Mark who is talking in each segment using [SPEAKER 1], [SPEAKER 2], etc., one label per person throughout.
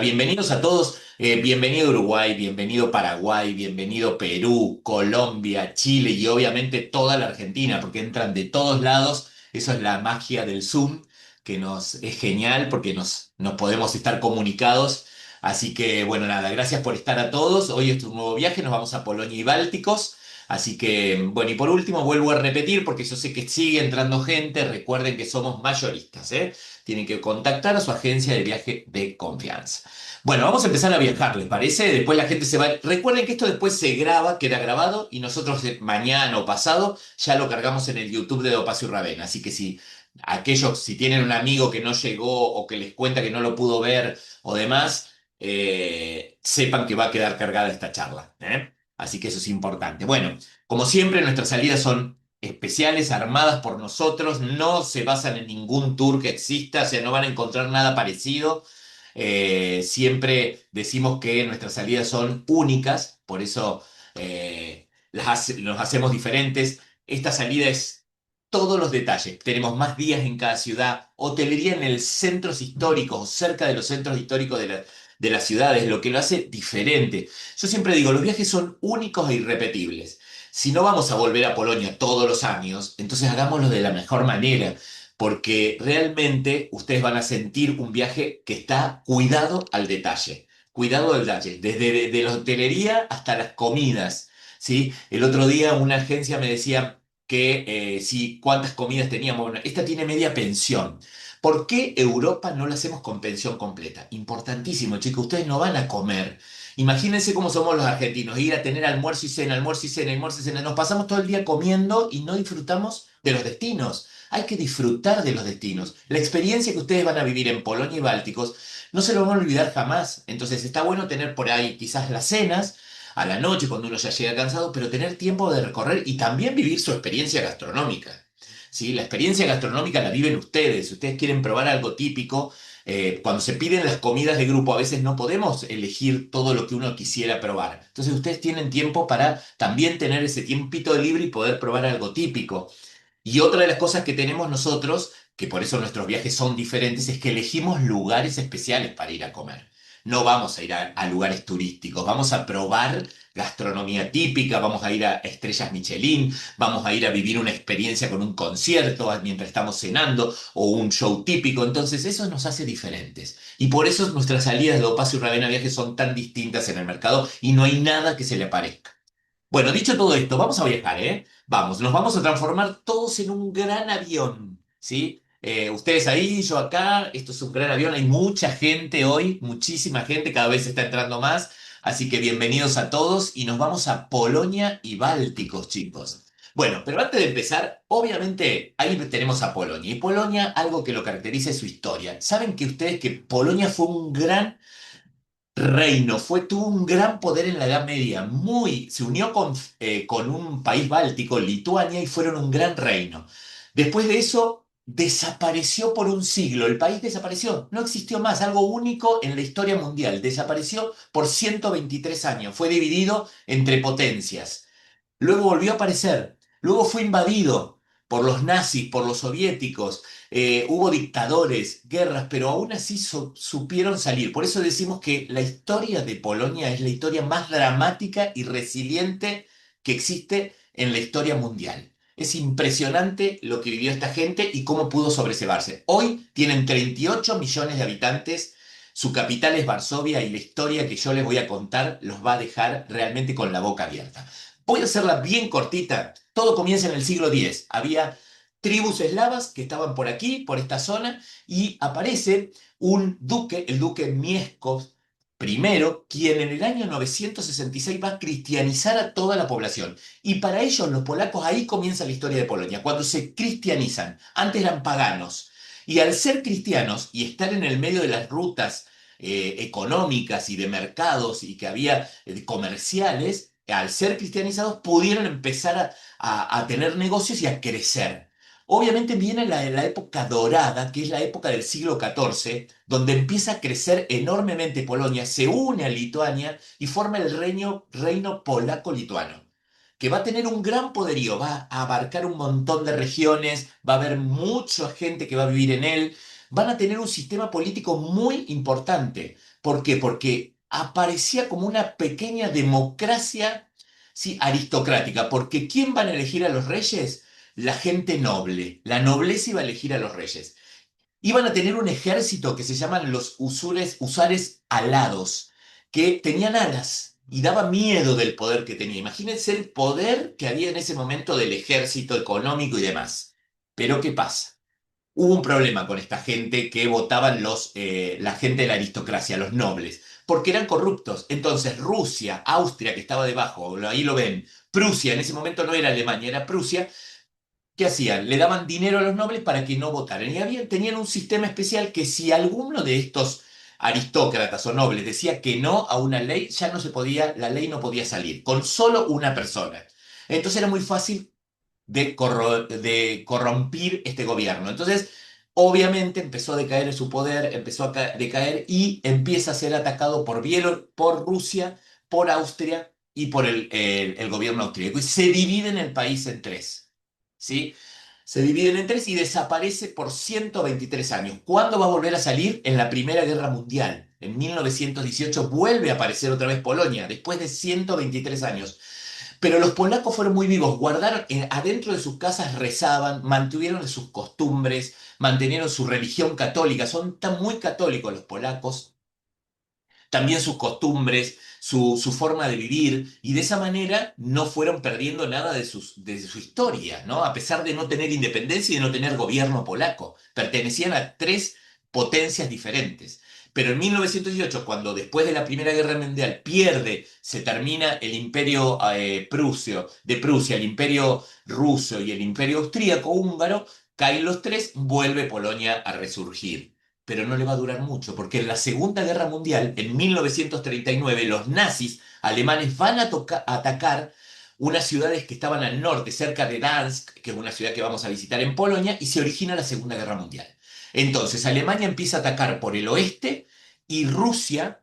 [SPEAKER 1] Bienvenidos a todos, bienvenido Uruguay, bienvenido Paraguay, bienvenido Perú, Colombia, Chile y obviamente toda la Argentina, porque entran de todos lados. Eso es la magia del Zoom, que nos es genial porque nos podemos estar comunicados. Así que bueno, nada, gracias por estar a todos. Hoy es un nuevo viaje, nos vamos a Polonia y Bálticos. Así que, bueno, y por último vuelvo a repetir, porque yo sé que sigue entrando gente, recuerden que somos mayoristas, ¿eh? Tienen que contactar a su agencia de viaje de confianza. Bueno, vamos a empezar a viajar, ¿les parece? Después la gente se va. Recuerden que esto después se graba, queda grabado y nosotros mañana o pasado ya lo cargamos en el YouTube de Dopacio Ravena. Así que si tienen un amigo que no llegó o que les cuenta que no lo pudo ver o demás, sepan que va a quedar cargada esta charla, ¿eh? Así que eso es importante. Bueno, como siempre, nuestras salidas son especiales, armadas por nosotros, no se basan en ningún tour que exista, o sea, no van a encontrar nada parecido. Siempre decimos que nuestras salidas son únicas, por eso nos hacemos diferentes. Esta salida es todos los detalles. Tenemos más días en cada ciudad, hotelería en el centros históricos o cerca de los centros históricos de las ciudades, lo que lo hace diferente. Yo siempre digo, los viajes son únicos e irrepetibles. Si no vamos a volver a Polonia todos los años, entonces hagámoslo de la mejor manera, porque realmente ustedes van a sentir un viaje que está cuidado al detalle, desde de la hotelería hasta las comidas, ¿sí? El otro día una agencia me decía que sí, cuántas comidas teníamos. Bueno, esta tiene media pensión. ¿Por qué Europa no la hacemos con pensión completa? Importantísimo, chicos, ustedes no van a comer. Imagínense cómo somos los argentinos, ir a tener almuerzo y cena, almuerzo y cena, almuerzo y cena. Nos pasamos todo el día comiendo y no disfrutamos de los destinos. Hay que disfrutar de los destinos. La experiencia que ustedes van a vivir en Polonia y Bálticos no se lo van a olvidar jamás. Entonces está bueno tener por ahí quizás las cenas a la noche cuando uno ya llega cansado, pero tener tiempo de recorrer y también vivir su experiencia gastronómica. ¿Sí? La experiencia gastronómica la viven ustedes. Si ustedes quieren probar algo típico, cuando se piden las comidas de grupo, a veces no podemos elegir todo lo que uno quisiera probar. Entonces ustedes tienen tiempo para también tener ese tiempito libre y poder probar algo típico. Y otra de las cosas que tenemos nosotros, que por eso nuestros viajes son diferentes, es que elegimos lugares especiales para ir a comer. No vamos a ir a lugares turísticos, vamos a probar gastronomía típica, vamos a ir a estrellas Michelin, vamos a ir a vivir una experiencia con un concierto mientras estamos cenando o un show típico. Entonces eso nos hace diferentes. Y por eso nuestras salidas de Dopacio y Ravena Viajes son tan distintas en el mercado y no hay nada que se le parezca. Bueno, dicho todo esto, vamos a viajar, ¿eh? Vamos, nos vamos a transformar todos en un gran avión, ¿sí? Ustedes ahí, yo acá, esto es un gran avión, hay mucha gente hoy, muchísima gente, cada vez está entrando más, así que bienvenidos a todos y nos vamos a Polonia y Bálticos, chicos. Bueno, pero antes de empezar, obviamente ahí tenemos a Polonia, y Polonia, algo que lo caracteriza es su historia. ¿Saben que ustedes que Polonia fue un gran reino, tuvo un gran poder en la Edad Media, se unió con un país báltico, Lituania, y fueron un gran reino. Después de eso, desapareció por un siglo, el país desapareció, no existió más, algo único en la historia mundial, desapareció por 123 años, fue dividido entre potencias. Luego volvió a aparecer, luego fue invadido por los nazis, por los soviéticos, hubo dictadores, guerras, pero aún así supieron salir. Por eso decimos que la historia de Polonia es la historia más dramática y resiliente que existe en la historia mundial. Es impresionante lo que vivió esta gente y cómo pudo sobresevarse. Hoy tienen 38 millones de habitantes, su capital es Varsovia y la historia que yo les voy a contar los va a dejar realmente con la boca abierta. Voy a hacerla bien cortita. Todo comienza en el siglo X. Había tribus eslavas que estaban por aquí, por esta zona, y aparece un duque, el duque Mieszko primero, quien en el año 966 va a cristianizar a toda la población. Y para ellos, los polacos, ahí comienza la historia de Polonia, cuando se cristianizan. Antes eran paganos. Y al ser cristianos y estar en el medio de las rutas económicas y de mercados y que había comerciales, al ser cristianizados pudieron empezar a tener negocios y a crecer. Obviamente viene la época dorada, que es la época del siglo XIV, donde empieza a crecer enormemente Polonia, se une a Lituania y forma el reino polaco-lituano, que va a tener un gran poderío, va a abarcar un montón de regiones, va a haber mucha gente que va a vivir en él, van a tener un sistema político muy importante, ¿Por qué? Porque aparecía como una pequeña democracia, sí, aristocrática. Porque ¿quién van a elegir a los reyes? La gente noble. La nobleza iba a elegir a los reyes. Iban a tener un ejército que se llaman los usares alados, que tenían alas y daba miedo del poder que tenía. Imagínense el poder que había en ese momento del ejército económico y demás. Pero ¿qué pasa? Hubo un problema con esta gente que votaban la gente de la aristocracia, los nobles, porque eran corruptos. Entonces Rusia, Austria, que estaba debajo, ahí lo ven, Prusia, en ese momento no era Alemania, era Prusia. ¿Qué hacían? Le daban dinero a los nobles para que no votaran. Y tenían un sistema especial que si alguno de estos aristócratas o nobles decía que no a una ley, ya no se podía, la ley no podía salir, con solo una persona. Entonces era muy fácil de corrompir este gobierno. Entonces, obviamente empezó a decaer su poder, empezó a decaer y empieza a ser atacado por Rusia, por Austria y por el gobierno austríaco. Y se dividen el país en tres. ¿Sí? Se dividen en tres y desaparece por 123 años. ¿Cuándo va a volver a salir? En la Primera Guerra Mundial. En 1918 vuelve a aparecer otra vez Polonia, después de 123 años. Pero los polacos fueron muy vivos, guardaron adentro de sus casas, rezaban, mantuvieron sus costumbres, mantenieron su religión católica, son tan muy católicos los polacos, también sus costumbres, su forma de vivir, y de esa manera no fueron perdiendo nada de su historia, ¿no? A pesar de no tener independencia y de no tener gobierno polaco, pertenecían a tres potencias diferentes. Pero en 1918, cuando después de la Primera Guerra Mundial se termina el imperio de Prusia, el imperio ruso y el imperio austríaco húngaro, caen los tres, vuelve Polonia a resurgir, pero no le va a durar mucho, porque en la Segunda Guerra Mundial, en 1939, los nazis alemanes van a atacar unas ciudades que estaban al norte, cerca de Dansk, que es una ciudad que vamos a visitar en Polonia, y se origina la Segunda Guerra Mundial. Entonces, Alemania empieza a atacar por el oeste y Rusia,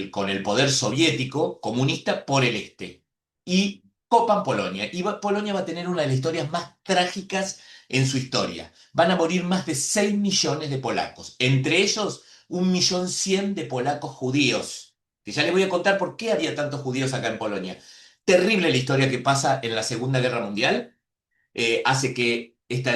[SPEAKER 1] con el poder soviético comunista, por el este. Y copan Polonia. Y Polonia va a tener una de las historias más trágicas en su historia. Van a morir más de 6 millones de polacos, entre ellos 1.100.000 de polacos judíos, que ya les voy a contar por qué había tantos judíos acá en Polonia. Terrible la historia que pasa en la Segunda Guerra Mundial, hace que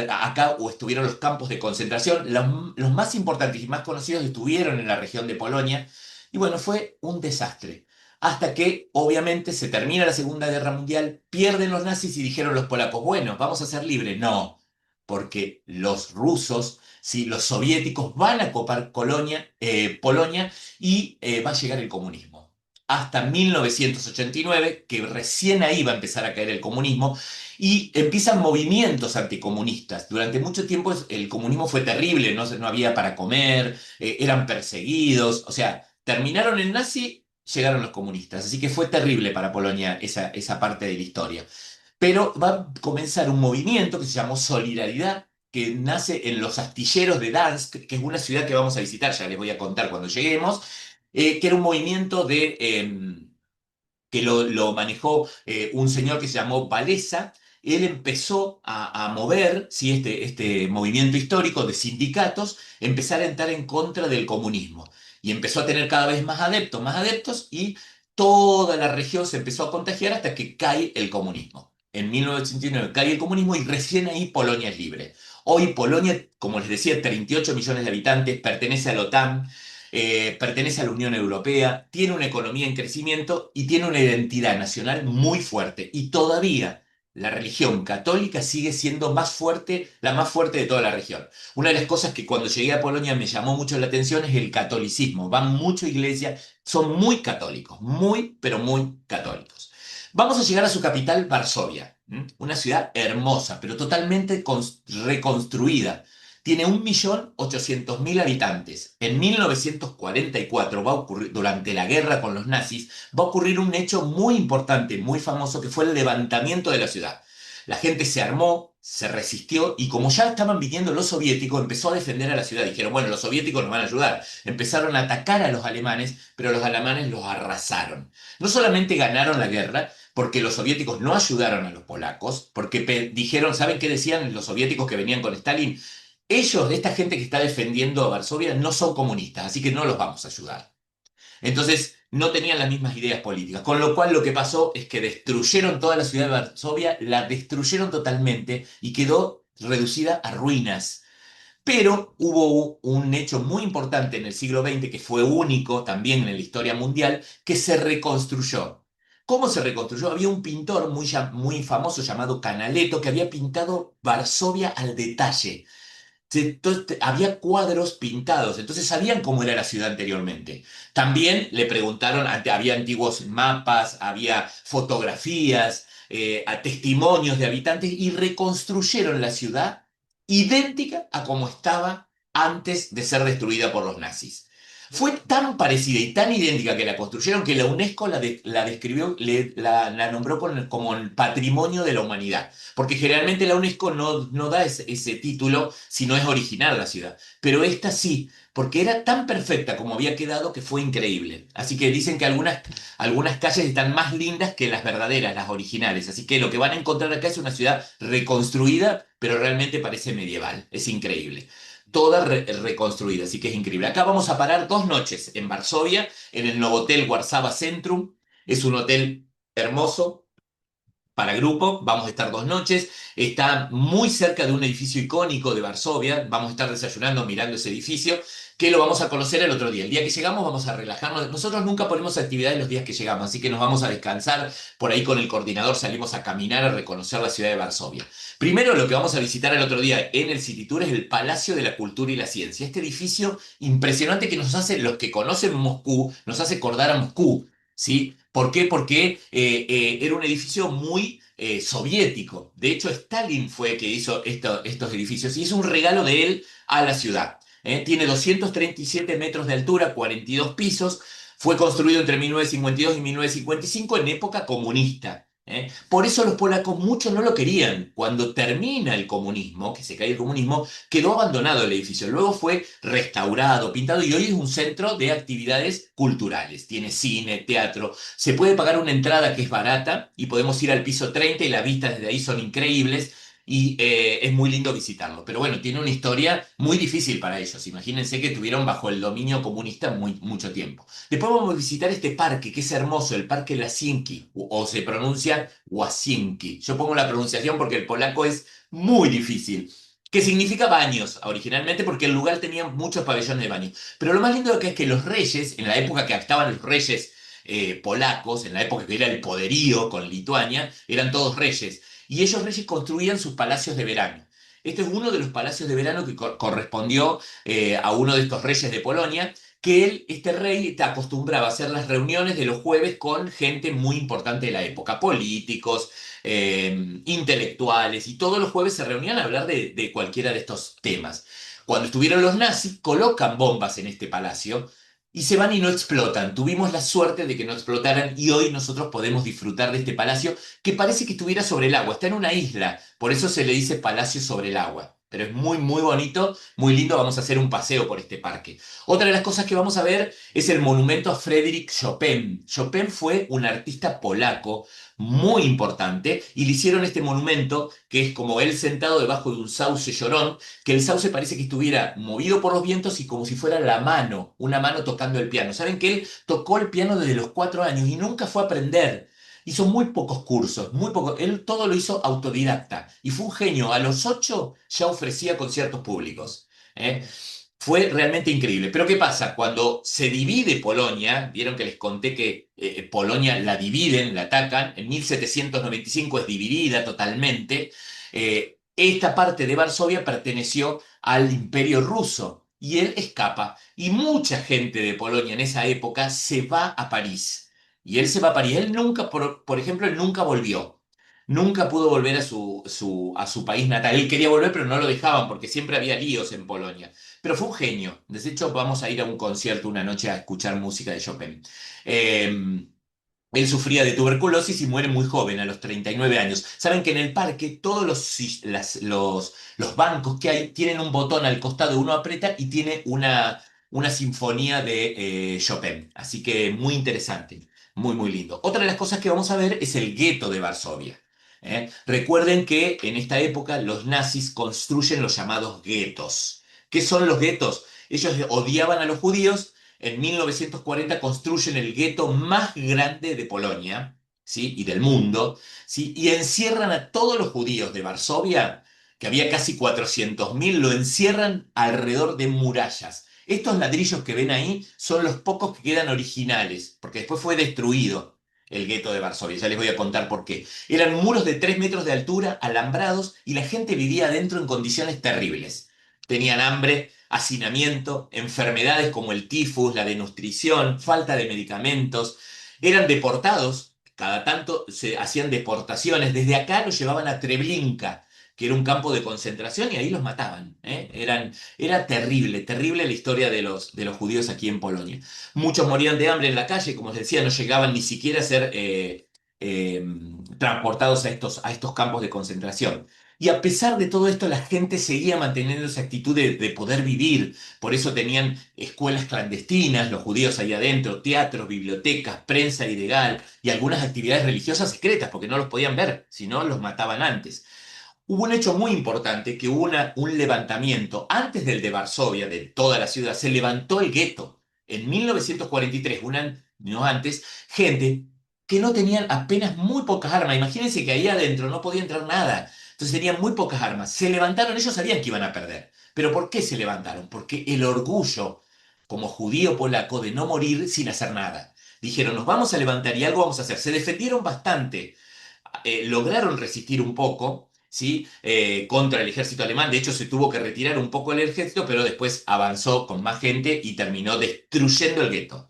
[SPEAKER 1] acá o estuvieron los campos de concentración, los más importantes y más conocidos estuvieron en la región de Polonia, y bueno, fue un desastre. Hasta que, obviamente, se termina la Segunda Guerra Mundial, pierden los nazis y dijeron los polacos, bueno, vamos a ser libres. No, porque los rusos, sí, los soviéticos van a copar Polonia y va a llegar el comunismo. Hasta 1989, que recién ahí va a empezar a caer el comunismo, y empiezan movimientos anticomunistas. Durante mucho tiempo el comunismo fue terrible, no había para comer, eran perseguidos, o sea, terminaron el nazi, llegaron los comunistas, así que fue terrible para Polonia esa parte de la historia. Pero va a comenzar un movimiento que se llamó Solidaridad, que nace en los astilleros de Dansk, que es una ciudad que vamos a visitar, ya les voy a contar cuando lleguemos, que era un movimiento que lo manejó un señor que se llamó Walesa. Él empezó a mover, ¿sí? Este movimiento histórico de sindicatos, empezar a entrar en contra del comunismo. Y empezó a tener cada vez más adeptos, y toda la región se empezó a contagiar hasta que cae el comunismo. En 1989 cae el comunismo y recién ahí Polonia es libre. Hoy Polonia, como les decía, 38 millones de habitantes, pertenece a la OTAN, pertenece a la Unión Europea, tiene una economía en crecimiento y tiene una identidad nacional muy fuerte. Y todavía la religión católica sigue siendo más fuerte, la más fuerte de toda la región. Una de las cosas que cuando llegué a Polonia me llamó mucho la atención es el catolicismo. Van mucho a iglesia, son muy católicos, muy, pero muy católicos. Vamos a llegar a su capital, Varsovia, una ciudad hermosa, pero totalmente reconstruida. Tiene 1.800.000 habitantes. En 1944 va a ocurrir, durante la guerra con los nazis, va a ocurrir un hecho muy importante, muy famoso, que fue el levantamiento de la ciudad. La gente se armó, se resistió, y como ya estaban viniendo los soviéticos, empezó a defender a la ciudad. Dijeron, bueno, los soviéticos nos van a ayudar. Empezaron a atacar a los alemanes, pero los alemanes los arrasaron. No solamente ganaron la guerra, porque los soviéticos no ayudaron a los polacos, porque dijeron, ¿saben qué decían los soviéticos que venían con Stalin? Ellos, esta gente que está defendiendo a Varsovia, no son comunistas, así que no los vamos a ayudar. Entonces no tenían las mismas ideas políticas. Con lo cual lo que pasó es que destruyeron toda la ciudad de Varsovia, la destruyeron totalmente y quedó reducida a ruinas. Pero hubo un hecho muy importante en el siglo XX, que fue único también en la historia mundial, que se reconstruyó. ¿Cómo se reconstruyó? Había un pintor muy famoso llamado Canaletto que había pintado Varsovia al detalle. Entonces, había cuadros pintados, entonces sabían cómo era la ciudad anteriormente. También le preguntaron, había antiguos mapas, había fotografías, testimonios de habitantes y reconstruyeron la ciudad idéntica a como estaba antes de ser destruida por los nazis. Fue tan parecida y tan idéntica que la construyeron que la UNESCO la describió, la nombró como el patrimonio de la humanidad. Porque generalmente la UNESCO no da ese título si no es original la ciudad. Pero esta sí, porque era tan perfecta como había quedado que fue increíble. Así que dicen que algunas calles están más lindas que las verdaderas, las originales. Así que lo que van a encontrar acá es una ciudad reconstruida, pero realmente parece medieval. Es increíble. Toda reconstruida, así que es increíble. Acá vamos a parar 2 noches en Varsovia, en el Novotel Warszawa Centrum. Es un hotel hermoso, para grupo, vamos a estar 2 noches, está muy cerca de un edificio icónico de Varsovia, vamos a estar desayunando mirando ese edificio, que lo vamos a conocer el otro día. El día que llegamos vamos a relajarnos, nosotros nunca ponemos actividades los días que llegamos, así que nos vamos a descansar, por ahí con el coordinador salimos a caminar, a reconocer la ciudad de Varsovia. Primero lo que vamos a visitar el otro día en el City Tour es el Palacio de la Cultura y la Ciencia, este edificio impresionante que nos hace, los que conocen Moscú, nos hace acordar a Moscú. ¿Sí? ¿Por qué? Porque era un edificio muy soviético. De hecho, Stalin fue el que hizo estos edificios y es un regalo de él a la ciudad. Tiene 237 metros de altura, 42 pisos. Fue construido entre 1952 y 1955 en época comunista. Por eso los polacos muchos no lo querían. Cuando termina el comunismo, que se cae el comunismo, quedó abandonado el edificio. Luego fue restaurado, pintado y hoy es un centro de actividades culturales. Tiene cine, teatro. Se puede pagar una entrada que es barata y podemos ir al piso 30 y las vistas desde ahí son increíbles y es muy lindo visitarlo. Pero bueno, tiene una historia muy difícil para ellos. Imagínense que estuvieron bajo el dominio comunista mucho tiempo. Después vamos a visitar este parque que es hermoso, el Parque Lasienki, o se pronuncia Łasienki. Yo pongo la pronunciación porque el polaco es muy difícil. Que significa baños, originalmente porque el lugar tenía muchos pabellones de baño. Pero lo más lindo de acá es que los reyes, en la época que estaban los reyes polacos, en la época que era el poderío con Lituania, eran todos reyes. Y ellos reyes construían sus palacios de verano. Este es uno de los palacios de verano que correspondió a uno de estos reyes de Polonia, que este rey acostumbraba a hacer las reuniones de los jueves con gente muy importante de la época, políticos, intelectuales, y todos los jueves se reunían a hablar de cualquiera de estos temas. Cuando estuvieron los nazis, colocan bombas en este palacio y se van y no explotan. Tuvimos la suerte de que no explotaran y hoy nosotros podemos disfrutar de este palacio que parece que estuviera sobre el agua, está en una isla, por eso se le dice Palacio sobre el agua. Pero es muy, muy bonito, muy lindo, vamos a hacer un paseo por este parque. Otra de las cosas que vamos a ver es el monumento a Frédéric Chopin. Chopin fue un artista polaco muy importante y le hicieron este monumento que es como él sentado debajo de un sauce llorón, que el sauce parece que estuviera movido por los vientos y como si fuera la mano, una mano tocando el piano. Saben que él tocó el piano desde los 4 años y nunca fue a aprender. Hizo muy pocos cursos, muy poco. Él todo lo hizo autodidacta y fue un genio. A los 8 ya ofrecía conciertos públicos. ¿eh? Fue realmente increíble. Pero ¿qué pasa? Cuando se divide Polonia, vieron que les conté que Polonia la dividen, la atacan, en 1795 es dividida totalmente. Esta parte de Varsovia perteneció al Imperio Ruso y él escapa. Y mucha gente de Polonia en esa época se va a París. Y él se va a París. Él nunca, por ejemplo, él nunca volvió. Nunca pudo volver a su país natal. Él quería volver, pero no lo dejaban porque siempre había líos en Polonia. Pero fue un genio. De hecho, vamos a ir a un concierto una noche a escuchar música de Chopin. Él sufría de tuberculosis y muere muy joven, a los 39 años. Saben que en el parque todos los bancos que hay tienen un botón al costado, uno aprieta y tiene una sinfonía de Chopin. Así que muy interesante, muy, muy lindo. Otra de las cosas que vamos a ver es el gueto de Varsovia. Recuerden que en esta época los nazis construyen los llamados guetos. ¿Qué son los guetos? Ellos odiaban a los judíos en 1940 construyen el gueto más grande de Polonia, ¿sí? Y del mundo, ¿sí? Y encierran a todos los judíos de Varsovia, que había casi 400.000, lo encierran alrededor de murallas. Estos ladrillos que ven ahí son los pocos que quedan originales, porque después fue destruido el gueto de Varsovia. Ya les voy a contar por qué. Eran muros de 3 metros de altura, alambrados, y la gente vivía adentro en condiciones terribles. Tenían hambre, hacinamiento, enfermedades como el tifus, la desnutrición, falta de medicamentos. Eran deportados, cada tanto se hacían deportaciones. Desde acá los llevaban a Treblinka, que era un campo de concentración, y ahí los mataban. Era terrible, terrible la historia de los judíos aquí en Polonia. Muchos morían de hambre en la calle, como os decía, no llegaban ni siquiera a ser eh, transportados a estos campos de concentración. Y a pesar de todo esto, la gente seguía manteniendo esa actitud de poder vivir. Por eso tenían escuelas clandestinas, los judíos ahí adentro, teatros, bibliotecas, prensa ilegal y algunas actividades religiosas secretas, porque no los podían ver, si no los mataban antes. Hubo un hecho muy importante, que hubo un levantamiento antes del de Varsovia, de toda la ciudad. Se levantó el gueto en 1943, un año antes, gente que no tenían apenas muy pocas armas. Imagínense que ahí adentro no podía entrar nada. Entonces tenían muy pocas armas. Se levantaron, ellos sabían que iban a perder. ¿Pero por qué se levantaron? Porque el orgullo, como judío polaco, de no morir sin hacer nada. Dijeron, nos vamos a levantar y algo vamos a hacer. Se defendieron bastante, lograron resistir un poco, ¿sí? Contra el ejército alemán. De hecho, se tuvo que retirar un poco el ejército, pero después avanzó con más gente y terminó destruyendo el gueto.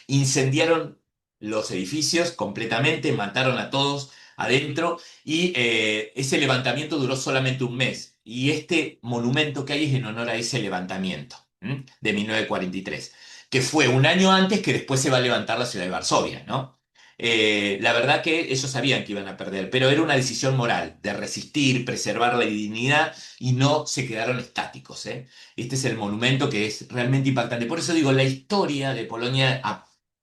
[SPEAKER 1] Incendiaron los edificios completamente, mataron a todos adentro, y ese levantamiento duró solamente un mes. Y este monumento que hay es en honor a ese levantamiento, de 1943, que fue un año antes que después se va a levantar la ciudad de Varsovia, ¿no? La verdad que ellos sabían que iban a perder, pero era una decisión moral de resistir, preservar la dignidad, y no se quedaron estáticos, ¿eh? Este es el monumento que es realmente impactante. Por eso digo, la historia de Polonia,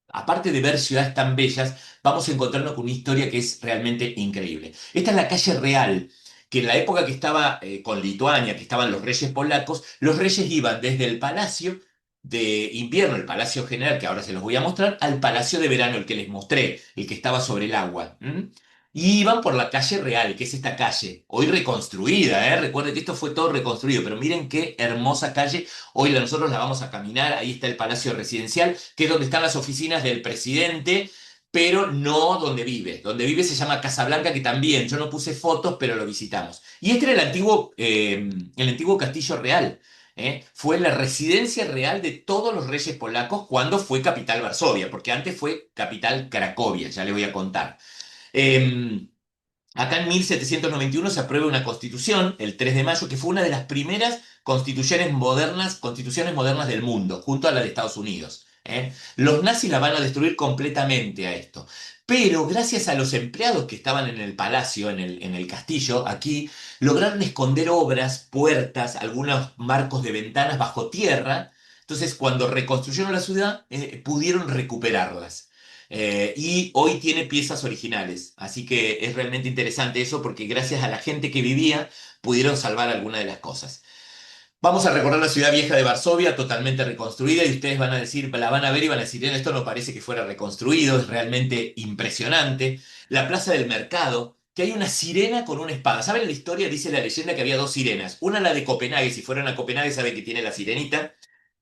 [SPEAKER 1] aparte de ver ciudades tan bellas, vamos a encontrarnos con una historia que es realmente increíble. Esta es la calle real, que en la época que estaba con Lituania, que estaban los reyes polacos, los reyes iban desde el palacio de invierno, el Palacio General, que ahora se los voy a mostrar, al Palacio de Verano, el que les mostré, el que estaba sobre el agua. Y iban por la calle real, que es esta calle, hoy reconstruida, ¿eh? Recuerden que esto fue todo reconstruido, pero miren qué hermosa calle. Hoy nosotros la vamos a caminar. Ahí está el Palacio Residencial, que es donde están las oficinas del presidente, pero no donde vive. Donde vive se llama Casa Blanca, que también, yo no puse fotos, pero lo visitamos. Y este era el antiguo Castillo Real. Fue la residencia real de todos los reyes polacos cuando fue capital Varsovia, porque antes fue capital Cracovia, ya le voy a contar. Eh, Acá en 1791 se aprueba una constitución, el 3 de mayo, que fue una de las primeras constituciones modernas del mundo, junto a la de Estados Unidos. Los nazis la van a destruir completamente a esto. Pero gracias a los empleados que estaban en el palacio, en el castillo, aquí, lograron esconder obras, puertas, algunos marcos de ventanas bajo tierra. Entonces, cuando reconstruyeron la ciudad, pudieron recuperarlas. Y hoy tiene piezas originales, así que es realmente interesante eso, porque gracias a la gente que vivía pudieron salvar alguna de las cosas. Vamos a recorrer la ciudad vieja de Varsovia, totalmente reconstruida, y ustedes van a decir, la van a ver y van a decir, esto no parece que fuera reconstruido, es realmente impresionante. La plaza del mercado, que hay una sirena con una espada. ¿Saben la historia? Dice la leyenda que había dos sirenas. Una, la de Copenhague, si fueron a Copenhague saben que tiene la sirenita,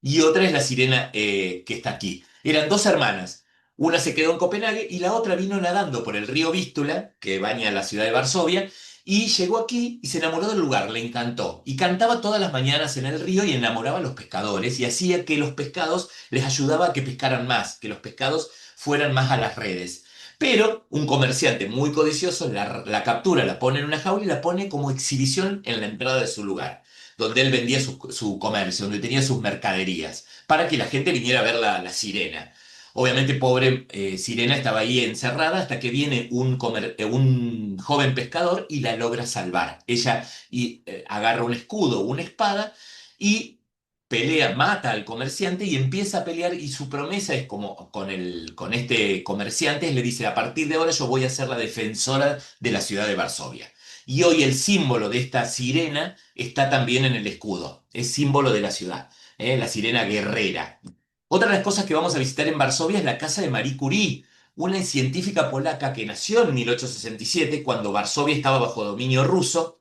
[SPEAKER 1] y otra es la sirena que está aquí. Eran dos hermanas. Una se quedó en Copenhague y la otra vino nadando por el río Vístula, que baña la ciudad de Varsovia, y llegó aquí y se enamoró del lugar, le encantó. Y cantaba todas las mañanas en el río y enamoraba a los pescadores, y hacía que los pescados les ayudaba a que pescaran más, que los pescados fueran más a las redes. Pero un comerciante muy codicioso la captura, la pone en una jaula y la pone como exhibición en la entrada de su lugar, donde él vendía su comercio, donde tenía sus mercaderías, para que la gente viniera a ver la sirena. Obviamente, pobre Sirena estaba ahí encerrada hasta que viene un joven pescador y la logra salvar. Ella agarra un escudo, una espada, y pelea, mata al comerciante y empieza a pelear, y su promesa es como con este comerciante, le dice, a partir de ahora yo voy a ser la defensora de la ciudad de Varsovia. Y hoy el símbolo de esta sirena está también en el escudo, es símbolo de la ciudad, la sirena guerrera. Otra de las cosas que vamos a visitar en Varsovia es la casa de Marie Curie, una científica polaca que nació en 1867, cuando Varsovia estaba bajo dominio ruso,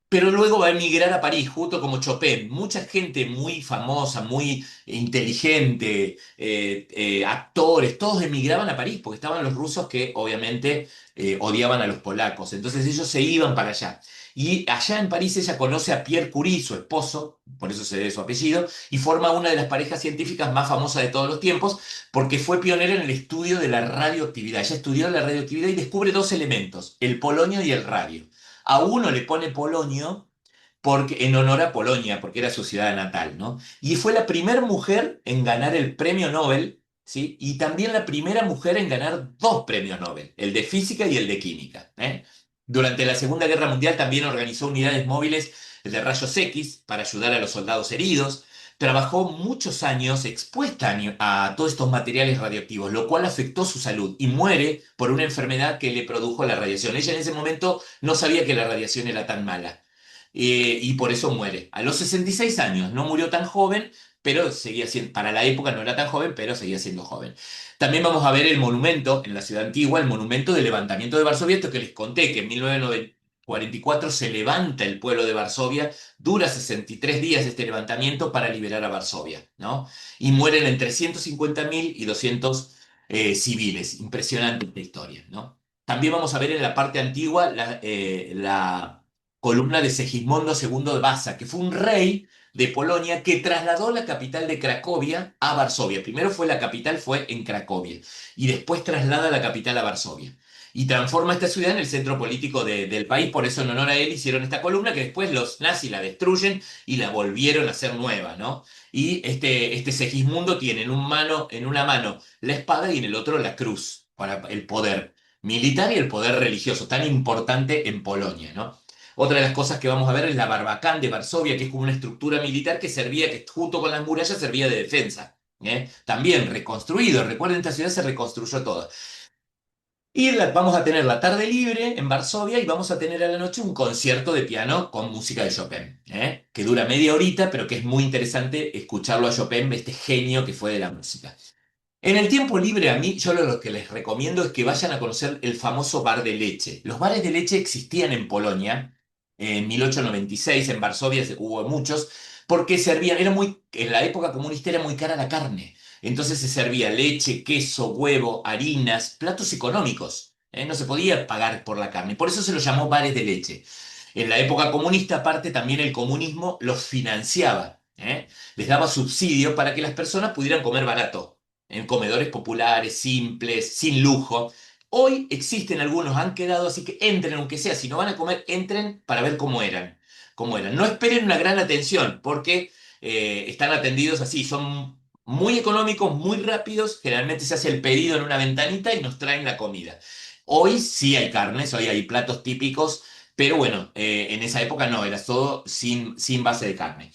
[SPEAKER 1] pero luego va a emigrar a París, justo como Chopin. Mucha gente muy famosa, muy inteligente, actores, todos emigraban a París, porque estaban los rusos que obviamente odiaban a los polacos. Entonces ellos se iban para allá. Y allá en París ella conoce a Pierre Curie, su esposo, por eso se debe su apellido, y forma una de las parejas científicas más famosas de todos los tiempos, porque fue pionera en el estudio de la radioactividad. Ella estudió la radioactividad y descubre dos elementos, el polonio y el radio. A uno le pone polonio porque, en honor a Polonia, porque era su ciudad natal, ¿no? Y fue la primera mujer en ganar el premio Nobel, ¿sí? Y también la primera mujer en ganar dos premios Nobel, el de física y el de química, ¿eh? Durante la Segunda Guerra Mundial también organizó unidades móviles de rayos X para ayudar a los soldados heridos. Trabajó muchos años expuesta a todos estos materiales radioactivos, lo cual afectó su salud y muere por una enfermedad que le produjo la radiación. Ella en ese momento no sabía que la radiación era tan mala y por eso muere. A los 66 años, no murió tan joven, pero seguía siendo, para la época no era tan joven, pero seguía siendo joven. También vamos a ver el monumento en la ciudad antigua, el monumento del levantamiento de Varsovia, esto que les conté, que en 1944 se levanta el pueblo de Varsovia, dura 63 días este levantamiento para liberar a Varsovia, ¿no? Y mueren entre 150.000 y 200 civiles. Impresionante esta historia, ¿no? También vamos a ver en la parte antigua la columna de Segismundo II de Basa, que fue un rey de Polonia que trasladó la capital de Cracovia a Varsovia. Primero fue la capital, fue en Cracovia, y después traslada la capital a Varsovia. Y transforma esta ciudad en el centro político del país, por eso en honor a él hicieron esta columna que después los nazis la destruyen y la volvieron a hacer nueva, ¿no? Y este Segismundo tiene en una mano la espada y en el otro la cruz, para el poder militar y el poder religioso, tan importante en Polonia, ¿no? Otra de las cosas que vamos a ver es la Barbacán de Varsovia, que es como una estructura militar que servía, que junto con las murallas servía de defensa. ¿Eh? También reconstruido, recuerden, esta ciudad se reconstruyó toda. Y vamos a tener la tarde libre en Varsovia y vamos a tener a la noche un concierto de piano con música de Chopin, ¿eh? Que dura media horita, pero que es muy interesante escucharlo a Chopin, este genio que fue de la música. En el tiempo libre a mí, yo lo que les recomiendo es que vayan a conocer el famoso bar de leche. Los bares de leche existían en Polonia, en 1896, en Varsovia hubo muchos, porque servían, en la época comunista era muy cara la carne. Entonces se servía leche, queso, huevo, harinas, platos económicos. No se podía pagar por la carne. Por eso se los llamó bares de leche. En la época comunista, aparte, también el comunismo los financiaba. Les daba subsidio para que las personas pudieran comer barato en comedores populares, simples, sin lujo. Hoy existen algunos, han quedado, así que entren, aunque sea, si no van a comer, entren para ver cómo eran. Cómo eran. No esperen una gran atención, porque están atendidos así, son muy económicos, muy rápidos, generalmente se hace el pedido en una ventanita y nos traen la comida. Hoy sí hay carnes, hoy hay platos típicos, pero bueno, en esa época no, era todo sin base de carne.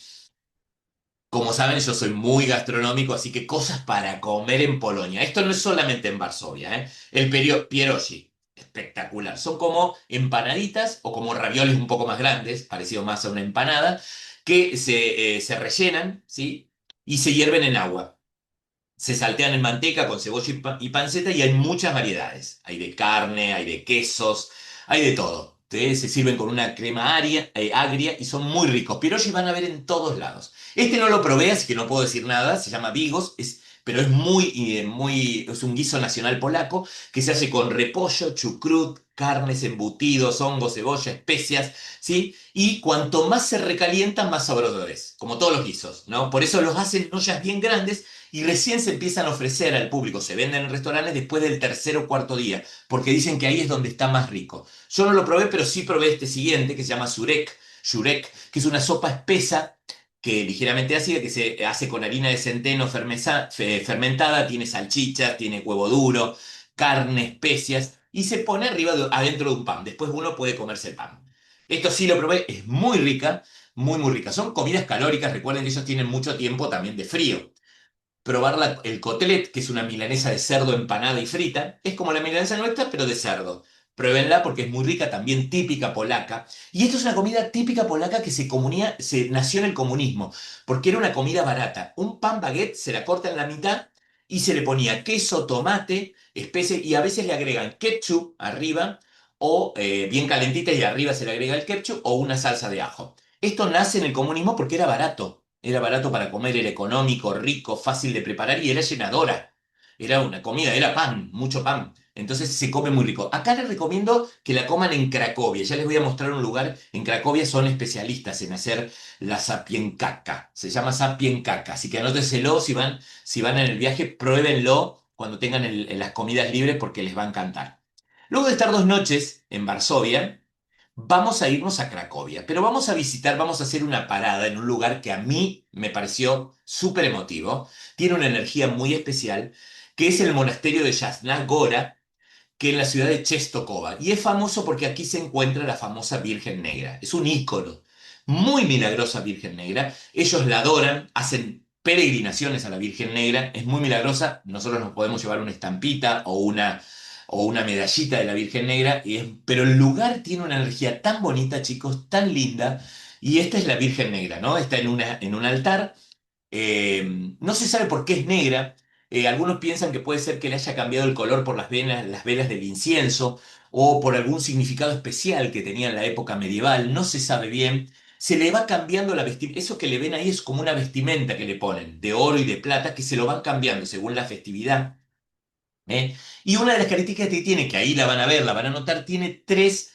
[SPEAKER 1] Como saben, yo soy muy gastronómico, así que cosas para comer en Polonia. Esto no es solamente en Varsovia, ¿eh? El pierogi, espectacular. Son como empanaditas o como ravioles un poco más grandes, parecido más a una empanada, que se rellenan, ¿sí? Y se hierven en agua. Se saltean en manteca con cebolla y panceta y hay muchas variedades. Hay de carne, hay de quesos, hay de todo. Se sirven con una crema agria y son muy ricos. Pierogi van a ver en todos lados. Este no lo probé, así que no puedo decir nada. Se llama Bigos, pero es es un guiso nacional polaco que se hace con repollo, chucrut, carnes, embutidos, hongos, cebolla, especias, ¿sí? Y cuanto más se recalientan, más sabroso es, como todos los guisos, ¿no? Por eso los hacen en ollas bien grandes y recién se empiezan a ofrecer al público, se venden en restaurantes después del tercer o cuarto día, porque dicen que ahí es donde está más rico. Yo no lo probé, pero sí probé este siguiente, que se llama Shurek, que es una sopa espesa, que ligeramente ácida, que se hace con harina de centeno fermentada, tiene salchichas, tiene huevo duro, carne, especias, y se pone adentro de un pan. Después uno puede comerse el pan. Esto sí lo probé, es muy rica, muy, muy rica. Son comidas calóricas, recuerden que ellos tienen mucho tiempo también de frío. Probar el cotelet, que es una milanesa de cerdo empanada y frita. Es como la milanesa nuestra, pero de cerdo. Pruébenla porque es muy rica, también típica polaca. Y esto es una comida típica polaca que se nació en el comunismo, porque era una comida barata. Un pan baguette se la corta en la mitad y se le ponía queso, tomate, especie, y a veces le agregan ketchup arriba, o bien calentita y arriba se le agrega el ketchup, o una salsa de ajo. Esto nace en el comunismo porque era barato. Era barato para comer, era económico, rico, fácil de preparar y era llenadora. Era una comida, era pan, mucho pan. Entonces se come muy rico. Acá les recomiendo que la coman en Cracovia. Ya les voy a mostrar un lugar. En Cracovia son especialistas en hacer la sapienkaka. Se llama sapienkaka. Así que anótenselo si van en el viaje, pruébenlo cuando tengan las comidas libres porque les va a encantar. Luego de estar 2 noches en Varsovia, vamos a irnos a Cracovia, pero vamos a visitar, vamos a hacer una parada en un lugar que a mí me pareció súper emotivo, tiene una energía muy especial, que es el monasterio de Jasna Gora, que es en la ciudad de Czestochowa. Y es famoso porque aquí se encuentra la famosa Virgen Negra. Es un ícono, muy milagrosa Virgen Negra. Ellos la adoran, hacen peregrinaciones a la Virgen Negra, es muy milagrosa. Nosotros nos podemos llevar una estampita o una medallita de la Virgen Negra, pero el lugar tiene una energía tan bonita, chicos, tan linda. Y esta es la Virgen Negra, ¿no? Está en un altar. No se sabe por qué es negra. Algunos piensan que puede ser que le haya cambiado el color por las velas del incienso o por algún significado especial que tenía en la época medieval. No se sabe bien. Se le va cambiando la vestimenta. Eso que le ven ahí es como una vestimenta que le ponen de oro y de plata que se lo van cambiando según la festividad. ¿Eh? Y una de las características que tiene, que ahí la van a ver, la van a notar, tiene tres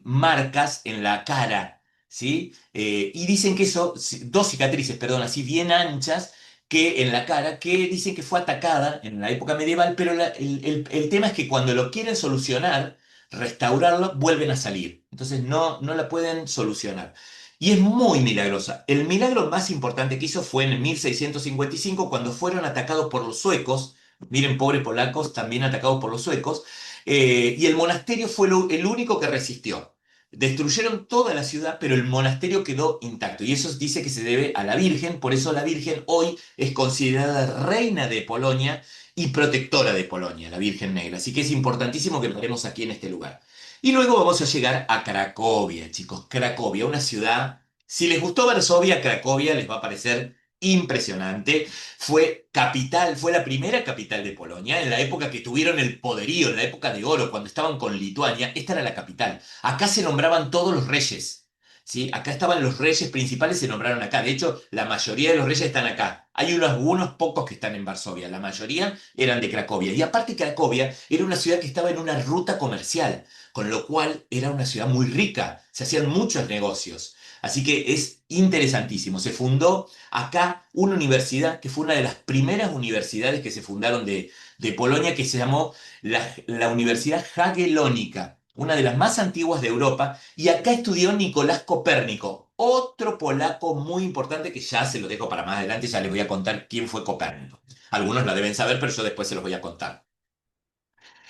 [SPEAKER 1] marcas en la cara, ¿sí? Y dicen que eso, dos cicatrices, perdón, así bien anchas que en la cara, que dicen que fue atacada en la época medieval, pero el tema es que cuando lo quieren solucionar, restaurarlo, vuelven a salir. Entonces no la pueden solucionar. Y es muy milagrosa. El milagro más importante que hizo fue en 1655, cuando fueron atacados por los suecos. Miren, pobres polacos, también atacados por los suecos, y el monasterio fue el único que resistió. Destruyeron toda la ciudad, pero el monasterio quedó intacto. Y eso dice que se debe a la Virgen, por eso la Virgen hoy es considerada reina de Polonia y protectora de Polonia, la Virgen Negra. Así que es importantísimo que paremos aquí en este lugar. Y luego vamos a llegar a Cracovia, chicos. Cracovia, una ciudad. Si les gustó Varsovia, Cracovia les va a parecer impresionante. Fue capital, fue la primera capital de Polonia en la época que tuvieron el poderío, en la época de oro, cuando estaban con Lituania. Esta era la capital. Acá se nombraban todos los reyes. ¿Sí? Acá estaban los reyes principales, se nombraron acá. De hecho, la mayoría de los reyes están acá. Hay unos pocos que están en Varsovia. La mayoría eran de Cracovia. Y aparte, Cracovia era una ciudad que estaba en una ruta comercial, con lo cual era una ciudad muy rica. Se hacían muchos negocios. Así que es interesantísimo. Se fundó acá una universidad que fue una de las primeras universidades que se fundaron de Polonia, que se llamó la Universidad Jagiellonica, una de las más antiguas de Europa, y acá estudió Nicolás Copérnico, otro polaco muy importante que ya se lo dejo para más adelante, ya les voy a contar quién fue Copérnico. Algunos la deben saber, pero yo después se los voy a contar.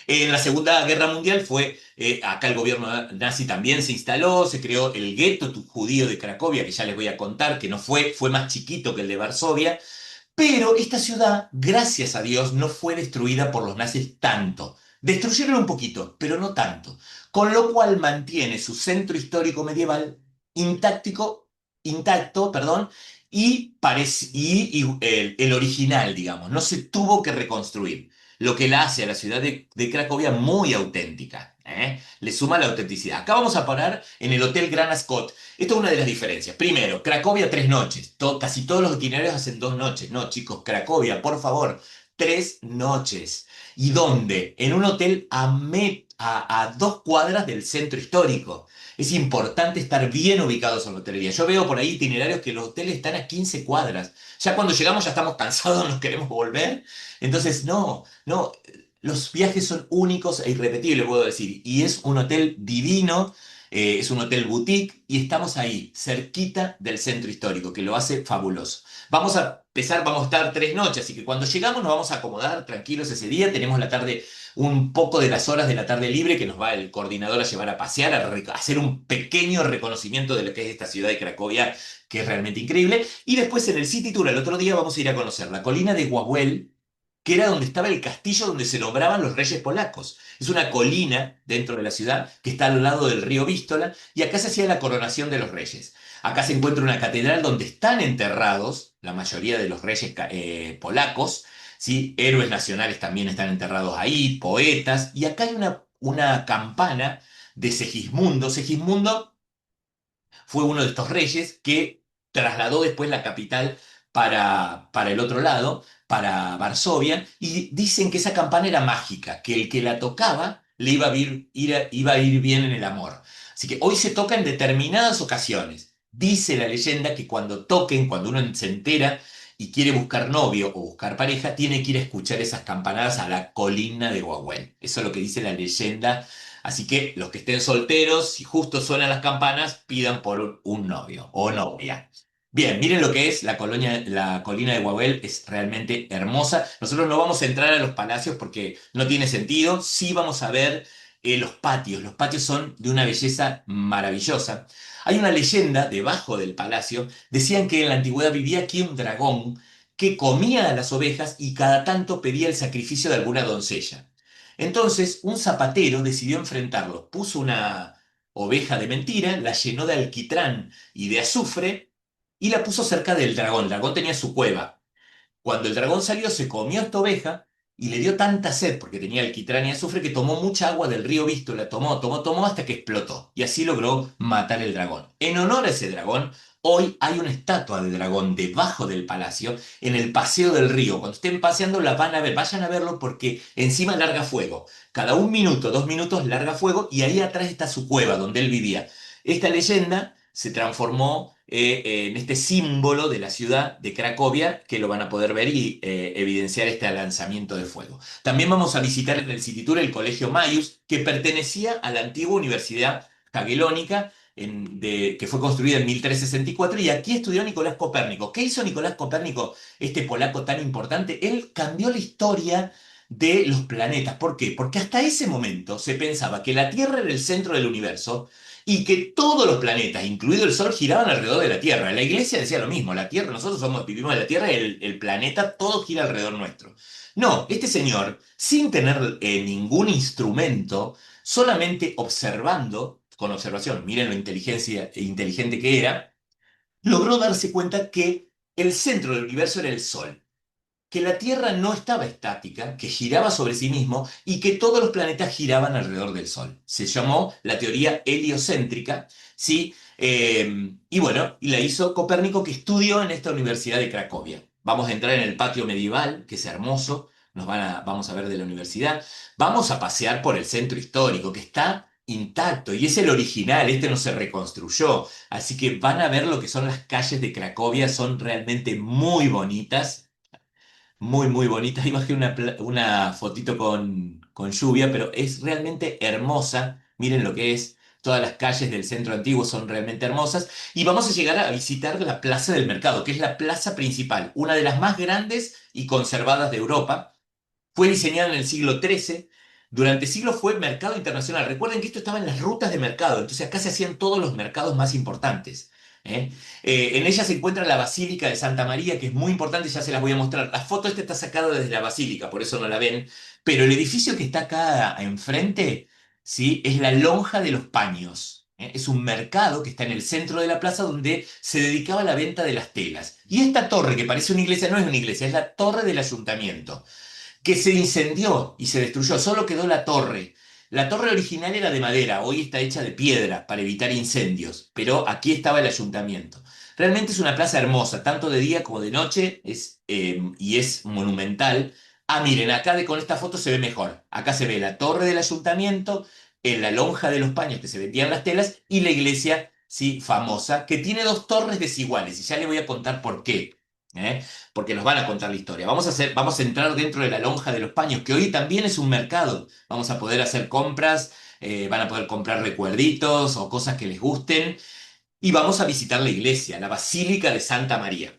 [SPEAKER 1] En la Segunda Guerra Mundial acá el gobierno nazi también se instaló, se creó el gueto judío de Cracovia, que ya les voy a contar, que no fue más chiquito que el de Varsovia, pero esta ciudad, gracias a Dios, no fue destruida por los nazis tanto. Destruyeron un poquito, pero no tanto. Con lo cual mantiene su centro histórico medieval intacto, perdón, y el original, digamos. No se tuvo que reconstruir, lo que la hace a la ciudad de Cracovia muy auténtica. ¿Eh? Le suma la autenticidad. Acá vamos a parar en el Hotel Gran Ascot. Esto es una de las diferencias. Primero, Cracovia 3 noches. Casi todos los itinerarios hacen 2 noches. No, chicos, Cracovia, por favor, 3 noches. ¿Y dónde? En un hotel a 2 cuadras del centro histórico. Es importante estar bien ubicados en la hotelería. Yo veo por ahí itinerarios que los hoteles están a 15 cuadras. Ya cuando llegamos ya estamos cansados, nos queremos volver. Entonces, no, no. Los viajes son únicos e irrepetibles, puedo decir. Y es un hotel divino, es un hotel boutique y estamos ahí, cerquita del centro histórico, que lo hace fabuloso. Vamos a empezar, vamos a estar 3 noches, así que cuando llegamos nos vamos a acomodar tranquilos ese día. Tenemos la tarde, un poco de las horas de la tarde libre que nos va el coordinador a llevar a pasear, a hacer un pequeño reconocimiento de lo que es esta ciudad de Cracovia, que es realmente increíble. Y después en el City Tour, el otro día vamos a ir a conocer la colina de Wawel, que era donde estaba el castillo donde se nombraban los reyes polacos. Es una colina dentro de la ciudad que está al lado del río Vístola y acá se hacía la coronación de los reyes. Acá se encuentra una catedral donde están enterrados la mayoría de los reyes polacos, ¿sí? Héroes nacionales también están enterrados ahí, poetas, y acá hay una campana de Segismundo. Segismundo fue uno de estos reyes que trasladó después la capital para el otro lado, para Varsovia, y dicen que esa campana era mágica, que el que la tocaba le iba a ir bien en el amor. Así que hoy se toca en determinadas ocasiones. Dice la leyenda que cuando toquen, cuando uno se entera y quiere buscar novio o buscar pareja, tiene que ir a escuchar esas campanadas a la colina de Huahuel. Eso es lo que dice la leyenda. Así que los que estén solteros, si justo suenan las campanas, pidan por un novio o novia. Bien, miren lo que es la colina de Guabel, es realmente hermosa. Nosotros no vamos a entrar a los palacios porque no tiene sentido. Sí vamos a ver los patios. Los patios son de una belleza maravillosa. Hay una leyenda debajo del palacio. Decían que en la antigüedad vivía aquí un dragón que comía a las ovejas y cada tanto pedía el sacrificio de alguna doncella. Entonces, un zapatero decidió enfrentarlo. Puso una oveja de mentira, la llenó de alquitrán y de azufre y la puso cerca del dragón. El dragón tenía su cueva. Cuando el dragón salió, se comió esta oveja y le dio tanta sed, porque tenía alquitrán y azufre, que tomó mucha agua del río Visto, la tomó hasta que explotó. Y así logró matar el dragón. En honor a ese dragón, hoy hay una estatua de dragón debajo del palacio, en el paseo del río. Cuando estén paseando la van a ver, vayan a verlo porque encima larga fuego. Cada 1 minuto, 2 minutos larga fuego y ahí atrás está su cueva donde él vivía. Esta leyenda se transformó en este símbolo de la ciudad de Cracovia, que lo van a poder ver y evidenciar este lanzamiento de fuego. También vamos a visitar en el City Tour el Colegio Maius, que pertenecía a la antigua Universidad Jagellónica, que fue construida en 1364, y aquí estudió Nicolás Copérnico. ¿Qué hizo Nicolás Copérnico, este polaco tan importante? Él cambió la historia de los planetas. ¿Por qué? Porque hasta ese momento se pensaba que la Tierra era el centro del universo y que todos los planetas, incluido el Sol, giraban alrededor de la Tierra. La Iglesia decía lo mismo, la Tierra, nosotros vivimos en la Tierra y el planeta, todo gira alrededor nuestro. No, este señor, sin tener ningún instrumento, solamente observando, con observación, miren lo inteligente que era, logró darse cuenta que el centro del universo era el Sol, que la Tierra no estaba estática, que giraba sobre sí mismo y que todos los planetas giraban alrededor del Sol. Se llamó la teoría heliocéntrica, ¿sí? Y bueno, y la hizo Copérnico, que estudió en esta Universidad de Cracovia. Vamos a entrar en el patio medieval, que es hermoso, vamos a ver de la universidad. Vamos a pasear por el centro histórico, que está intacto y es el original, este no se reconstruyó. Así que van a ver lo que son las calles de Cracovia, son realmente muy bonitas, muy, muy bonita. Ahí bajé una fotito con lluvia, pero es realmente hermosa. Miren lo que es. Todas las calles del centro antiguo son realmente hermosas. Y vamos a llegar a visitar la Plaza del Mercado, que es la plaza principal, una de las más grandes y conservadas de Europa. Fue diseñada en el siglo XIII. Durante siglos fue mercado internacional. Recuerden que esto estaba en las rutas de mercado, entonces acá se hacían todos los mercados más importantes. ¿Eh? En ella se encuentra la Basílica de Santa María, que es muy importante, ya se las voy a mostrar. La foto esta está sacada desde la Basílica, por eso no la ven, pero el edificio que está acá enfrente, ¿sí? Es la Lonja de los Paños. ¿Eh? Es un mercado que está en el centro de la plaza donde se dedicaba a la venta de las telas. Y esta torre, que parece una iglesia, no es una iglesia, es la torre del ayuntamiento que se incendió y se destruyó, solo quedó la torre. La torre original era de madera, hoy está hecha de piedra para evitar incendios, pero aquí estaba el ayuntamiento. Realmente es una plaza hermosa, tanto de día como de noche, y es monumental. Ah, miren, con esta foto se ve mejor. Acá se ve la torre del ayuntamiento, en la lonja de los paños que se vendían las telas, y la iglesia, sí, famosa, que tiene dos torres desiguales, y ya les voy a contar por qué. ¿Eh? Porque nos van a contar la historia. Vamos a entrar dentro de la lonja de los paños, que hoy también es un mercado. Vamos a poder hacer compras, van a poder comprar recuerditos o cosas que les gusten. Y vamos a visitar la iglesia, la Basílica de Santa María,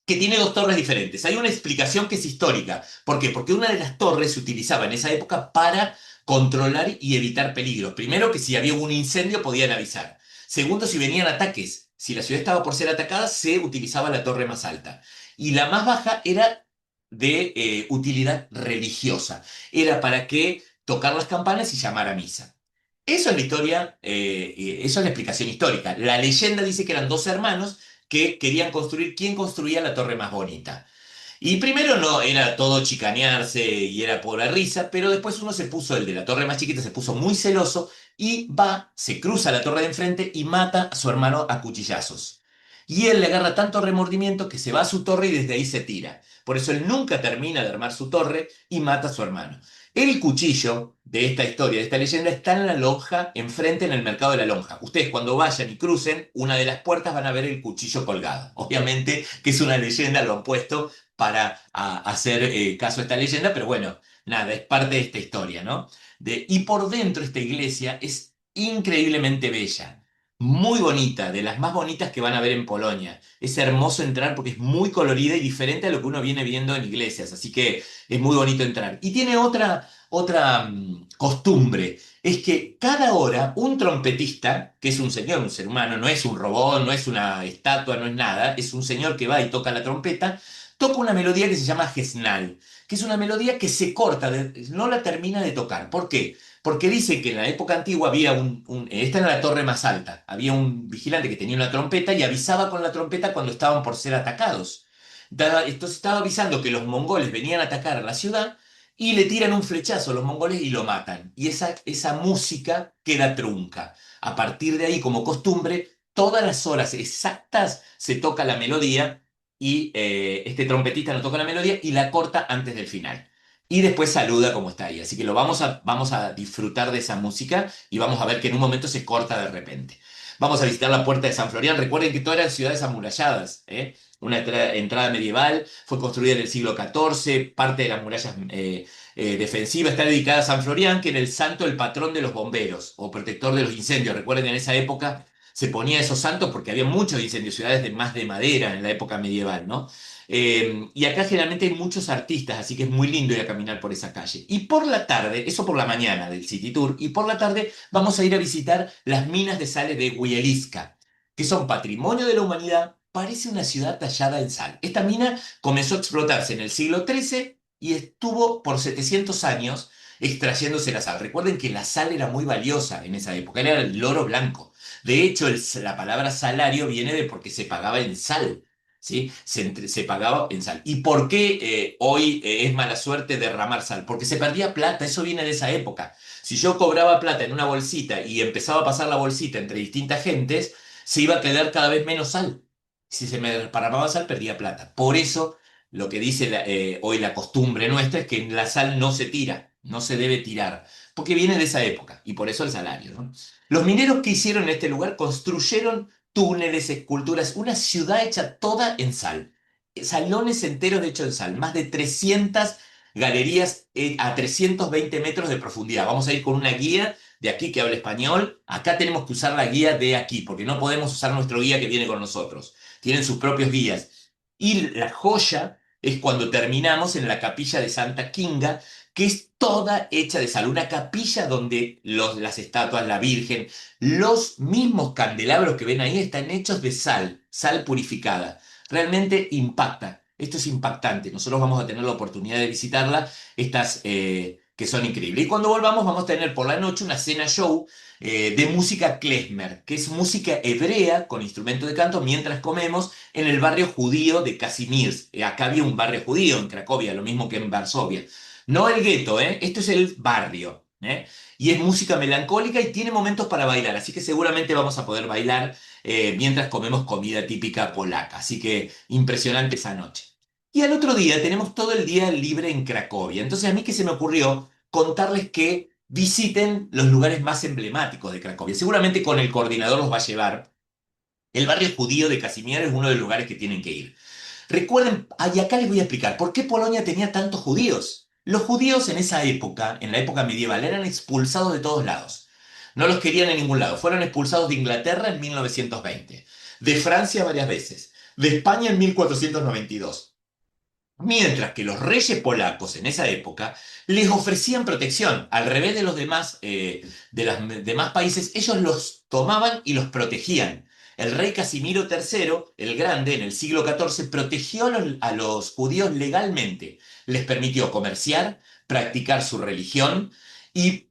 [SPEAKER 1] que tiene dos torres diferentes. Hay una explicación que es histórica. ¿Por qué? Porque una de las torres se utilizaba en esa época para controlar y evitar peligros. Primero, que si había un incendio podían avisar. Segundo, si venían ataques. Si la ciudad estaba por ser atacada, se utilizaba la torre más alta. Y la más baja era de utilidad religiosa. Era para que tocar las campanas y llamar a misa. Eso es la historia, eso es la explicación histórica. La leyenda dice que eran dos hermanos que querían construir quién construía la torre más bonita. Y primero no, era todo chicanearse y era por la risa, pero después uno se puso, el de la torre más chiquita, se puso muy celoso y va, se cruza la torre de enfrente y mata a su hermano a cuchillazos. Y él le agarra tanto remordimiento que se va a su torre y desde ahí se tira. Por eso él nunca termina de armar su torre y mata a su hermano. El cuchillo de esta historia, de esta leyenda, está en la lonja, enfrente en el mercado de la lonja. Ustedes cuando vayan y crucen una de las puertas van a ver el cuchillo colgado. Obviamente que es una leyenda, lo han puesto para hacer caso a esta leyenda, pero bueno, nada, es parte de esta historia, ¿no? Y por dentro esta iglesia es increíblemente bella, muy bonita, de las más bonitas que van a ver en Polonia. Es hermoso entrar porque es muy colorida y diferente a lo que uno viene viendo en iglesias, así que es muy bonito entrar. Y tiene otra costumbre, es que cada hora un trompetista, que es un señor, un ser humano, no es un robot, no es una estatua, no es nada, es un señor que va y toca la trompeta, toca una melodía que se llama Gesnal, que es una melodía que se corta, no la termina de tocar. ¿Por qué? Porque dice que en la época antigua había esta era la torre más alta, había un vigilante que tenía una trompeta y avisaba con la trompeta cuando estaban por ser atacados. Entonces estaba avisando que los mongoles venían a atacar a la ciudad y le tiran un flechazo a los mongoles y lo matan. Y esa música queda trunca. A partir de ahí, como costumbre, todas las horas exactas se toca la melodía y este trompetista no toca la melodía y la corta antes del final. Y después saluda como está ahí. Así que vamos a disfrutar de esa música y vamos a ver que en un momento se corta de repente. Vamos a visitar la Puerta de San Florian. Recuerden que todas eran ciudades amuralladas, ¿eh? Una entrada medieval, fue construida en el siglo XIV, parte de las murallas defensivas está dedicada a San Florian, que era el santo, el patrón de los bomberos o protector de los incendios. Recuerden, en esa época se ponía esos santos porque había muchos incendios, ciudades más de madera en la época medieval, ¿no? Y acá generalmente hay muchos artistas, así que es muy lindo ir a caminar por esa calle. Y por la tarde, eso por la mañana del City Tour, y por la tarde vamos a ir a visitar las minas de sal de Huieliska, que son patrimonio de la humanidad, parece una ciudad tallada en sal. Esta mina comenzó a explotarse en el siglo XIII y estuvo por 700 años extrayéndose la sal. Recuerden que la sal era muy valiosa en esa época, era el oro blanco. De hecho, la palabra salario viene de porque se pagaba en sal. ¿Sí? Se pagaba en sal. ¿Y por qué hoy es mala suerte derramar sal? Porque se perdía plata, eso viene de esa época. Si yo cobraba plata en una bolsita y empezaba a pasar la bolsita entre distintas gentes, se iba a quedar cada vez menos sal. Si se me derramaba sal, perdía plata. Por eso, lo que dice hoy la costumbre nuestra es que la sal no se tira, no se debe tirar, porque viene de esa época, y por eso el salario, ¿no? Los mineros que hicieron en este lugar construyeron túneles, esculturas, una ciudad hecha toda en sal. Salones enteros hechos en sal, más de 300 galerías a 320 metros de profundidad. Vamos a ir con una guía de aquí que habla español. Acá tenemos que usar la guía de aquí, porque no podemos usar nuestro guía que viene con nosotros. Tienen sus propios guías. Y la joya es cuando terminamos en la capilla de Santa Kinga, que es toda hecha de sal. Una capilla donde las estatuas, la Virgen, los mismos candelabros que ven ahí están hechos de sal, sal purificada. Realmente impacta. Esto es impactante. Nosotros vamos a tener la oportunidad de visitarla, estas que son increíbles. Y cuando volvamos vamos a tener por la noche una cena show de música klezmer, que es música hebrea con instrumento de canto mientras comemos en el barrio judío de Kazimierz. Acá había un barrio judío en Cracovia, lo mismo que en Varsovia. No el gueto, ¿eh? Esto es el barrio, ¿eh? Y es música melancólica y tiene momentos para bailar, así que seguramente vamos a poder bailar mientras comemos comida típica polaca. Así que impresionante esa noche. Y al otro día tenemos todo el día libre en Cracovia. Entonces a mí que se me ocurrió contarles que visiten los lugares más emblemáticos de Cracovia. Seguramente con el coordinador los va a llevar. El barrio judío de Casimir es uno de los lugares que tienen que ir. Recuerden, y acá les voy a explicar por qué Polonia tenía tantos judíos. Los judíos en esa época, en la época medieval, eran expulsados de todos lados. No los querían en ningún lado. Fueron expulsados de Inglaterra en 1920, de Francia varias veces, de España en 1492. Mientras que los reyes polacos en esa época les ofrecían protección. Al revés de los demás, de los demás países, ellos los tomaban y los protegían. El rey Casimiro III, el Grande, en el siglo XIV, protegió a los judíos legalmente. Les permitió comerciar, practicar su religión y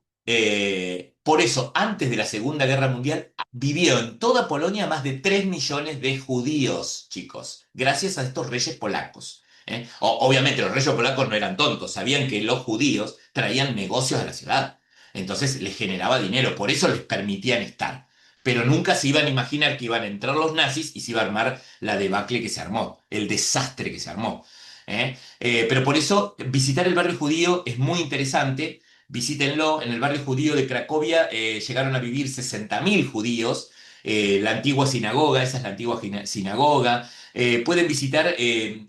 [SPEAKER 1] por eso, antes de la Segunda Guerra Mundial, vivió en toda Polonia más de 3 millones de judíos, chicos, gracias a estos reyes polacos. ¿Eh? Obviamente los reyes polacos no eran tontos, sabían que los judíos traían negocios a la ciudad. Entonces les generaba dinero, por eso les permitían estar. Pero nunca se iban a imaginar que iban a entrar los nazis y se iba a armar la debacle que se armó, el desastre que se armó. Pero por eso visitar el barrio judío es muy interesante. Visítenlo, en el barrio judío de Cracovia llegaron a vivir 60.000 judíos. La antigua sinagoga, esa es la antigua sinagoga. Pueden visitar,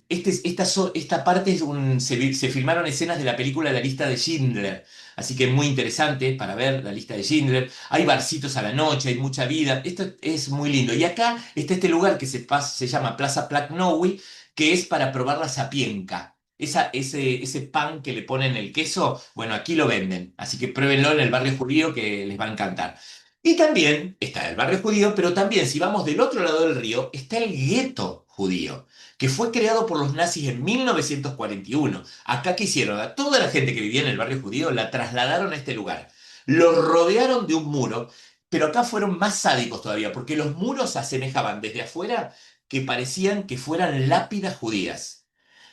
[SPEAKER 1] esta parte se filmaron escenas de la película La lista de Schindler, así que es muy interesante para ver La lista de Schindler. Hay barcitos a la noche, hay mucha vida, esto es muy lindo. Y acá está este lugar que se llama Plaza Plaknowy, que es para probar la sapienka. Ese pan que le ponen el queso, bueno, aquí lo venden, así que pruébenlo en el barrio judío que les va a encantar. Y también está el barrio judío, pero también si vamos del otro lado del río, está el gueto judío, que fue creado por los nazis en 1941. Acá que hicieron a toda la gente que vivía en el barrio judío, la trasladaron a este lugar. Los rodearon de un muro, pero acá fueron más sádicos todavía, porque los muros se asemejaban desde afuera que parecían que fueran lápidas judías.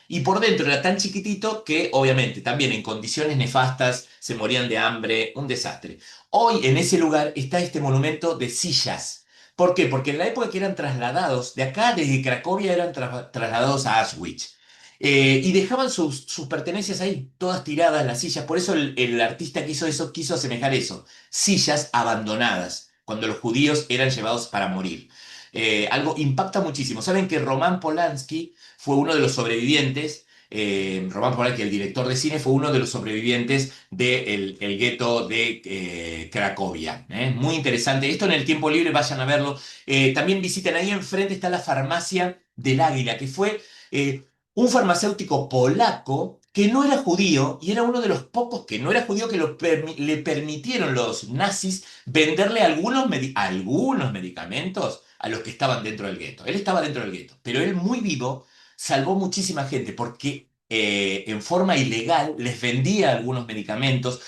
[SPEAKER 1] Y por dentro era tan chiquitito que, obviamente, también en condiciones nefastas, se morían de hambre, un desastre. Hoy en ese lugar está este monumento de sillas. ¿Por qué? Porque en la época que eran trasladados, de acá desde Cracovia eran trasladados a Auschwitz. Y dejaban sus pertenencias ahí, todas tiradas las sillas. Por eso el artista que hizo eso quiso asemejar eso. Sillas abandonadas, cuando los judíos eran llevados para morir. Algo impacta muchísimo. Saben que Roman Polanski fue uno de los sobrevivientes, Roman Polanski, el director de cine, fue uno de los sobrevivientes del el gueto de Cracovia. Muy interesante. Esto en el tiempo libre, vayan a verlo. También visiten, ahí enfrente está la farmacia del Águila, que fue un farmacéutico polaco que no era judío y era uno de los pocos que no era judío que le permitieron los nazis venderle algunos medicamentos a los que estaban dentro del gueto. Él estaba dentro del gueto, pero él muy vivo salvó muchísima gente porque en forma ilegal les vendía algunos medicamentos,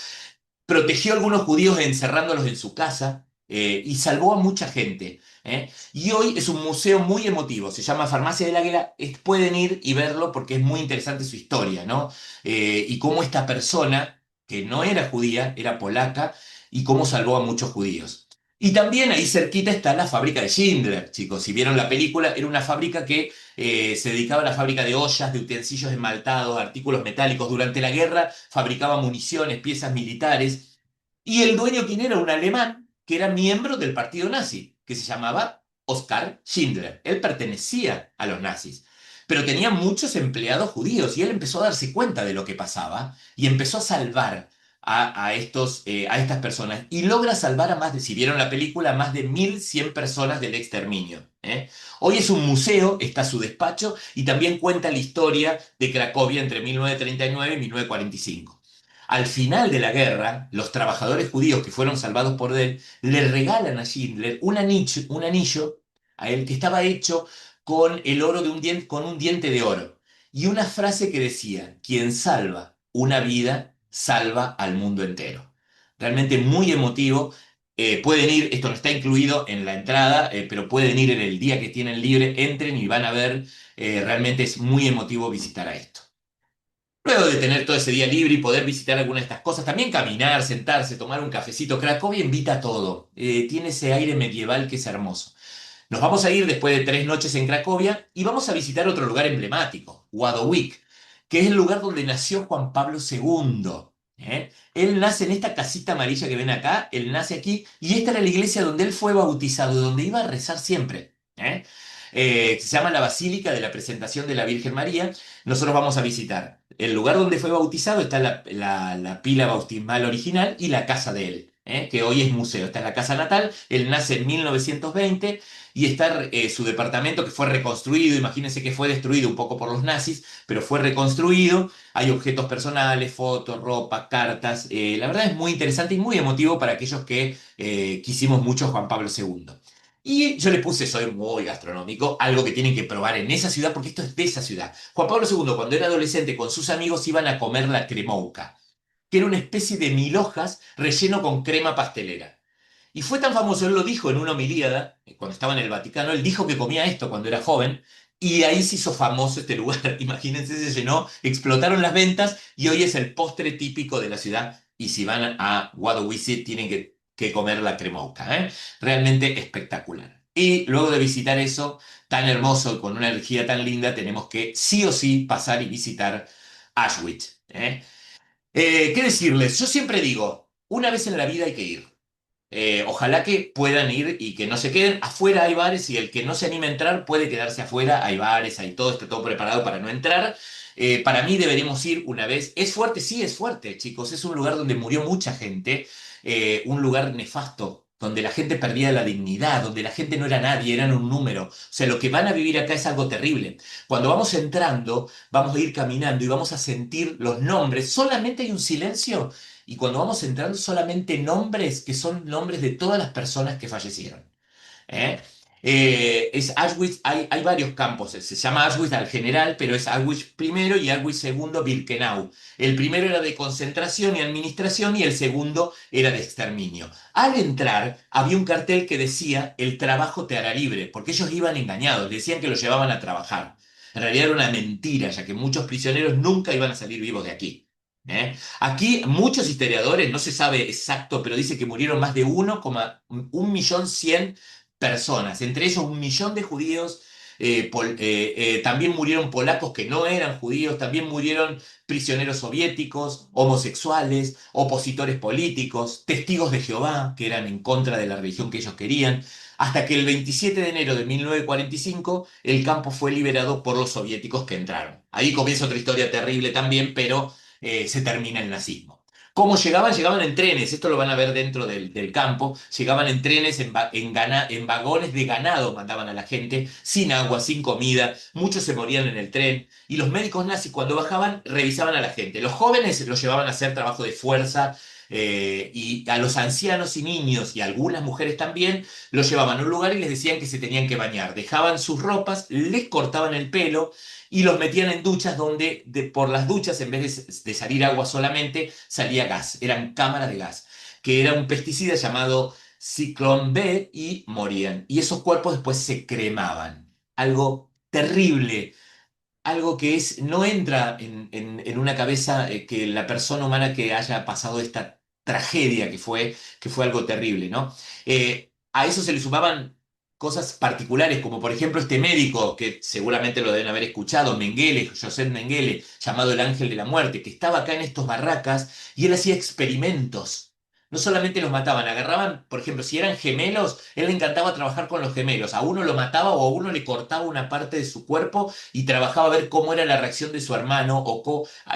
[SPEAKER 1] protegió a algunos judíos encerrándolos en su casa y salvó a mucha gente. Y hoy es un museo muy emotivo, se llama Farmacia del Águila, pueden ir y verlo porque es muy interesante su historia, ¿no? Y cómo esta persona, que no era judía, era polaca, y cómo salvó a muchos judíos. Y también ahí cerquita está la fábrica de Schindler, chicos. Si vieron la película, era una fábrica que se dedicaba a la fábrica de ollas, de utensilios esmaltados, artículos metálicos. Durante la guerra fabricaba municiones, piezas militares. Y el dueño, ¿quién era? Un alemán que era miembro del partido nazi, que se llamaba Oskar Schindler. Él pertenecía a los nazis. Pero tenía muchos empleados judíos y él empezó a darse cuenta de lo que pasaba y empezó a salvar a estas personas y logra salvar a más de, si vieron la película, a más de 1.100 personas del exterminio. Hoy es un museo, está su despacho y también cuenta la historia de Cracovia entre 1939 y 1945. Al final de la guerra, los trabajadores judíos que fueron salvados por él le regalan a Schindler un anillo a él que estaba hecho con el oro de con un diente de oro y una frase que decía: quien salva una vida salva al mundo entero. Realmente muy emotivo. Pueden ir, esto no está incluido en la entrada, pero pueden ir en el día que tienen libre, entren y van a ver, realmente es muy emotivo visitar a esto. Luego de tener todo ese día libre y poder visitar alguna de estas cosas, también caminar, sentarse, tomar un cafecito, Cracovia invita a todo. Tiene ese aire medieval que es hermoso. Nos vamos a ir después de 3 noches en Cracovia y vamos a visitar otro lugar emblemático, Ładowick, que es el lugar donde nació Juan Pablo II. Él nace en esta casita amarilla que ven acá, él nace aquí y esta era la iglesia donde él fue bautizado, donde iba a rezar siempre. Se llama la Basílica de la Presentación de la Virgen María. Nosotros vamos a visitar el lugar donde fue bautizado, está la pila bautismal original y la casa de él, que hoy es museo. Está en la casa natal, él nace en 1920 y está su departamento que fue reconstruido. Imagínense que fue destruido un poco por los nazis, pero fue reconstruido. Hay objetos personales, fotos, ropa, cartas. La verdad es muy interesante y muy emotivo para aquellos que quisimos mucho a Juan Pablo II. Y yo le puse, soy muy gastronómico, algo que tienen que probar en esa ciudad, porque esto es de esa ciudad. Juan Pablo II, cuando era adolescente, con sus amigos iban a comer la cremouca, que era una especie de mil hojas relleno con crema pastelera. Y fue tan famoso, él lo dijo en una homilía, cuando estaba en el Vaticano, él dijo que comía esto cuando era joven, y ahí se hizo famoso este lugar. Imagínense, se llenó, explotaron las ventas, y hoy es el postre típico de la ciudad. Y si van a Wadowici, tienen que comer la cremouca, ¿eh? Realmente espectacular. Y luego de visitar eso tan hermoso y con una energía tan linda, tenemos que sí o sí pasar y visitar Auschwitz, ¿eh? ¿Qué decirles? Yo siempre digo, una vez en la vida hay que ir. Ojalá que puedan ir y que no se queden. Afuera hay bares y el que no se anime a entrar puede quedarse afuera. Hay bares, hay todo, está todo preparado para no entrar. Para mí deberíamos ir una vez. ¿Es fuerte? Sí, es fuerte, chicos. Es un lugar donde murió mucha gente. Un lugar nefasto, donde la gente perdía la dignidad, donde la gente no era nadie, eran un número. O sea, lo que van a vivir acá es algo terrible. Cuando vamos entrando, vamos a ir caminando y vamos a sentir los nombres. Solamente hay un silencio y cuando vamos entrando solamente nombres que son nombres de todas las personas que fallecieron. ¿Eh? Es Auschwitz, hay varios campos, se llama Auschwitz al general, pero es Auschwitz primero y Auschwitz segundo, Birkenau. El primero era de concentración y administración y el segundo era de exterminio. Al entrar había un cartel que decía, el trabajo te hará libre, porque ellos iban engañados, decían que los llevaban a trabajar. En realidad era una mentira, ya que muchos prisioneros nunca iban a salir vivos de aquí. ¿Eh? Aquí muchos historiadores, no se sabe exacto, pero dice que murieron más de 1,1 millón personas, entre ellos 1 millón de judíos, también murieron polacos que no eran judíos, también murieron prisioneros soviéticos, homosexuales, opositores políticos, testigos de Jehová, que eran en contra de la religión que ellos querían, hasta que el 27 de enero de 1945 el campo fue liberado por los soviéticos que entraron. Ahí comienza otra historia terrible también, pero se termina el nazismo. ¿Cómo llegaban? Llegaban en trenes, esto lo van a ver dentro del campo, llegaban en trenes, en vagones de ganado mandaban a la gente, sin agua, sin comida, muchos se morían en el tren, y los médicos nazis cuando bajaban revisaban a la gente. Los jóvenes los llevaban a hacer trabajo de fuerza, y a los ancianos y niños, y algunas mujeres también, los llevaban a un lugar y les decían que se tenían que bañar. Dejaban sus ropas, les cortaban el pelo, y los metían en duchas donde por las duchas, en vez de salir agua solamente, salía gas. Eran cámaras de gas, que era un pesticida llamado Ciclón B y morían. Y esos cuerpos después se cremaban. Algo terrible, algo que no entra en una cabeza, que la persona humana que haya pasado esta tragedia que fue algo terrible, ¿no? A eso se le sumaban cosas particulares, como por ejemplo este médico, que seguramente lo deben haber escuchado, Mengele, José Mengele, llamado el Ángel de la Muerte, que estaba acá en estos barracas y él hacía experimentos. No solamente los mataban, agarraban, por ejemplo, si eran gemelos, él le encantaba trabajar con los gemelos. A uno lo mataba o a uno le cortaba una parte de su cuerpo y trabajaba a ver cómo era la reacción de su hermano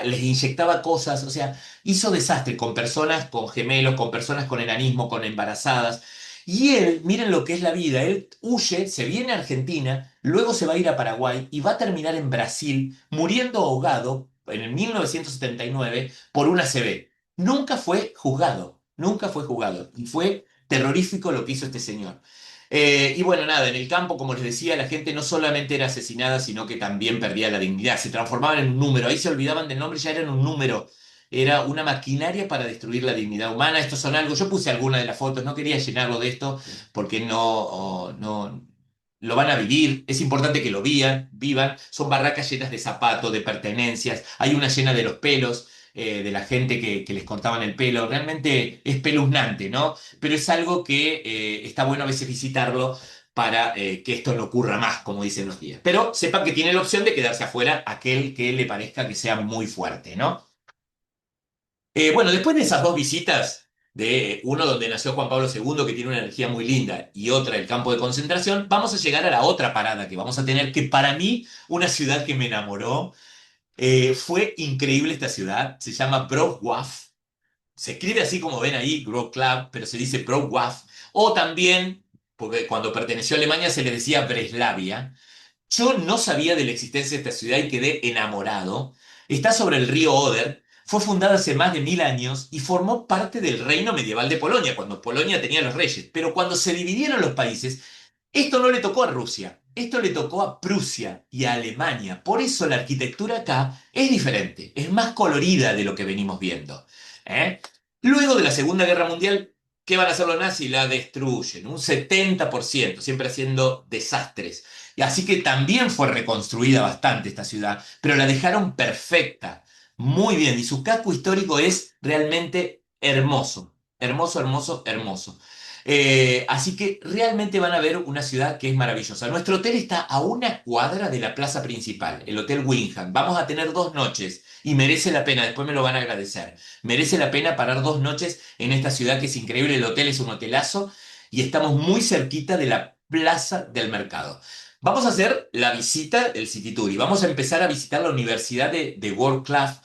[SPEAKER 1] les inyectaba cosas, o sea, hizo desastre con personas con gemelos, con personas con enanismo, con embarazadas. Y él, miren lo que es la vida, él huye, se viene a Argentina, luego se va a ir a Paraguay y va a terminar en Brasil muriendo ahogado en el 1979 por una ACV. Nunca fue juzgado, nunca fue juzgado. Y fue terrorífico lo que hizo este señor. Y bueno, nada, en el campo, como les decía, la gente no solamente era asesinada, sino que también perdía la dignidad, se transformaban en un número, ahí se olvidaban del nombre, ya eran un número, era una maquinaria para destruir la dignidad humana. Estos son algo, yo puse algunas de las fotos, no quería llenarlo de esto, porque no lo van a vivir, es importante que lo vivan, son barracas llenas de zapatos, de pertenencias, hay una llena de los pelos. De la gente que les cortaban el pelo, realmente es espeluznante, ¿no? Pero es algo que está bueno a veces visitarlo para que esto no ocurra más, como dicen los días. Pero sepan que tiene la opción de quedarse afuera aquel que le parezca que sea muy fuerte, ¿no? Bueno, después de esas dos visitas, de uno donde nació Juan Pablo II, que tiene una energía muy linda, y otra el campo de concentración, vamos a llegar a la otra parada que vamos a tener, que para mí, una ciudad que me enamoró. Fue increíble esta ciudad, se llama Wrocław. Se escribe así como ven ahí, Wrocław, pero se dice Wrocław. O también, porque cuando perteneció a Alemania se le decía Breslavia. Yo no sabía de la existencia de esta ciudad y quedé enamorado. Está sobre el río Oder. Fue fundada hace más de 1000 años y formó parte del reino medieval de Polonia, cuando Polonia tenía los reyes. Pero cuando se dividieron los países, Esto no le tocó a Rusia, esto le tocó a Prusia y a Alemania. Por eso la arquitectura acá es diferente, es más colorida de lo que venimos viendo. ¿Eh? Luego de la Segunda Guerra Mundial, ¿qué van a hacer los nazis? La destruyen, un 70%, siempre haciendo desastres. Y así que también fue reconstruida bastante esta ciudad, pero la dejaron perfecta, muy bien. Y su casco histórico es realmente hermoso, hermoso, hermoso, hermoso. Así que realmente van a ver una ciudad que es maravillosa. Nuestro hotel está a una cuadra de la plaza principal, el Hotel Wyndham. Vamos a tener 2 noches y merece la pena, después me lo van a agradecer. Merece la pena parar 2 noches en esta ciudad que es increíble. El hotel es un hotelazo y estamos muy cerquita de la plaza del mercado. Vamos a hacer la visita del City Tour y vamos a empezar a visitar la Universidad de Wrocław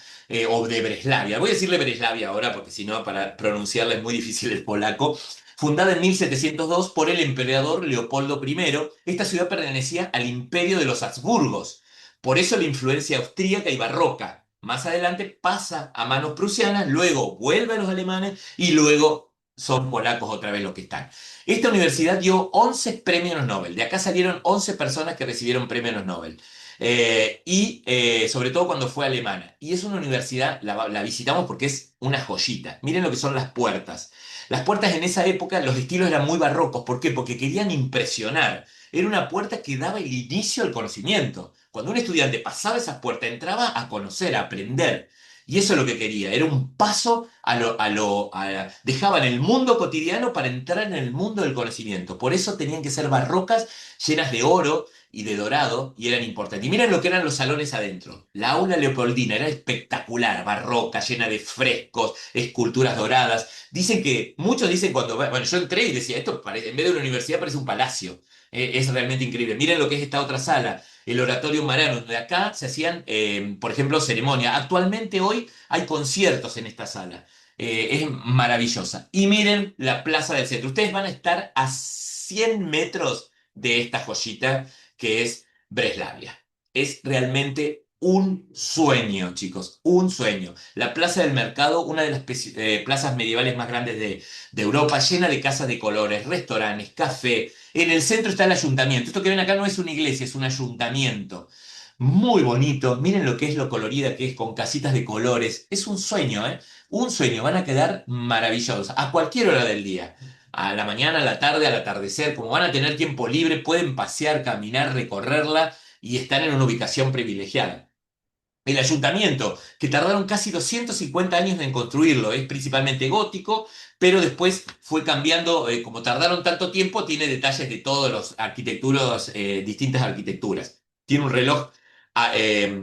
[SPEAKER 1] o de Breslavia. Voy a decirle Breslavia ahora porque si no, para pronunciarla es muy difícil el polaco. Fundada en 1702 por el emperador Leopoldo I, esta ciudad pertenecía al imperio de los Habsburgos. Por eso la influencia austríaca y barroca. Más adelante pasa a manos prusianas, luego vuelve a los alemanes y luego son polacos otra vez los que están. Esta universidad dio 11 premios Nobel. De acá salieron 11 personas que recibieron premios Nobel. Sobre todo cuando fue alemana. Y es una universidad, la visitamos porque es una joyita. Miren lo que son las puertas. Las puertas en esa época, los estilos eran muy barrocos. ¿Por qué? Porque querían impresionar. Era una puerta que daba el inicio al conocimiento. Cuando un estudiante pasaba esa puerta, entraba a conocer, a aprender. Y eso es lo que quería. Era un paso dejaban el mundo cotidiano para entrar en el mundo del conocimiento. Por eso tenían que ser barrocas, llenas de oro y de dorado, y eran importantes. Y miren lo que eran los salones adentro. La aula leopoldina era espectacular, barroca, llena de frescos, esculturas doradas. Muchos dicen bueno, yo entré y decía, esto parece, en vez de una universidad parece un palacio. Es realmente increíble. Miren lo que es esta otra sala, el Oratorio Marano, donde acá se hacían, por ejemplo, ceremonias. Actualmente hoy hay conciertos en esta sala. Es maravillosa. Y miren la Plaza del Centro. Ustedes van a estar a 100 metros de esta joyita que es Breslavia. Es realmente un sueño, chicos, un sueño. La Plaza del Mercado, una de las plazas medievales más grandes de Europa, llena de casas de colores, restaurantes, café. En el centro está el ayuntamiento. Esto que ven acá no es una iglesia, es un ayuntamiento. Muy bonito. Miren lo que es lo colorida que es, con casitas de colores. Es un sueño, ¿eh? Un sueño. Van a quedar maravillosos a cualquier hora del día. A la mañana, a la tarde, al atardecer. Como van a tener tiempo libre, pueden pasear, caminar, recorrerla y estar en una ubicación privilegiada. El ayuntamiento, que tardaron casi 250 años en construirlo, es principalmente gótico, pero después fue cambiando, como tardaron tanto tiempo, tiene detalles de todos los arquitecturas, distintas arquitecturas. Tiene un reloj ah, eh,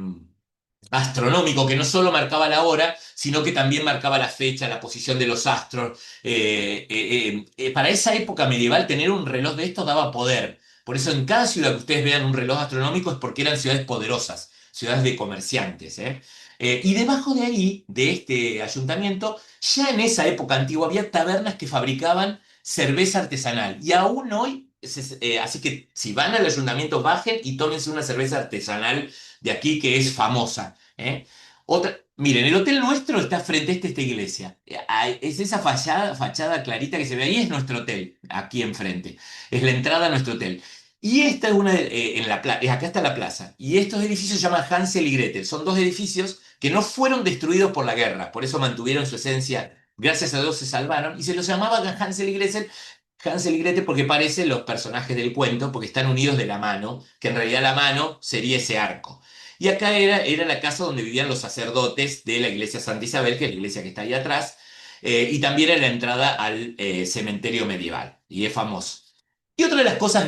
[SPEAKER 1] astronómico que no solo marcaba la hora, sino que también marcaba la fecha, la posición de los astros. Para esa época medieval, tener un reloj de estos daba poder. Por eso en cada ciudad que ustedes vean un reloj astronómico es porque eran ciudades poderosas, ciudades de comerciantes. Y debajo de ahí, de este ayuntamiento, ya en esa época antigua había tabernas que fabricaban cerveza artesanal. Y aún hoy, así que si van al ayuntamiento, bajen y tómense una cerveza artesanal de aquí que es famosa. Miren, el hotel nuestro está frente a esta iglesia. Es esa fachada clarita que se ve ahí, es nuestro hotel, aquí enfrente. Es la entrada a nuestro hotel. Y esta es acá está la plaza. Y estos edificios se llaman Hansel y Gretel. Son 2 edificios que no fueron destruidos por la guerra, por eso mantuvieron su esencia. Gracias a Dios se salvaron. Y se los llamaba Hansel y Gretel porque parecen los personajes del cuento, porque están unidos de la mano, que en realidad la mano sería ese arco. Y acá era la casa donde vivían los sacerdotes de la iglesia Santa Isabel, que es la iglesia que está ahí atrás, y también era la entrada al cementerio medieval, y es famoso. Y otra de las cosas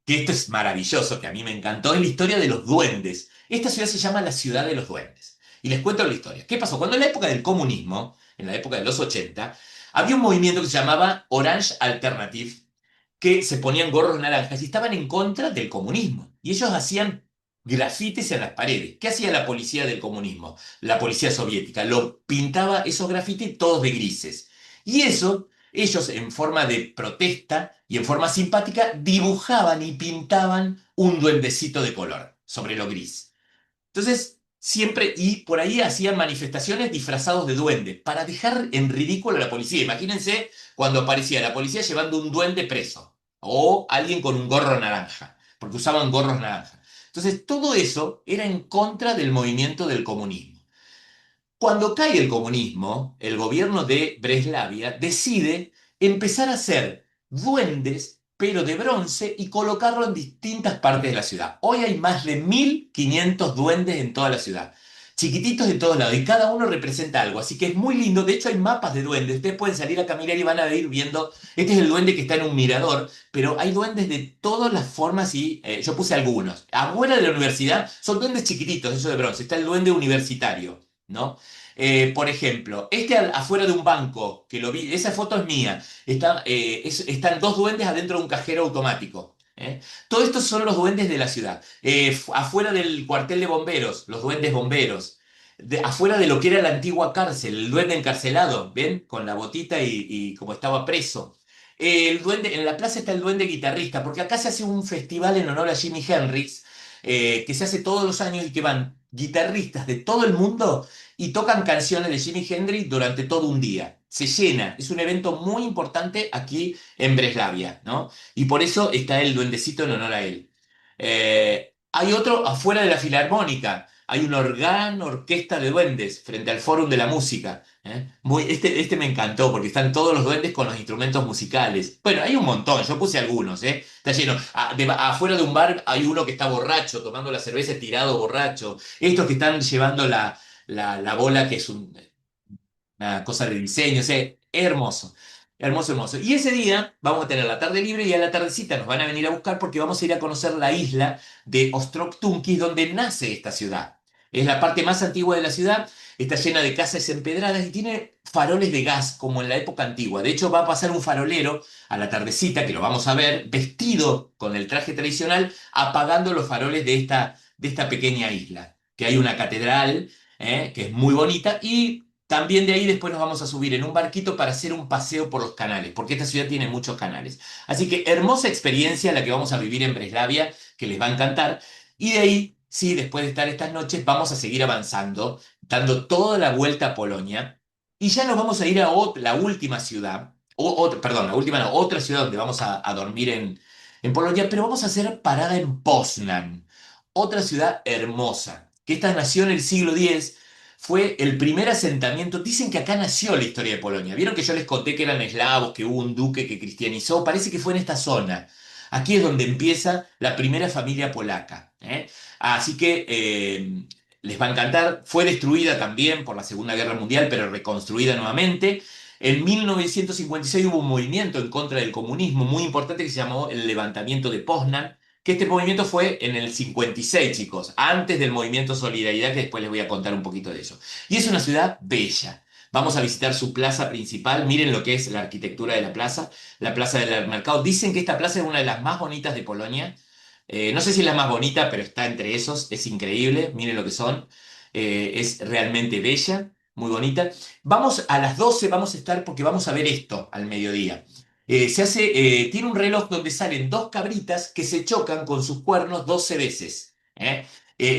[SPEAKER 1] que esto es maravilloso, que a mí me encantó, es la historia de los duendes. Esta ciudad se llama la ciudad de los duendes. Y les cuento la historia. ¿Qué pasó? Cuando en la época del comunismo, en la época de los 80, había un movimiento que se llamaba Orange Alternative, que se ponían gorros naranjas y estaban en contra del comunismo. Y ellos hacían grafitis en las paredes. ¿Qué hacía la policía del comunismo? La policía soviética. Lo pintaba esos grafitis todos de grises. Y eso, ellos en forma de protesta y en forma simpática, dibujaban y pintaban un duendecito de color sobre lo gris. Entonces, siempre, y por ahí hacían manifestaciones disfrazados de duendes, para dejar en ridículo a la policía. Imagínense cuando aparecía la policía llevando un duende preso. o alguien con un gorro naranja, porque usaban gorros naranja. Entonces, todo eso era en contra del movimiento del comunismo. Cuando cae el comunismo, el gobierno de Breslavia decide empezar a hacer duendes, pero de bronce, y colocarlo en distintas partes de la ciudad. Hoy hay más de 1.500 duendes en toda la ciudad, chiquititos de todos lados, y cada uno representa algo, así que es muy lindo. De hecho, hay mapas de duendes. Ustedes pueden salir a caminar y van a ir viendo, este es el duende que está en un mirador, pero hay duendes de todas las formas y yo puse algunos. Afuera de la universidad son duendes chiquititos, eso de bronce. Está el duende universitario, ¿no? Por ejemplo, afuera de un banco, que lo vi, esa foto es mía, están dos duendes adentro de un cajero automático. ¿Eh? Todo esto son los duendes de la ciudad. Afuera del cuartel de bomberos, los duendes bomberos. Afuera de lo que era la antigua cárcel, el duende encarcelado, ¿ven? Con la botita y como estaba preso. El duende, en la plaza está el duende guitarrista, porque acá se hace un festival en honor a Jimi Hendrix, que se hace todos los años y que van guitarristas de todo el mundo y tocan canciones de Jimi Hendrix durante todo un día. Se llena, es un evento muy importante aquí en Breslavia, ¿no? Y por eso está el duendecito en honor a él. Hay otro afuera de la Filarmónica, hay una gran orquesta de duendes frente al Fórum de la Música. ¿Eh? Este me encantó porque están todos los duendes con los instrumentos musicales. Bueno, hay un montón, yo puse algunos, ¿eh? Está lleno. Afuera de un bar hay uno que está borracho, tomando la cerveza tirado borracho. Estos que están llevando la bola, que es una cosa de diseño, o sea, hermoso, hermoso, hermoso. Y ese día vamos a tener la tarde libre y a la tardecita nos van a venir a buscar porque vamos a ir a conocer la isla de Ostrog Tunki, donde nace esta ciudad. Es la parte más antigua de la ciudad, está llena de casas empedradas y tiene faroles de gas como en la época antigua. De hecho, va a pasar un farolero a la tardecita, que lo vamos a ver, vestido con el traje tradicional, apagando los faroles de esta pequeña isla. Que hay una catedral, que es muy bonita, y también de ahí después nos vamos a subir en un barquito para hacer un paseo por los canales, porque esta ciudad tiene muchos canales. Así que hermosa experiencia la que vamos a vivir en Breslavia, que les va a encantar. Y de ahí, sí, después de estar estas noches, vamos a seguir avanzando, dando toda la vuelta a Polonia. Y ya nos vamos a ir a la última ciudad, perdón, la última no, otra ciudad donde vamos a dormir en Polonia, pero vamos a hacer parada en Poznan, otra ciudad hermosa, que esta nació en el siglo X, fue el primer asentamiento. Dicen que acá nació la historia de Polonia. Vieron que yo les conté que eran eslavos, que hubo un duque que cristianizó. Parece que fue en esta zona. Aquí es donde empieza la primera familia polaca. ¿Eh? Así que les va a encantar. Fue destruida también por la Segunda Guerra Mundial, pero reconstruida nuevamente. En 1956 hubo un movimiento en contra del comunismo muy importante que se llamó el levantamiento de Poznan, que este movimiento fue en el 56, chicos, antes del movimiento Solidaridad, que después les voy a contar un poquito de eso. Y es una ciudad bella. Vamos a visitar su plaza principal. Miren lo que es la arquitectura de la plaza del mercado. Dicen que esta plaza es una de las más bonitas de Polonia. No sé si es la más bonita, pero está entre esos. Es increíble. Miren lo que son. Es realmente bella, muy bonita. Vamos a las 12, vamos a estar porque vamos a ver esto al mediodía. Tiene un reloj donde salen dos cabritas que se chocan con sus cuernos 12 veces. ¿Eh?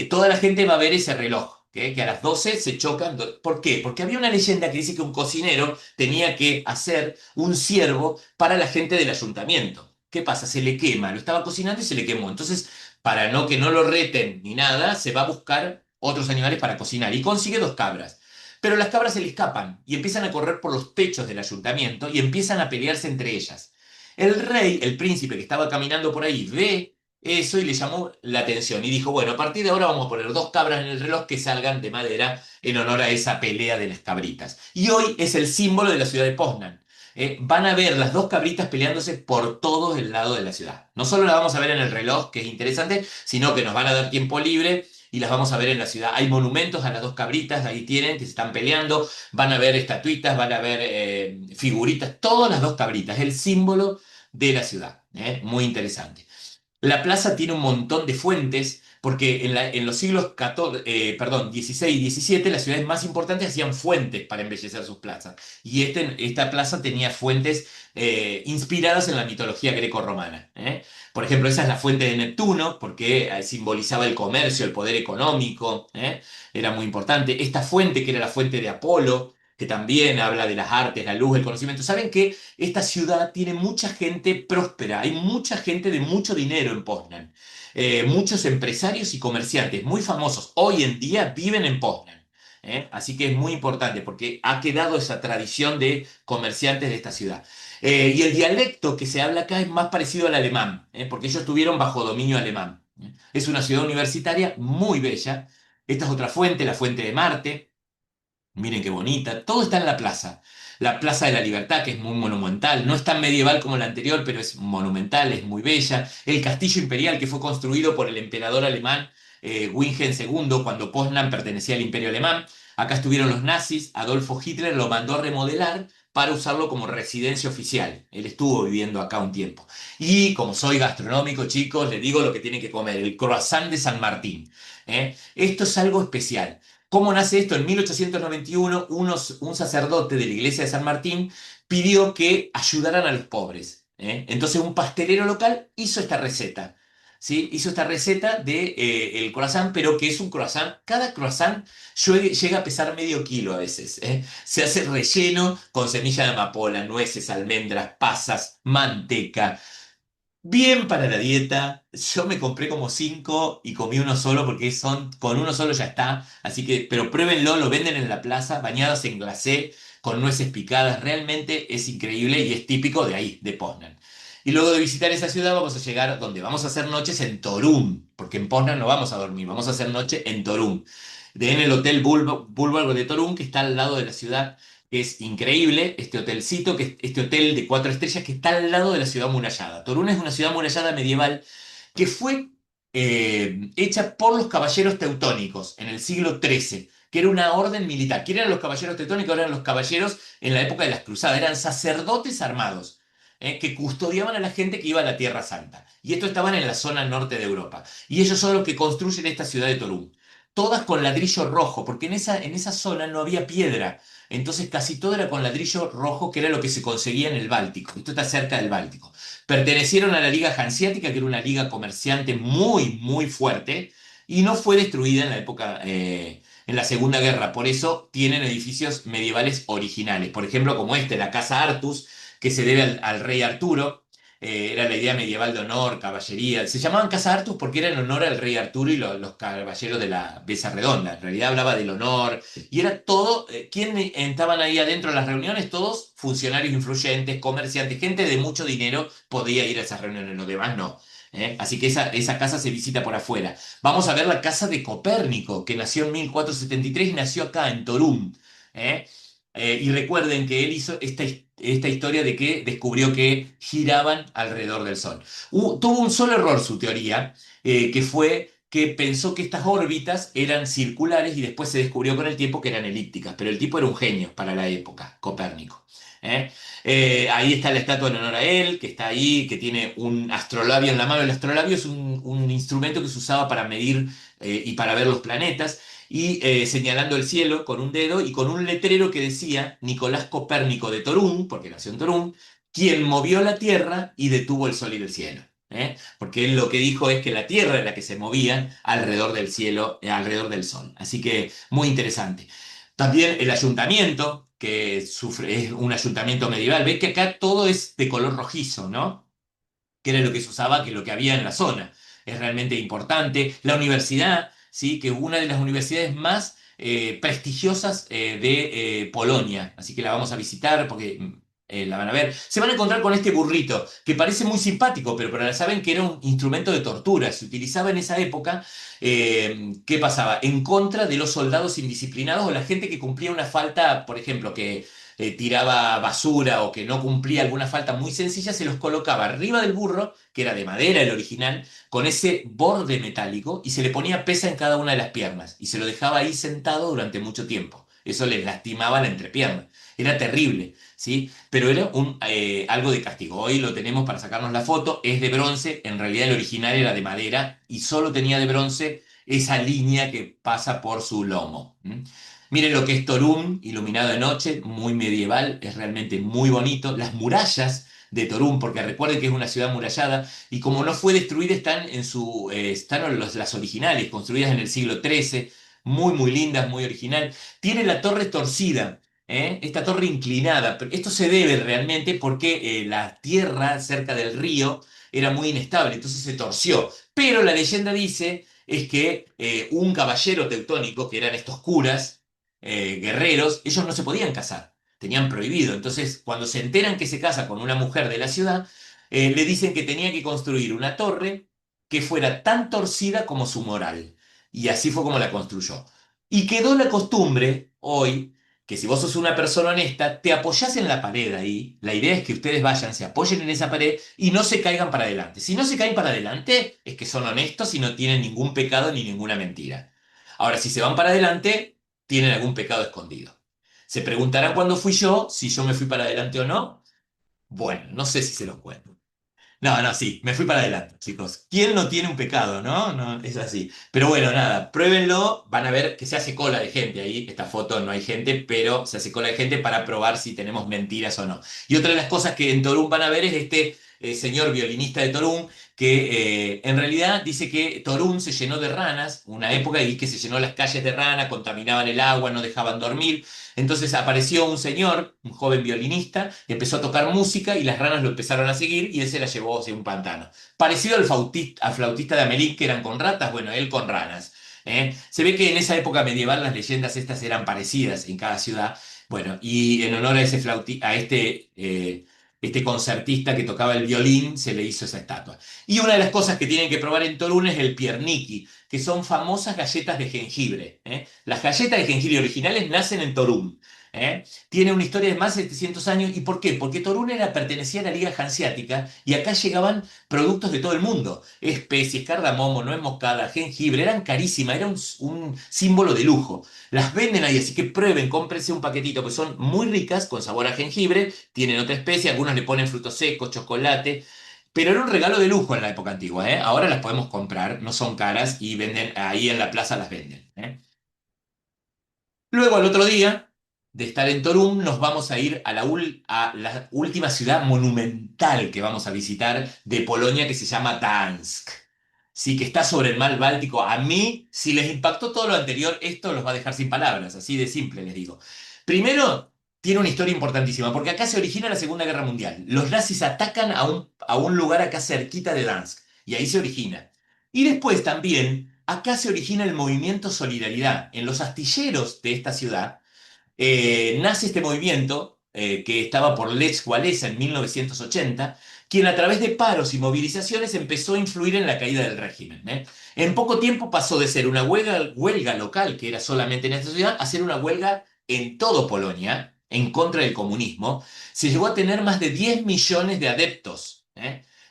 [SPEAKER 1] Toda la gente va a ver ese reloj, que a las 12 se chocan. ¿Por qué? Porque había una leyenda que dice que un cocinero tenía que hacer un ciervo para la gente del ayuntamiento. ¿Qué pasa? Se le quema, lo estaba cocinando y se le quemó. Entonces, para no que no lo reten ni nada, se va a buscar otros animales para cocinar y consigue dos cabras. Pero las cabras se le escapan y empiezan a correr por los techos del ayuntamiento y empiezan a pelearse entre ellas. El rey, el príncipe que estaba caminando por ahí, ve eso y le llamó la atención y dijo, bueno, a partir de ahora vamos a poner dos cabras en el reloj que salgan de madera en honor a esa pelea de las cabritas. Y hoy es el símbolo de la ciudad de Poznan. Van a ver las dos cabritas peleándose por todo el lado de la ciudad. No solo la vamos a ver en el reloj, que es interesante, sino que nos van a dar tiempo libre y las vamos a ver en la ciudad. Hay monumentos a las dos cabritas, ahí tienen, que se están peleando, van a ver estatuitas, van a ver figuritas, todas las dos cabritas, el símbolo de la ciudad. Muy interesante. La plaza tiene un montón de fuentes, porque en los siglos perdón, 16 y 17 las ciudades más importantes hacían fuentes para embellecer sus plazas. Y esta plaza tenía fuentes inspiradas en la mitología greco-romana. Por ejemplo, esa es la fuente de Neptuno, porque simbolizaba el comercio, el poder económico. Era muy importante. Esta fuente, que era la fuente de Apolo, que también habla de las artes, la luz, el conocimiento. Saben que esta ciudad tiene mucha gente próspera, hay mucha gente de mucho dinero en Poznan. Muchos empresarios y comerciantes muy famosos hoy en día viven en Poznan. Así que es muy importante porque ha quedado esa tradición de comerciantes de esta ciudad. Y el dialecto que se habla acá es más parecido al alemán, porque ellos estuvieron bajo dominio alemán. Es una ciudad universitaria muy bella. Esta es otra fuente, la fuente de Marte. Miren qué bonita. Todo está en la plaza. La Plaza de la Libertad, que es muy monumental. No es tan medieval como la anterior, pero es monumental, es muy bella. El castillo imperial, que fue construido por el emperador alemán Wilhelm II, cuando Poznan pertenecía al Imperio Alemán. Acá estuvieron los nazis. Adolfo Hitler lo mandó a remodelar para usarlo como residencia oficial. Él estuvo viviendo acá un tiempo. Y como soy gastronómico, chicos, les digo lo que tienen que comer: el croissant de San Martín. Esto es algo especial. ¿Cómo nace esto? En 1891, un sacerdote de la iglesia de San Martín pidió que ayudaran a los pobres. Entonces un pastelero local hizo esta receta. ¿Sí? Hizo esta receta de el croissant, pero que es un croissant. Cada croissant llega a pesar medio kilo a veces. Se hace relleno con semilla de amapola, nueces, almendras, pasas, manteca. Bien para la dieta. Yo me compré como cinco y comí uno solo porque con uno solo ya está. Así que, pero pruébenlo, lo venden en la plaza, bañados en glacé, con nueces picadas. Realmente es increíble y es típico de ahí, de Poznan. Y luego de visitar esa ciudad vamos a llegar donde vamos a hacer noches en Toruń, porque en Poznan no vamos a dormir, vamos a hacer noche en Toruń. En el Hotel Bulwark de Toruń, que está al lado de la ciudad. Es increíble este hotelcito, este hotel de 4 estrellas que está al lado de la ciudad amurallada. Toruna es una ciudad amurallada medieval que fue hecha por los caballeros teutónicos en el siglo XIII, que era una orden militar. ¿Quién eran los caballeros teutónicos? Eran los caballeros en la época de las cruzadas, eran sacerdotes armados, que custodiaban a la gente que iba a la Tierra Santa. Y estos estaban en la zona norte de Europa. Y ellos son los que construyen esta ciudad de Torún. Todas con ladrillo rojo, porque en esa zona no había piedra. Entonces casi todo era con ladrillo rojo, que era lo que se conseguía en el Báltico. Esto está cerca del Báltico. Pertenecieron a la Liga Hanseática, que era una liga comerciante muy, muy fuerte, y no fue destruida en la época, en la Segunda Guerra. Por eso tienen edificios medievales originales. Por ejemplo, como este, la Casa Artus, que se debe al rey Arturo. Era la idea medieval de honor, caballería. Se llamaban Casa Artus porque era en honor al rey Arturo y los caballeros de la Mesa Redonda. En realidad hablaba del honor, y era todo. ¿Quién estaban ahí adentro de las reuniones? Todos funcionarios influyentes, comerciantes, gente de mucho dinero podía ir a esas reuniones, los demás no. Así que esa casa se visita por afuera. Vamos a ver la casa de Copérnico, que nació en 1473 y nació acá en Toruń. ¿eh? Y recuerden que él hizo esta historia de que descubrió que giraban alrededor del Sol. Tuvo un solo error su teoría, que fue que pensó que estas órbitas eran circulares y después se descubrió con el tiempo que eran elípticas, pero el tipo era un genio para la época, Copérnico. ¿eh? Ahí está la estatua en honor a él, que está ahí, que tiene un astrolabio en la mano. El astrolabio es un instrumento que se usaba para medir y para ver los planetas, y señalando el cielo con un dedo y con un letrero que decía Nicolás Copérnico de Torún, porque nació en Torún, quien movió la Tierra y detuvo el sol y el cielo. Porque él lo que dijo es que la Tierra era la que se movía alrededor del cielo, alrededor del Sol. Así que muy interesante. También el ayuntamiento, que es un ayuntamiento medieval. Ves que acá todo es de color rojizo, ¿no? Que era lo que se usaba, que lo que había en la zona. Es realmente importante. La universidad, ¿sí? Que es una de las universidades más prestigiosas de Polonia. Así que la vamos a visitar porque la van a ver. Se van a encontrar con este burrito, que parece muy simpático, pero saben que era un instrumento de tortura. Se utilizaba en esa época. ¿Qué pasaba? En contra de los soldados indisciplinados o la gente que cumplía una falta, por ejemplo, que tiraba basura o que no cumplía alguna falta muy sencilla, se los colocaba arriba del burro, que era de madera el original, con ese borde metálico, y se le ponía pesa en cada una de las piernas y se lo dejaba ahí sentado durante mucho tiempo. Eso les lastimaba la entrepierna. Era terrible, ¿sí? Pero era algo de castigo. Hoy lo tenemos para sacarnos la foto, es de bronce, en realidad el original era de madera y solo tenía de bronce esa línea que pasa por su lomo. Miren lo que es Torún, iluminado de noche, muy medieval, es realmente muy bonito. Las murallas de Torún, porque recuerden que es una ciudad amurallada, y como no fue destruida, están las originales, construidas en el siglo XIII, muy, muy lindas, muy original. Tiene la torre torcida, Esta torre inclinada. Pero esto se debe realmente porque la tierra cerca del río era muy inestable, entonces se torció. Pero la leyenda dice es que un caballero teutónico, que eran estos curas, guerreros, ellos no se podían casar, tenían prohibido. Entonces, cuando se enteran que se casa con una mujer de la ciudad, le dicen que tenía que construir una torre que fuera tan torcida como su moral. Y así fue como la construyó. Y quedó la costumbre hoy que si vos sos una persona honesta, te apoyás en la pared ahí. La idea es que ustedes vayan, se apoyen en esa pared y no se caigan para adelante. Si no se caen para adelante, es que son honestos y no tienen ningún pecado ni ninguna mentira. Ahora, si se van para adelante, tienen algún pecado escondido. Se preguntarán cuándo fui yo, si yo me fui para adelante o no. Bueno, no sé si se los cuento. No, no, sí, me fui para adelante, chicos. ¿Quién no tiene un pecado, no? No, es así. Pero bueno, nada, pruébenlo, van a ver que se hace cola de gente ahí. Esta foto no hay gente, pero se hace cola de gente para probar si tenemos mentiras o no. Y otra de las cosas que en Toruń van a ver es este señor violinista de Toruń, que en realidad dice que Toruń se llenó de ranas, una época, y que se llenó las calles de ranas, contaminaban el agua, no dejaban dormir. Entonces apareció un señor, un joven violinista, empezó a tocar música y las ranas lo empezaron a seguir y él se la llevó hacia un pantano. Parecido al flautista de Amélie, que eran con ratas, bueno, él con ranas. Se ve que en esa época medieval las leyendas estas eran parecidas en cada ciudad. Bueno, y en honor a ese a este concertista que tocaba el violín, se le hizo esa estatua. Y una de las cosas que tienen que probar en Toruń es el pierniki, que son famosas galletas de jengibre. Las galletas de jengibre originales nacen en Toruń. Tiene una historia de más de 700 años. ¿Y por qué? Porque Toruń pertenecía a la Liga Hanseática y acá llegaban productos de todo el mundo. Especies, cardamomo, nuez moscada, jengibre, eran carísimas, era un símbolo de lujo. Las venden ahí, así que prueben, cómprense un paquetito, que son muy ricas, con sabor a jengibre, tienen otra especie, algunos le ponen frutos secos, chocolate. Pero era un regalo de lujo en la época antigua, ¿eh? Ahora las podemos comprar, no son caras y venden ahí en la plaza las venden, ¿eh? Luego, al otro día de estar en Toruń, nos vamos a ir a a la última ciudad monumental que vamos a visitar de Polonia, que se llama Gdansk. Sí, que está sobre el mar Báltico. A mí, si les impactó todo lo anterior, esto los va a dejar sin palabras, así de simple les digo. Primero, tiene una historia importantísima, porque acá se origina la Segunda Guerra Mundial. Los nazis atacan a un lugar acá cerquita de Gdansk, y ahí se origina. Y después también, acá se origina el movimiento Solidaridad. En los astilleros de esta ciudad nace este movimiento que estaba por Lech Walesa en 1980, quien a través de paros y movilizaciones empezó a influir en la caída del régimen. En poco tiempo pasó de ser una huelga local, que era solamente en esta ciudad, a ser una huelga en todo Polonia, en contra del comunismo. Se llegó a tener más de 10 millones de adeptos.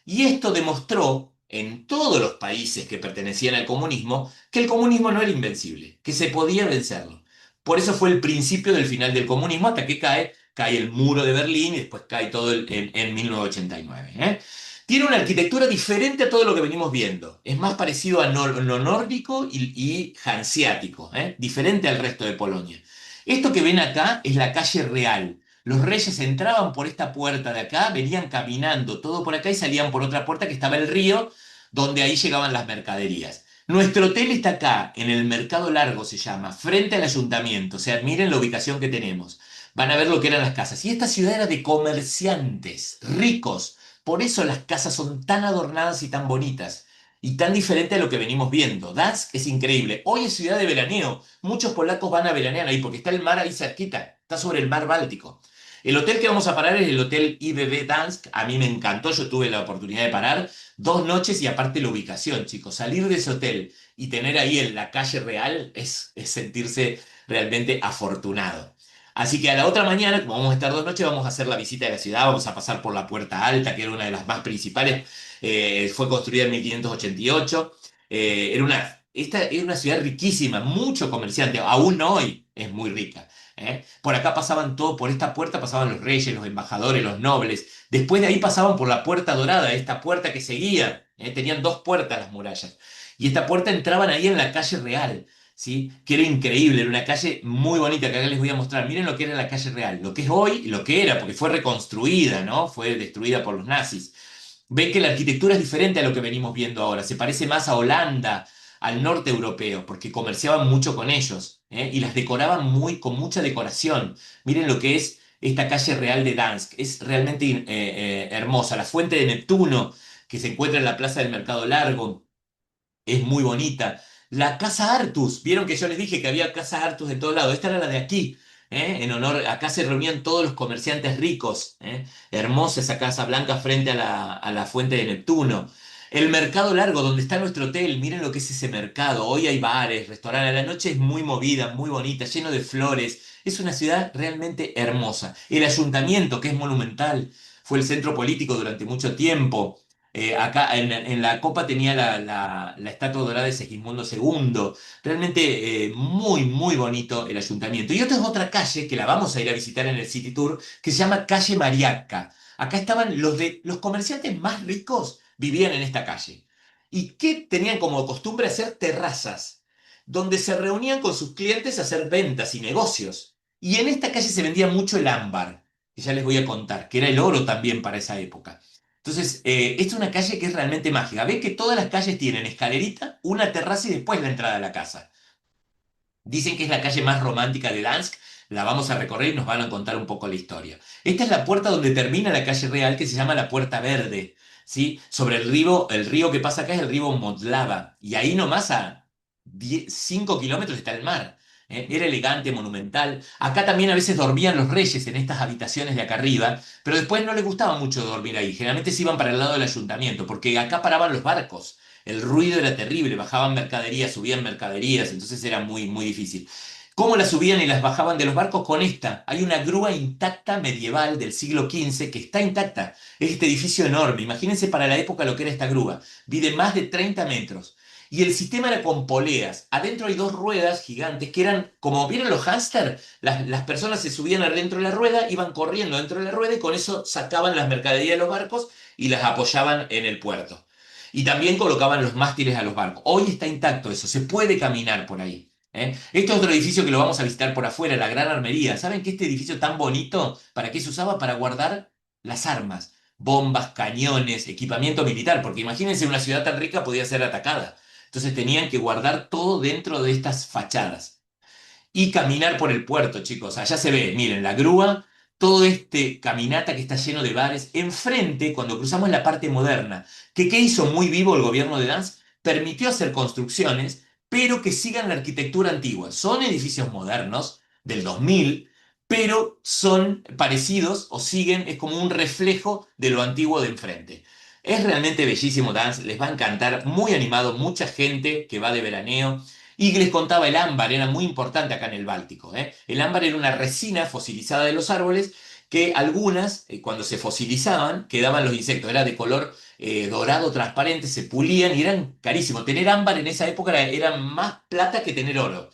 [SPEAKER 1] Y esto demostró en todos los países que pertenecían al comunismo que el comunismo no era invencible, que se podía vencerlo. Por eso fue el principio del final del comunismo hasta que cae el muro de Berlín y después cae todo en 1989. Tiene una arquitectura diferente a todo lo que venimos viendo. Es más parecido a lo nórdico y hanseático, diferente al resto de Polonia. Esto que ven acá es la calle real. Los reyes entraban por esta puerta de acá, venían caminando todo por acá y salían por otra puerta que estaba el río, donde ahí llegaban las mercaderías. Nuestro hotel está acá, en el Mercado Largo se llama, frente al ayuntamiento. O sea, miren la ubicación que tenemos. Van a ver lo que eran las casas. Y esta ciudad era de comerciantes, ricos. Por eso las casas son tan adornadas y tan bonitas. Y tan diferente a lo que venimos viendo. Dansk es increíble. Hoy es ciudad de veraneo. Muchos polacos van a veranear ahí porque está el mar ahí cerquita. Está sobre el mar Báltico. El hotel que vamos a parar es el Hotel IBB Dansk. A mí me encantó, yo tuve la oportunidad de parar 2 noches y aparte la ubicación, chicos. Salir de ese hotel y tener ahí en la calle real es sentirse realmente afortunado. Así que a la otra mañana, como vamos a estar 2 noches, vamos a hacer la visita de la ciudad, vamos a pasar por la Puerta Alta, que era una de las más principales, fue construida en 1588. Esta era una ciudad riquísima, mucho comerciante, aún hoy es muy rica. Por acá pasaban todo, por esta puerta pasaban los reyes, los embajadores, los nobles. Después de ahí pasaban por la Puerta Dorada, esta puerta que seguía. Tenían dos puertas las murallas. Y esta puerta entraban ahí en la calle real, ¿sí? Que era increíble, era una calle muy bonita que acá les voy a mostrar. Miren lo que era la calle real, lo que es hoy y lo que era, porque fue reconstruida, ¿no? Fue destruida por los nazis. Ven que la arquitectura es diferente a lo que venimos viendo ahora. Se parece más a Holanda, al norte europeo, porque comerciaban mucho con ellos. y las decoraban con mucha decoración. Miren lo que es esta calle real de Dansk, es realmente hermosa. La fuente de Neptuno, que se encuentra en la Plaza del Mercado Largo, es muy bonita. La Casa Artus, vieron que yo les dije que había Casa Artus de todo lado. Esta era la de aquí, en honor, acá se reunían todos los comerciantes ricos. Hermosa esa Casa Blanca frente a la fuente de Neptuno. El Mercado Largo, donde está nuestro hotel, miren lo que es ese mercado. Hoy hay bares, restaurantes, la noche es muy movida, muy bonita, lleno de flores. Es una ciudad realmente hermosa. El ayuntamiento, que es monumental, fue el centro político durante mucho tiempo. Acá en la copa tenía la estatua dorada de Segismundo II. Realmente muy, muy bonito el ayuntamiento. Y otra es otra calle que la vamos a ir a visitar en el City Tour, que se llama Calle Mariaca. Acá estaban los comerciantes más ricos, vivían en esta calle. Y que tenían como costumbre hacer terrazas, donde se reunían con sus clientes a hacer ventas y negocios. Y en esta calle se vendía mucho el ámbar, que ya les voy a contar, que era el oro también para esa época. Entonces, esta es una calle que es realmente mágica. Ven que todas las calles tienen escalerita, una terraza y después la entrada a la casa. Dicen que es la calle más romántica de Dansk. La vamos a recorrer y nos van a contar un poco la historia. Esta es la puerta donde termina la calle real, que se llama la Puerta Verde. ¿Sí? Sobre el río que pasa acá es el río Moldava. Y ahí nomás a 5 kilómetros está el mar. Era elegante, monumental. Acá también a veces dormían los reyes en estas habitaciones de acá arriba, pero después no les gustaba mucho dormir ahí. Generalmente se iban para el lado del ayuntamiento, porque acá paraban los barcos. El ruido era terrible, bajaban mercaderías, subían mercaderías, entonces era muy, muy difícil. ¿Cómo las subían y las bajaban de los barcos? Con esta. Hay una grúa intacta medieval del siglo XV que está intacta. Es este edificio enorme. Imagínense para la época lo que era esta grúa. Mide más de 30 metros. Y el sistema era con poleas. Adentro hay dos ruedas gigantes que eran, como vieron los hámster, las personas se subían adentro de la rueda, iban corriendo dentro de la rueda y con eso sacaban las mercaderías de los barcos y las apoyaban en el puerto. Y también colocaban los mástiles a los barcos. Hoy está intacto eso, se puede caminar por ahí. Este es otro edificio que lo vamos a visitar por afuera, la Gran Armería. ¿Saben que este edificio tan bonito, para qué se usaba? Para guardar las armas, bombas, cañones, equipamiento militar, porque imagínense una ciudad tan rica podía ser atacada. Entonces tenían que guardar todo dentro de estas fachadas y caminar por el puerto, chicos. Allá se ve, miren, la grúa, todo este caminata que está lleno de bares. Enfrente, cuando cruzamos la parte moderna, que ¿qué hizo muy vivo el gobierno de Danz? Permitió hacer construcciones, pero que sigan la arquitectura antigua. Son edificios modernos del 2000, pero son parecidos o siguen, es como un reflejo de lo antiguo de enfrente. Es realmente bellísimo Danz, les va a encantar, muy animado, mucha gente que va de veraneo. Y les contaba, el ámbar era muy importante acá en el Báltico. El ámbar era una resina fosilizada de los árboles que algunas, cuando se fosilizaban, quedaban los insectos. Era de color dorado, transparente, se pulían y eran carísimos. Tener ámbar en esa época era más plata que tener oro.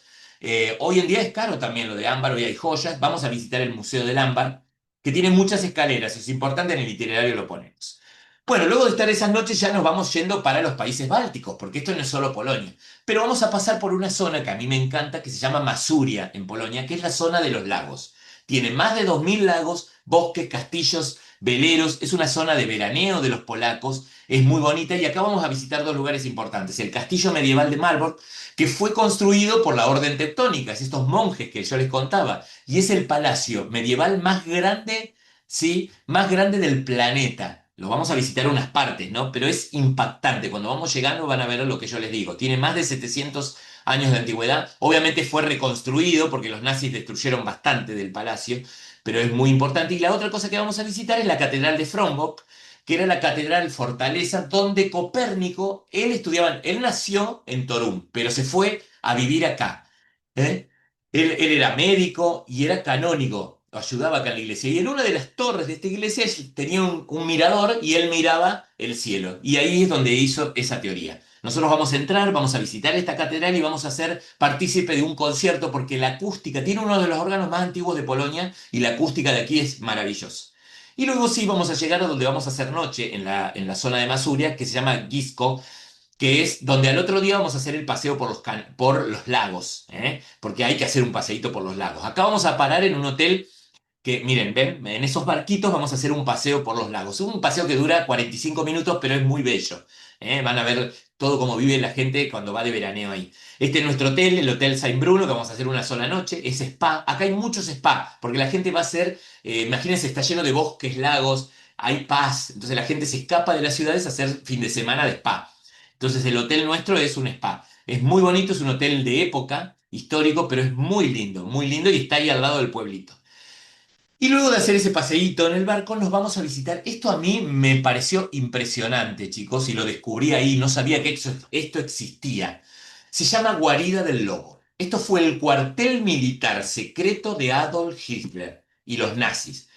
[SPEAKER 1] Hoy en día es caro también lo de ámbar, hoy hay joyas. Vamos a visitar el Museo del Ámbar, que tiene muchas escaleras. Es importante, en el itinerario lo ponemos. Bueno, luego de estar esas noches ya nos vamos yendo para los países bálticos, porque esto no es solo Polonia. Pero vamos a pasar por una zona que a mí me encanta, que se llama Masuria, en Polonia, que es la zona de los lagos. Tiene más de 2000 lagos, bosques, castillos, veleros. Es una zona de veraneo de los polacos. Es muy bonita y acá vamos a visitar dos lugares importantes. El castillo medieval de Malbork, que fue construido por la Orden Teutónica, es estos monjes que yo les contaba. Y es el palacio medieval más grande, ¿sí? Más grande del planeta. Lo vamos a visitar unas partes, ¿no? Pero es impactante. Cuando vamos llegando van a ver lo que yo les digo. Tiene más de 700 años de antigüedad. Obviamente fue reconstruido porque los nazis destruyeron bastante del palacio, pero es muy importante. Y la otra cosa que vamos a visitar es la Catedral de Frombork, que era la catedral fortaleza donde Copérnico, él nació en Torún, pero se fue a vivir acá. ¿eh? Él era médico y era canónigo, ayudaba acá en la iglesia. Y en una de las torres de esta iglesia tenía un mirador y él miraba el cielo. Y ahí es donde hizo esa teoría. Nosotros vamos a entrar, vamos a visitar esta catedral y vamos a ser partícipe de un concierto porque la acústica tiene uno de los órganos más antiguos de Polonia y la acústica de aquí es maravillosa. Y luego sí vamos a llegar a donde vamos a hacer noche, en la zona de Masuria, que se llama Gisko, que es donde al otro día vamos a hacer el paseo por los lagos, porque hay que hacer un paseíto por los lagos. Acá vamos a parar en un hotel que, miren, ven, en esos barquitos vamos a hacer un paseo por los lagos. Un paseo que dura 45 minutos, pero es muy bello. Van a ver todo cómo vive la gente cuando va de veraneo ahí. Este es nuestro hotel, el Hotel Saint Bruno, que vamos a hacer una sola noche. Es spa. Acá hay muchos spa, porque la gente va a hacer, imagínense, está lleno de bosques, lagos, hay paz. Entonces la gente se escapa de las ciudades a hacer fin de semana de spa. Entonces el hotel nuestro es un spa. Es muy bonito, es un hotel de época, histórico, pero es muy lindo y está ahí al lado del pueblito. Y luego de hacer ese paseíto en el barco, nos vamos a visitar. Esto a mí me pareció impresionante, chicos, y lo descubrí ahí, no sabía que esto existía. Se llama Guarida del Lobo. Esto fue el cuartel militar secreto de Adolf Hitler y los nazis.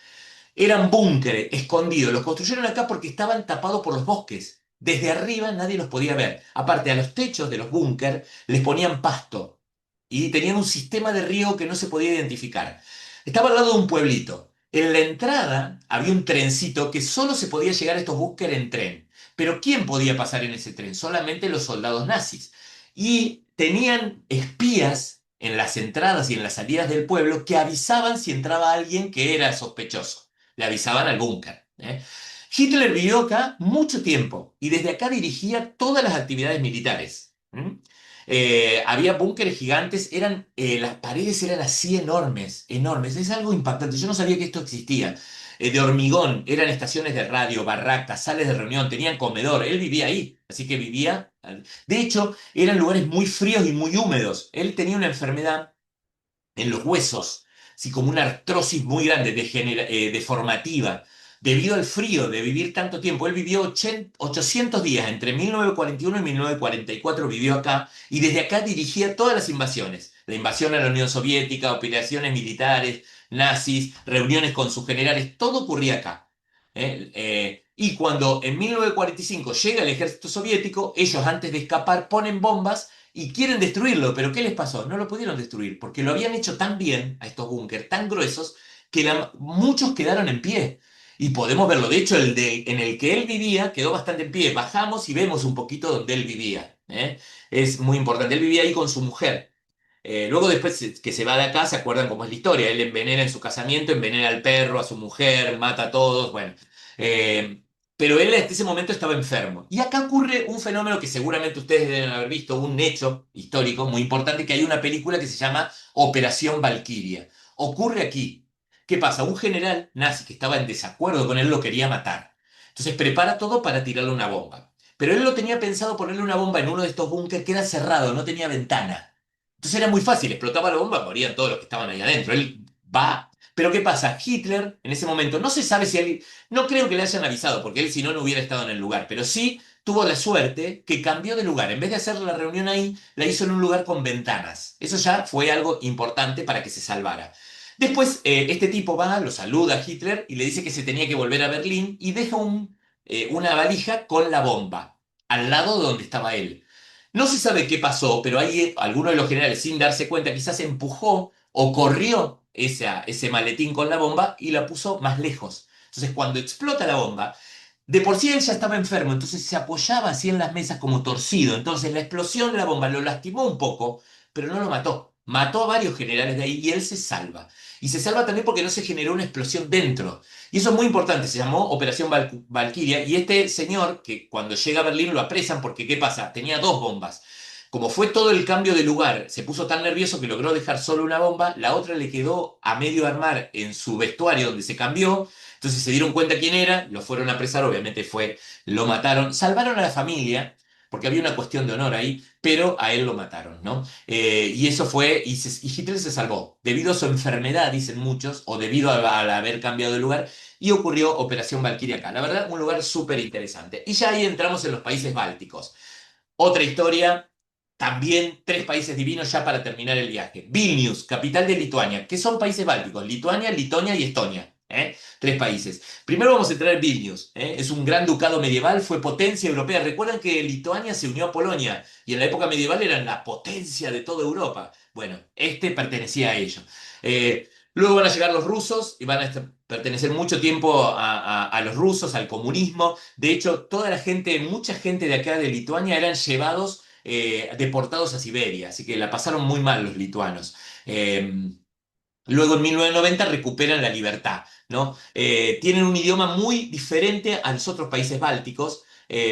[SPEAKER 1] Eran búnkeres escondidos. Los construyeron acá porque estaban tapados por los bosques. Desde arriba nadie los podía ver. Aparte, a los techos de los búnker les ponían pasto y tenían un sistema de riego que no se podía identificar. Estaba al lado de un pueblito. En la entrada había un trencito que solo se podía llegar a estos búnker en tren. Pero ¿quién podía pasar en ese tren? Solamente los soldados nazis. Y tenían espías en las entradas y en las salidas del pueblo que avisaban si entraba alguien que era sospechoso. Le avisaban al búnker. Hitler vivió acá mucho tiempo y desde acá dirigía todas las actividades militares. Había búnkeres gigantes, las paredes eran así enormes, enormes. Es algo impactante. Yo no sabía que esto existía. De hormigón, eran estaciones de radio, barracas, salas de reunión, tenían comedor. Él vivía ahí, así que vivía. De hecho, eran lugares muy fríos y muy húmedos. Él tenía una enfermedad en los huesos, así como una artrosis muy grande, deformativa, debido al frío de vivir tanto tiempo. Él vivió 800 días, entre 1941 y 1944 vivió acá, y desde acá dirigía todas las invasiones. La invasión a la Unión Soviética, operaciones militares, nazis, reuniones con sus generales, todo ocurría acá. Y cuando en 1945 llega el ejército soviético, ellos antes de escapar ponen bombas y quieren destruirlo, pero ¿qué les pasó? No lo pudieron destruir, porque lo habían hecho tan bien a estos búnker, tan gruesos, que muchos quedaron en pie. Y podemos verlo. De hecho, en el que él vivía quedó bastante en pie. Bajamos y vemos un poquito donde él vivía. Es muy importante. Él vivía ahí con su mujer. Luego después que se va de acá, se acuerdan cómo es la historia. Él envenena en su casamiento, envenena al perro, a su mujer, mata a todos. Bueno, eh, pero él en ese momento estaba enfermo. Y acá ocurre un fenómeno que seguramente ustedes deben haber visto, un hecho histórico muy importante, que hay una película que se llama Operación Valquiria. Ocurre aquí. ¿Qué pasa? Un general nazi que estaba en desacuerdo con él lo quería matar. Entonces prepara todo para tirarle una bomba. Pero él lo tenía pensado ponerle una bomba en uno de estos búnker que era cerrado, no tenía ventana. Entonces era muy fácil, explotaba la bomba, morían todos los que estaban ahí adentro. Él va. Pero ¿qué pasa? Hitler, en ese momento, no se sabe si él, no creo que le hayan avisado, porque él si no, no hubiera estado en el lugar, pero sí tuvo la suerte que cambió de lugar. En vez de hacer la reunión ahí, la hizo en un lugar con ventanas. Eso ya fue algo importante para que se salvara. Después, este tipo va, lo saluda a Hitler y le dice que se tenía que volver a Berlín y deja una valija con la bomba al lado de donde estaba él. No se sabe qué pasó, pero ahí alguno de los generales, sin darse cuenta, quizás empujó o corrió ese maletín con la bomba y la puso más lejos. Entonces, cuando explota la bomba, de por sí él ya estaba enfermo, entonces se apoyaba así en las mesas como torcido. Entonces, la explosión de la bomba lo lastimó un poco, pero no lo mató. Mató a varios generales de ahí y él se salva. Y se salva también porque no se generó una explosión dentro. Y eso es muy importante, se llamó Operación Valquiria. Y este señor, que cuando llega a Berlín lo apresan porque, ¿qué pasa? Tenía dos bombas. Como fue todo el cambio de lugar, se puso tan nervioso que logró dejar solo una bomba, la otra le quedó a medio armar en su vestuario donde se cambió, entonces se dieron cuenta quién era, lo fueron a apresar, obviamente lo mataron, salvaron a la familia, porque había una cuestión de honor ahí, pero a él lo mataron, ¿no? Y eso fue, y Hitler se salvó, debido a su enfermedad, dicen muchos, o debido al haber cambiado de lugar, y ocurrió Operación Valquiria acá. La verdad, un lugar súper interesante. Y ya ahí entramos en los países bálticos. Otra historia, también tres países divinos ya para terminar el viaje. Vilnius, capital de Lituania. ¿Qué son países bálticos? Lituania, Litonia y Estonia. Tres países. Primero vamos a entrar en Vilnius. Es un gran ducado medieval, fue potencia europea. Recuerdan que Lituania se unió a Polonia y en la época medieval eran la potencia de toda Europa. Bueno, este pertenecía a ellos. Luego van a llegar los rusos y van a pertenecer mucho tiempo a los rusos, al comunismo. De hecho, mucha gente de acá de Lituania eran llevados, deportados a Siberia, así que la pasaron muy mal los lituanos. Eh, Luego en 1990 recuperan la libertad, ¿no? Tienen un idioma muy diferente a los otros países bálticos.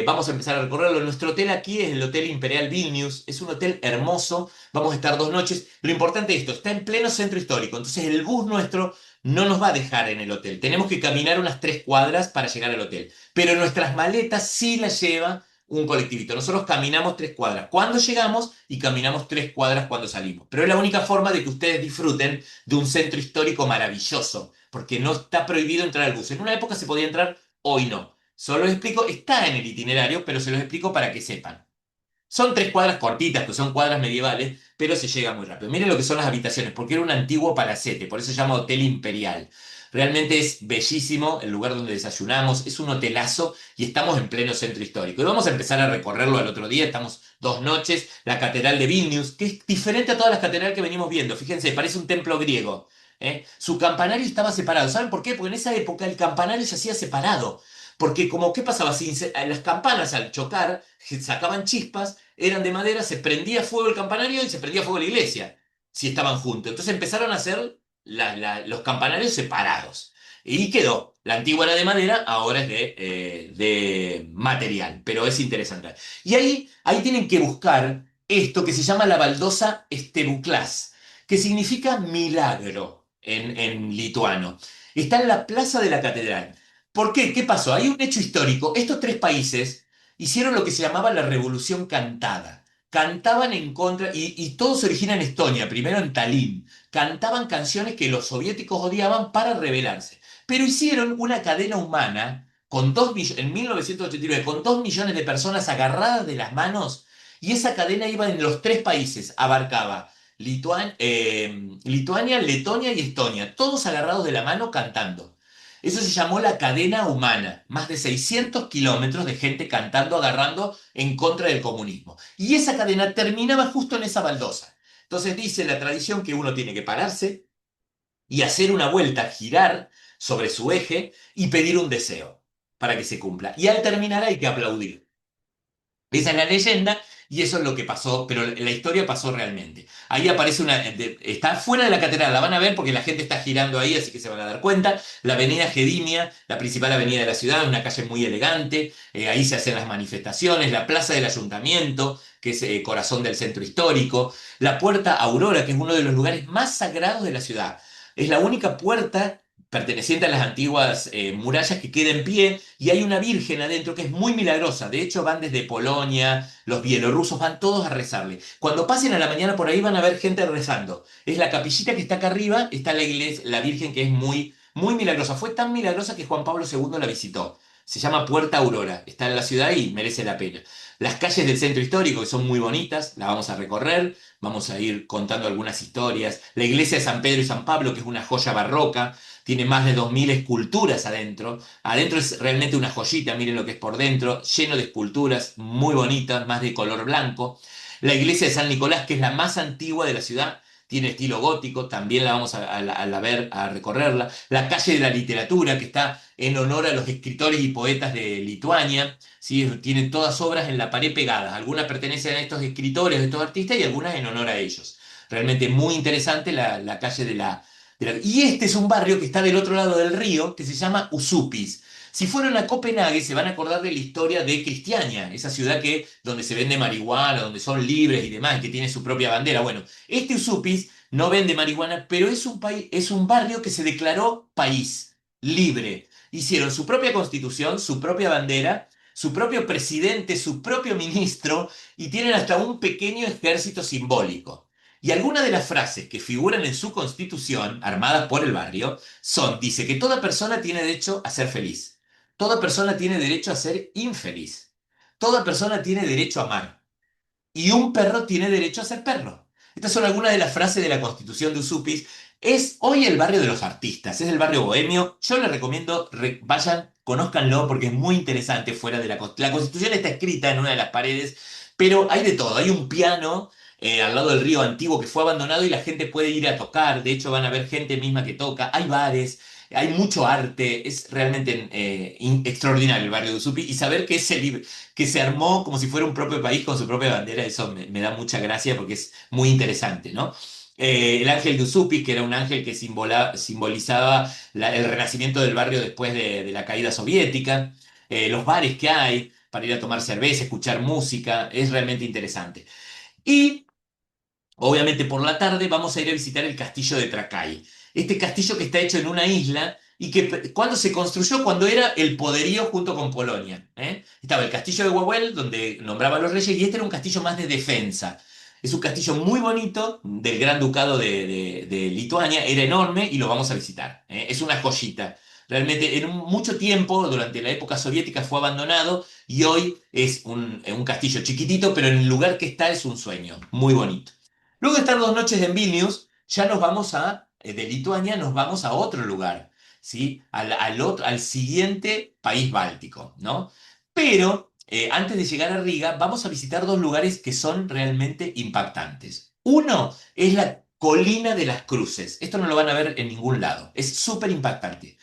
[SPEAKER 1] Vamos a empezar a recorrerlo. Nuestro hotel aquí es el Hotel Imperial Vilnius. Es un hotel hermoso. Vamos a estar 2 noches. Lo importante es esto, está en pleno centro histórico. Entonces el bus nuestro no nos va a dejar en el hotel. Tenemos que caminar unas 3 cuadras para llegar al hotel. Pero nuestras maletas sí las lleva un colectivito. Nosotros caminamos 3 cuadras cuando llegamos y caminamos 3 cuadras cuando salimos. Pero es la única forma de que ustedes disfruten de un centro histórico maravilloso, porque no está prohibido entrar al bus. En una época se podía entrar, hoy no. Solo les explico, está en el itinerario, pero se los explico para que sepan. Son 3 cuadras cortitas, que son cuadras medievales, pero se llega muy rápido. Miren lo que son las habitaciones, porque era un antiguo palacete, por eso se llama Hotel Imperial. Realmente es bellísimo el lugar donde desayunamos, es un hotelazo y estamos en pleno centro histórico. Y vamos a empezar a recorrerlo al otro día, estamos 2 noches, la Catedral de Vilnius, que es diferente a todas las catedrales que venimos viendo. Fíjense, parece un templo griego. ¿Eh? Su campanario estaba separado. ¿Saben por qué? Porque en esa época el campanario se hacía separado. Porque como, ¿qué pasaba? Si las campanas al chocar sacaban chispas, eran de madera, se prendía fuego el campanario y se prendía fuego la iglesia, si estaban juntos. Entonces empezaron a hacer los campanarios separados. Y quedó. La antigua era de madera, ahora es de material, pero es interesante. Y ahí tienen que buscar esto que se llama la baldosa Stebuklas, que significa milagro en lituano. Está en la plaza de la catedral. ¿Por qué? ¿Qué pasó? Hay un hecho histórico. Estos 3 países hicieron lo que se llamaba la Revolución Cantada. Cantaban en contra, y todo se origina en Estonia, primero en Tallinn. Cantaban canciones que los soviéticos odiaban para rebelarse. Pero hicieron una cadena humana en 1989 con 2 millones de personas agarradas de las manos, y esa cadena iba en los 3 países, abarcaba Lituania, Letonia y Estonia, todos agarrados de la mano cantando. Eso se llamó la cadena humana, más de 600 kilómetros de gente cantando, agarrando en contra del comunismo. Y esa cadena terminaba justo en esa baldosa. Entonces dice la tradición que uno tiene que pararse y hacer una vuelta, girar sobre su eje y pedir un deseo para que se cumpla. Y al terminar hay que aplaudir. Esa es la leyenda y eso es lo que pasó, pero la historia pasó realmente. Ahí aparece está fuera de la catedral, la van a ver porque la gente está girando ahí, así que se van a dar cuenta. La avenida Gedimia, la principal avenida de la ciudad, una calle muy elegante, ahí se hacen las manifestaciones, la plaza del ayuntamiento, que es corazón del centro histórico, la puerta Aurora, que es uno de los lugares más sagrados de la ciudad. Es la única puerta perteneciente a las antiguas murallas que queda en pie, y hay una virgen adentro que es muy milagrosa. De hecho, van desde Polonia, los bielorrusos van todos a rezarle. Cuando pasen a la mañana por ahí van a ver gente rezando. Es la capillita que está acá arriba, está la iglesia, la virgen que es muy, muy milagrosa. Fue tan milagrosa que Juan Pablo II la visitó. Se llama Puerta Aurora, está en la ciudad y merece la pena. Las calles del centro histórico, que son muy bonitas, las vamos a recorrer, vamos a ir contando algunas historias. La iglesia de San Pedro y San Pablo, que es una joya barroca, tiene más de 2000 esculturas adentro. Adentro es realmente una joyita, miren lo que es por dentro, lleno de esculturas muy bonitas, más de color blanco. La iglesia de San Nicolás, que es la más antigua de la ciudad, tiene estilo gótico, también la vamos a ver, a recorrerla. La calle de la literatura, que está en honor a los escritores y poetas de Lituania, ¿sí? Tienen todas obras en la pared pegadas. Algunas pertenecen a estos escritores, a estos artistas, y algunas en honor a ellos. Realmente muy interesante la calle y este es un barrio que está del otro lado del río, que se llama Usupis. Si fueron a Copenhague, se van a acordar de la historia de Cristiania, esa ciudad donde se vende marihuana, donde son libres y demás, que tiene su propia bandera. Bueno, este Usupis no vende marihuana, pero es un barrio que se declaró país, libre. Hicieron su propia constitución, su propia bandera, su propio presidente, su propio ministro, y tienen hasta un pequeño ejército simbólico. Y algunas de las frases que figuran en su constitución, armadas por el barrio, dice que toda persona tiene derecho a ser feliz, toda persona tiene derecho a ser infeliz, toda persona tiene derecho a amar, y un perro tiene derecho a ser perro. Estas son algunas de las frases de la constitución de Usupis. Es hoy el barrio de los artistas, es el barrio bohemio. Yo les recomiendo, vayan, conózcanlo porque es muy interesante fuera de la constitución está escrita en una de las paredes, pero hay de todo. Hay un piano al lado del río antiguo que fue abandonado y la gente puede ir a tocar. De hecho, van a ver gente misma que toca. Hay bares, hay mucho arte. Es realmente extraordinario el barrio de Usupi. Y saber que se armó como si fuera un propio país con su propia bandera, eso me da mucha gracia porque es muy interesante, ¿no? El ángel de Usupis, que era un ángel que simbolizaba el renacimiento del barrio después de la caída soviética, los bares que hay para ir a tomar cerveza, escuchar música, es realmente interesante. Y obviamente por la tarde vamos a ir a visitar el castillo de Tracay. Este castillo que está hecho en una isla y que cuando se construyó, cuando era el poderío junto con Polonia. ¿Eh? Estaba el castillo de Wawel, donde nombraba a los reyes, y este era un castillo más de defensa. Es un castillo muy bonito del Gran Ducado de Lituania, era enorme y lo vamos a visitar. ¿Eh? Es una joyita. Realmente mucho tiempo, durante la época soviética, fue abandonado y hoy es un castillo chiquitito, pero en el lugar que está es un sueño, muy bonito. Luego de estar 2 noches en Vilnius, ya nos vamos de Lituania nos vamos a otro lugar, ¿sí? Al siguiente país báltico, ¿no? Pero antes de llegar a Riga, vamos a visitar dos lugares que son realmente impactantes. Uno es la Colina de las Cruces. Esto no lo van a ver en ningún lado. Es súper impactante.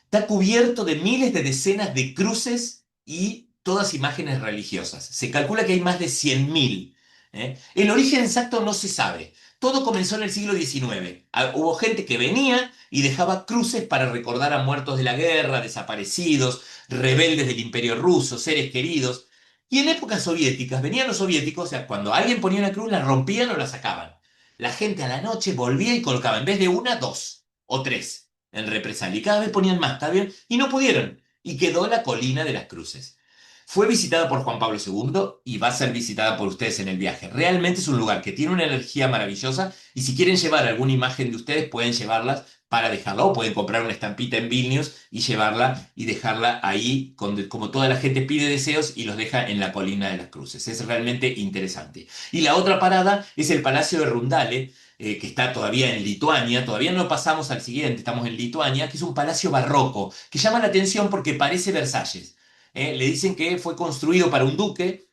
[SPEAKER 1] Está cubierto de miles de decenas de cruces y todas imágenes religiosas. Se calcula que hay más de 100.000. ¿Eh? El origen exacto no se sabe. Todo comenzó en el siglo XIX. Hubo gente que venía y dejaba cruces para recordar a muertos de la guerra, desaparecidos, rebeldes del Imperio Ruso, seres queridos. Y en épocas soviéticas, venían los soviéticos, o sea, cuando alguien ponía una cruz, la rompían o la sacaban. La gente a la noche volvía y colocaba, en vez de una, dos o tres en represalia. Y cada vez ponían más, cada vez, y no pudieron. Y quedó la colina de las cruces. Fue visitada por Juan Pablo II y va a ser visitada por ustedes en el viaje. Realmente es un lugar que tiene una energía maravillosa y si quieren llevar alguna imagen de ustedes pueden llevarlas para dejarla o pueden comprar una estampita en Vilnius y llevarla y dejarla ahí como toda la gente pide deseos y los deja en la colina de las cruces. Es realmente interesante. Y la otra parada es el Palacio de Rundale, que está todavía en Lituania, todavía no pasamos al siguiente, estamos en Lituania, que es un palacio barroco, que llama la atención porque parece Versalles. Le dicen que fue construido para un duque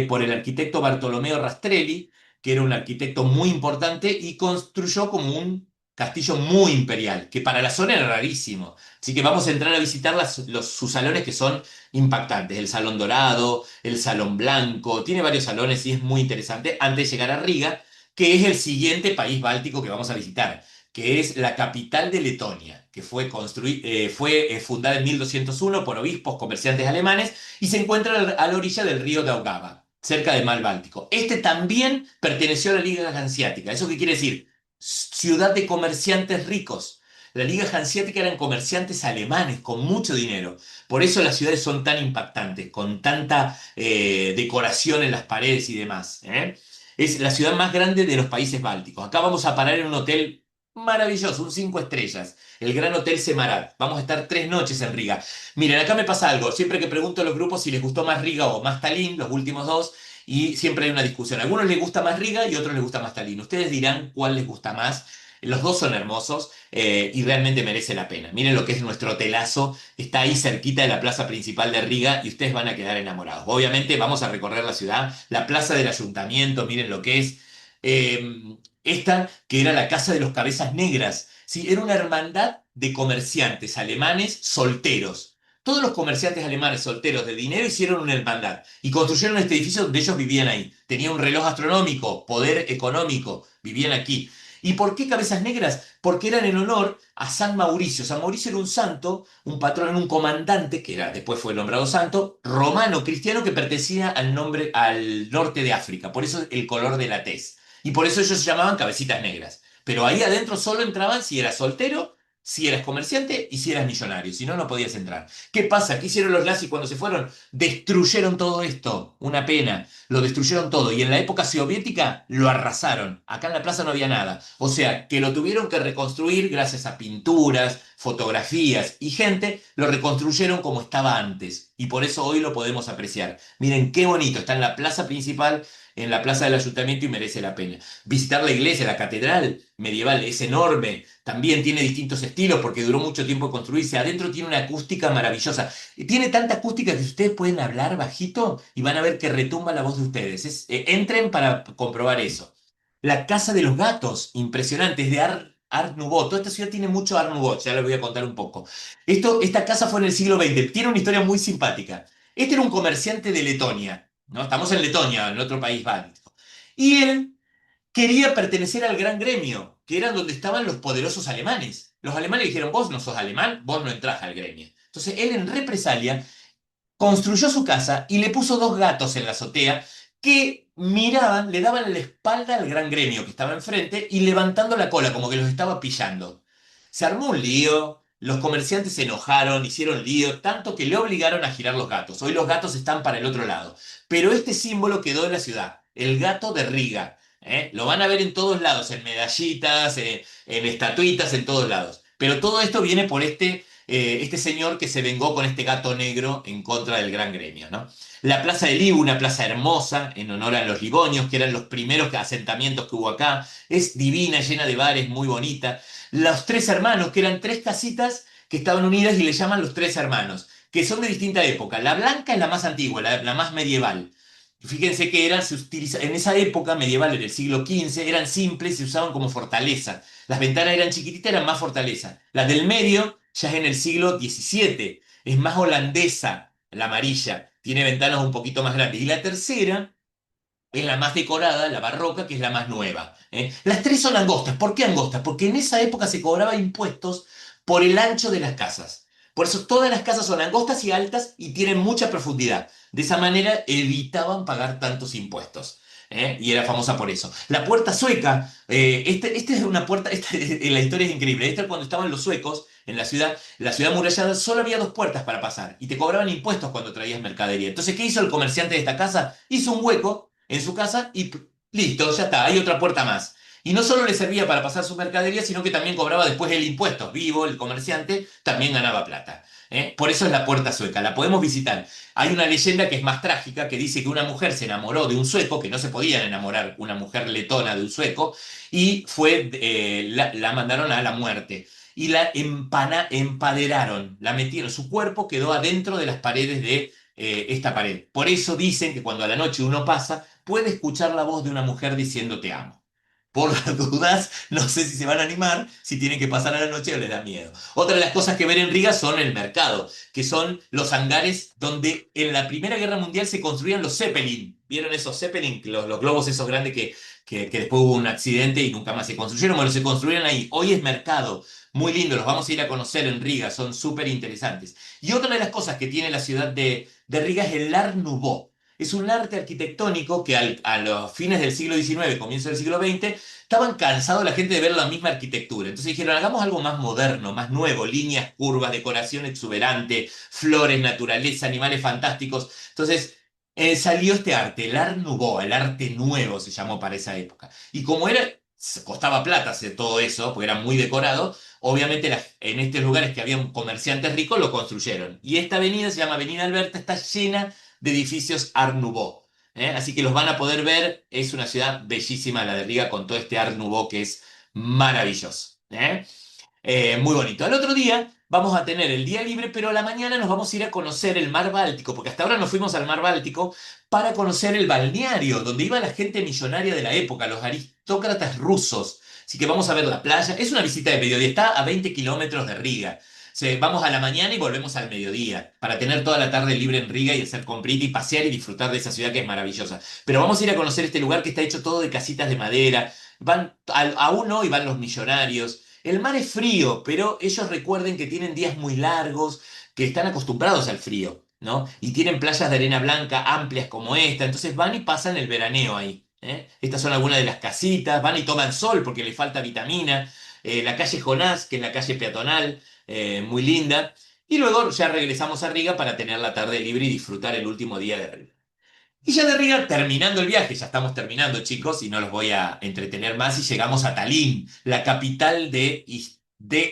[SPEAKER 1] por el arquitecto Bartolomeo Rastrelli, que era un arquitecto muy importante y construyó como un castillo muy imperial, que para la zona era rarísimo. Así que vamos a entrar a visitar sus salones que son impactantes. El Salón Dorado, el Salón Blanco, tiene varios salones y es muy interesante antes de llegar a Riga, que es el siguiente país báltico que vamos a visitar, que es la capital de Letonia, que fue fundada en 1201 por obispos comerciantes alemanes y se encuentra a la orilla del río Daugava, cerca del mar Báltico. Este también perteneció a la Liga Hanseática. ¿Eso qué quiere decir? Ciudad de comerciantes ricos. La Liga Hanseática eran comerciantes alemanes con mucho dinero. Por eso las ciudades son tan impactantes, con tanta decoración en las paredes y demás. ¿Eh? Es la ciudad más grande de los países bálticos. Acá vamos a parar en un hotel maravilloso, un 5 estrellas, el Gran Hotel Semarat. Vamos a estar 3 noches en Riga. Miren, acá me pasa algo. Siempre que pregunto a los grupos si les gustó más Riga o más Tallinn, los últimos dos, y siempre hay una discusión. A algunos les gusta más Riga y a otros les gusta más Tallinn. Ustedes dirán cuál les gusta más. Los dos son hermosos y realmente merece la pena. Miren lo que es nuestro hotelazo. Está ahí cerquita de la plaza principal de Riga y ustedes van a quedar enamorados. Obviamente vamos a recorrer la ciudad, la plaza del ayuntamiento, miren lo que es. Esta que era la Casa de los Cabezas Negras. ¿Sí? Era una hermandad de comerciantes alemanes solteros. Todos los comerciantes alemanes solteros de dinero hicieron una hermandad y construyeron este edificio donde ellos vivían ahí. Tenía un reloj astronómico, poder económico, vivían aquí. ¿Y por qué cabezas negras? Porque eran en honor a San Mauricio. San Mauricio era un santo, un patrón, un comandante, que era, después fue nombrado santo, romano, cristiano, que pertenecía al norte de África. Por eso el color de la tez. Y por eso ellos se llamaban cabecitas negras. Pero ahí adentro solo entraban si eras soltero, si eras comerciante y si eras millonario. Si no, no podías entrar. ¿Qué pasa? ¿Qué hicieron los nazis cuando se fueron? Destruyeron todo esto. Una pena. Lo destruyeron todo. Y en la época soviética lo arrasaron. Acá en la plaza no había nada. O sea, que lo tuvieron que reconstruir gracias a pinturas, fotografías y gente. Lo reconstruyeron como estaba antes. Y por eso hoy lo podemos apreciar. Miren qué bonito. Está en la plaza principal, en la plaza del ayuntamiento y merece la pena. Visitar la iglesia, la catedral medieval, es enorme. También tiene distintos estilos porque duró mucho tiempo construirse. Adentro tiene una acústica maravillosa. Tiene tanta acústica que ustedes pueden hablar bajito y van a ver que retumba la voz de ustedes. Entren para comprobar eso. La Casa de los Gatos, impresionante, es de Art Nouveau. Toda esta ciudad tiene mucho Art Nouveau, ya les voy a contar un poco. Esta casa fue en el siglo XX, tiene una historia muy simpática. Este era un comerciante de Letonia, ¿no? Estamos en Letonia, en otro país báltico. Y él quería pertenecer al gran gremio, que era donde estaban los poderosos alemanes. Los alemanes dijeron, vos no sos alemán, vos no entrás al gremio. Entonces él en represalia construyó su casa y le puso dos gatos en la azotea que miraban, le daban la espalda al gran gremio que estaba enfrente y levantando la cola, como que los estaba pillando. Se armó un lío, los comerciantes se enojaron, hicieron lío, tanto que le obligaron a girar los gatos. Hoy los gatos están para el otro lado. Pero este símbolo quedó en la ciudad, el gato de Riga. ¿Eh? Lo van a ver en todos lados, en medallitas, en estatuitas, en todos lados. Pero todo esto viene por este señor que se vengó con este gato negro en contra del gran gremio, ¿no? La Plaza de Livo, una plaza hermosa en honor a los livonios, que eran los primeros asentamientos que hubo acá, es divina, llena de bares, muy bonita. Los tres hermanos, que eran tres casitas que estaban unidas y le llaman los tres hermanos, que son de distinta época. La blanca es la más antigua, la más medieval. Fíjense que en esa época medieval, en el siglo XV, eran simples y se usaban como fortaleza. Las ventanas eran chiquititas, eran más fortaleza. Las del medio ya es en el siglo XVII, es más holandesa, la amarilla, tiene ventanas un poquito más grandes. Y la tercera es la más decorada, la barroca, que es la más nueva. ¿Eh? Las tres son angostas. ¿Por qué angostas? Porque en esa época se cobraba impuestos por el ancho de las casas. Por eso todas las casas son angostas y altas y tienen mucha profundidad. De esa manera evitaban pagar tantos impuestos. ¿Eh? Y era famosa por eso. La puerta sueca, esta es una puerta, la historia es increíble. Esta es cuando estaban los suecos en la ciudad amurallada, solo había dos puertas para pasar y te cobraban impuestos cuando traías mercadería. Entonces, ¿qué hizo el comerciante de esta casa? Hizo un hueco en su casa y listo, ya está, hay otra puerta más. Y no solo le servía para pasar su mercadería, sino que también cobraba después el impuesto. Vivo, el comerciante, también ganaba plata. ¿Eh? Por eso es la puerta sueca, la podemos visitar. Hay una leyenda que es más trágica, que dice que una mujer se enamoró de un sueco, que no se podía enamorar una mujer letona de un sueco, y la mandaron a la muerte. Y la empaderaron, la metieron, su cuerpo quedó adentro de las paredes de esta pared. Por eso dicen que cuando a la noche uno pasa, puede escuchar la voz de una mujer diciendo te amo. Por las dudas, no sé si se van a animar, si tienen que pasar a la noche o les da miedo. Otra de las cosas que ver en Riga son el mercado, que son los hangares donde en la Primera Guerra Mundial se construían los Zeppelin. ¿Vieron esos Zeppelin? Los globos esos grandes que después hubo un accidente y nunca más se construyeron. Bueno, se construyeron ahí. Hoy es mercado. Muy lindo, los vamos a ir a conocer en Riga, son súper interesantes. Y otra de las cosas que tiene la ciudad de Riga es el Art Nouveau. Es un arte arquitectónico que a los fines del siglo XIX, comienzo del siglo XX, estaban cansados la gente de ver la misma arquitectura. Entonces dijeron, hagamos algo más moderno, más nuevo, líneas, curvas, decoración exuberante, flores, naturaleza, animales fantásticos. Entonces salió este arte, el Art Nouveau, el arte nuevo se llamó para esa época. Y como costaba plata hacer todo eso, porque era muy decorado, obviamente en estos lugares que habían comerciantes ricos lo construyeron. Y esta avenida se llama Avenida Alberta, está llena de edificios Art Nouveau. Así que los van a poder ver. Es una ciudad bellísima la de Riga con todo este Art Nouveau que es maravilloso. Muy bonito. Al otro día vamos a tener el día libre, pero a la mañana nos vamos a ir a conocer el mar Báltico, porque hasta ahora nos fuimos al mar Báltico para conocer el balneario, donde iba la gente millonaria de la época, los aristócratas rusos. Así que vamos a ver la playa. Es una visita de mediodía, está a 20 kilómetros de Riga. Vamos a la mañana y volvemos al mediodía, para tener toda la tarde libre en Riga y hacer comprita y pasear y disfrutar de esa ciudad que es maravillosa. Pero vamos a ir a conocer este lugar que está hecho todo de casitas de madera. Aún hoy van los millonarios. El mar es frío, pero ellos recuerden que tienen días muy largos, que están acostumbrados al frío, ¿no? Y tienen playas de arena blanca amplias como esta, entonces van y pasan el veraneo ahí. Estas son algunas de las casitas, van y toman sol porque les falta vitamina. La calle Jonás, que es la calle peatonal, muy linda. Y luego ya regresamos a Riga para tener la tarde libre y disfrutar el último día de Riga. Y ya de Riga, terminando el viaje, ya estamos terminando, chicos, y no los voy a entretener más, y llegamos a Tallinn, la capital de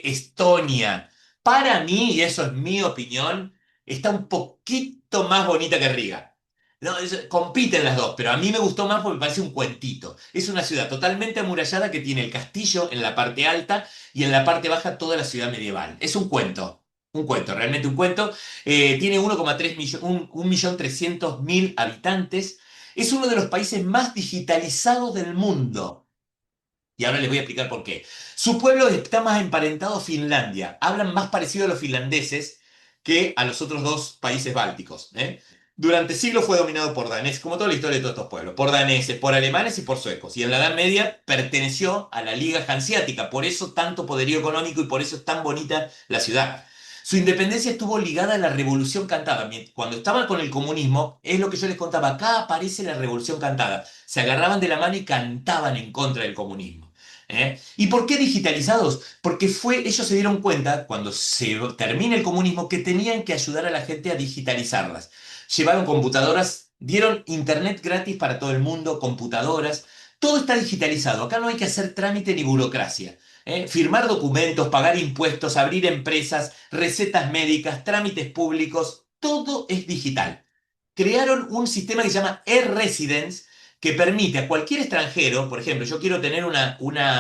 [SPEAKER 1] Estonia. Para mí, y eso es mi opinión, está un poquito más bonita que Riga. No, compiten las dos, pero a mí me gustó más porque me parece un cuentito. Es una ciudad totalmente amurallada que tiene el castillo en la parte alta y en la parte baja toda la ciudad medieval. Es un cuento, realmente un cuento. Tiene 1,3 millones, 1.300.000 habitantes. Es uno de los países más digitalizados del mundo. Y ahora les voy a explicar por qué. Su pueblo está más emparentado a Finlandia. Hablan más parecido a los finlandeses que a los otros dos países bálticos. Durante siglos fue dominado por daneses, como toda la historia de todos estos pueblos, por daneses, por alemanes y por suecos. Y en la Edad Media perteneció a la Liga Hanseática, por eso tanto poderío económico y por eso es tan bonita la ciudad. Su independencia estuvo ligada a la Revolución Cantada. Cuando estaban con el comunismo, es lo que yo les contaba, acá aparece la Revolución Cantada. Se agarraban de la mano y cantaban en contra del comunismo. ¿Y por qué digitalizados? Porque ellos se dieron cuenta, cuando se termina el comunismo, que tenían que ayudar a la gente a digitalizarlas. Llevaron computadoras, dieron internet gratis para todo el mundo, computadoras, todo está digitalizado. Acá no hay que hacer trámite ni burocracia. Firmar documentos, pagar impuestos, abrir empresas, recetas médicas, trámites públicos, todo es digital. Crearon un sistema que se llama e-Residence, que permite a cualquier extranjero, por ejemplo, yo quiero tener una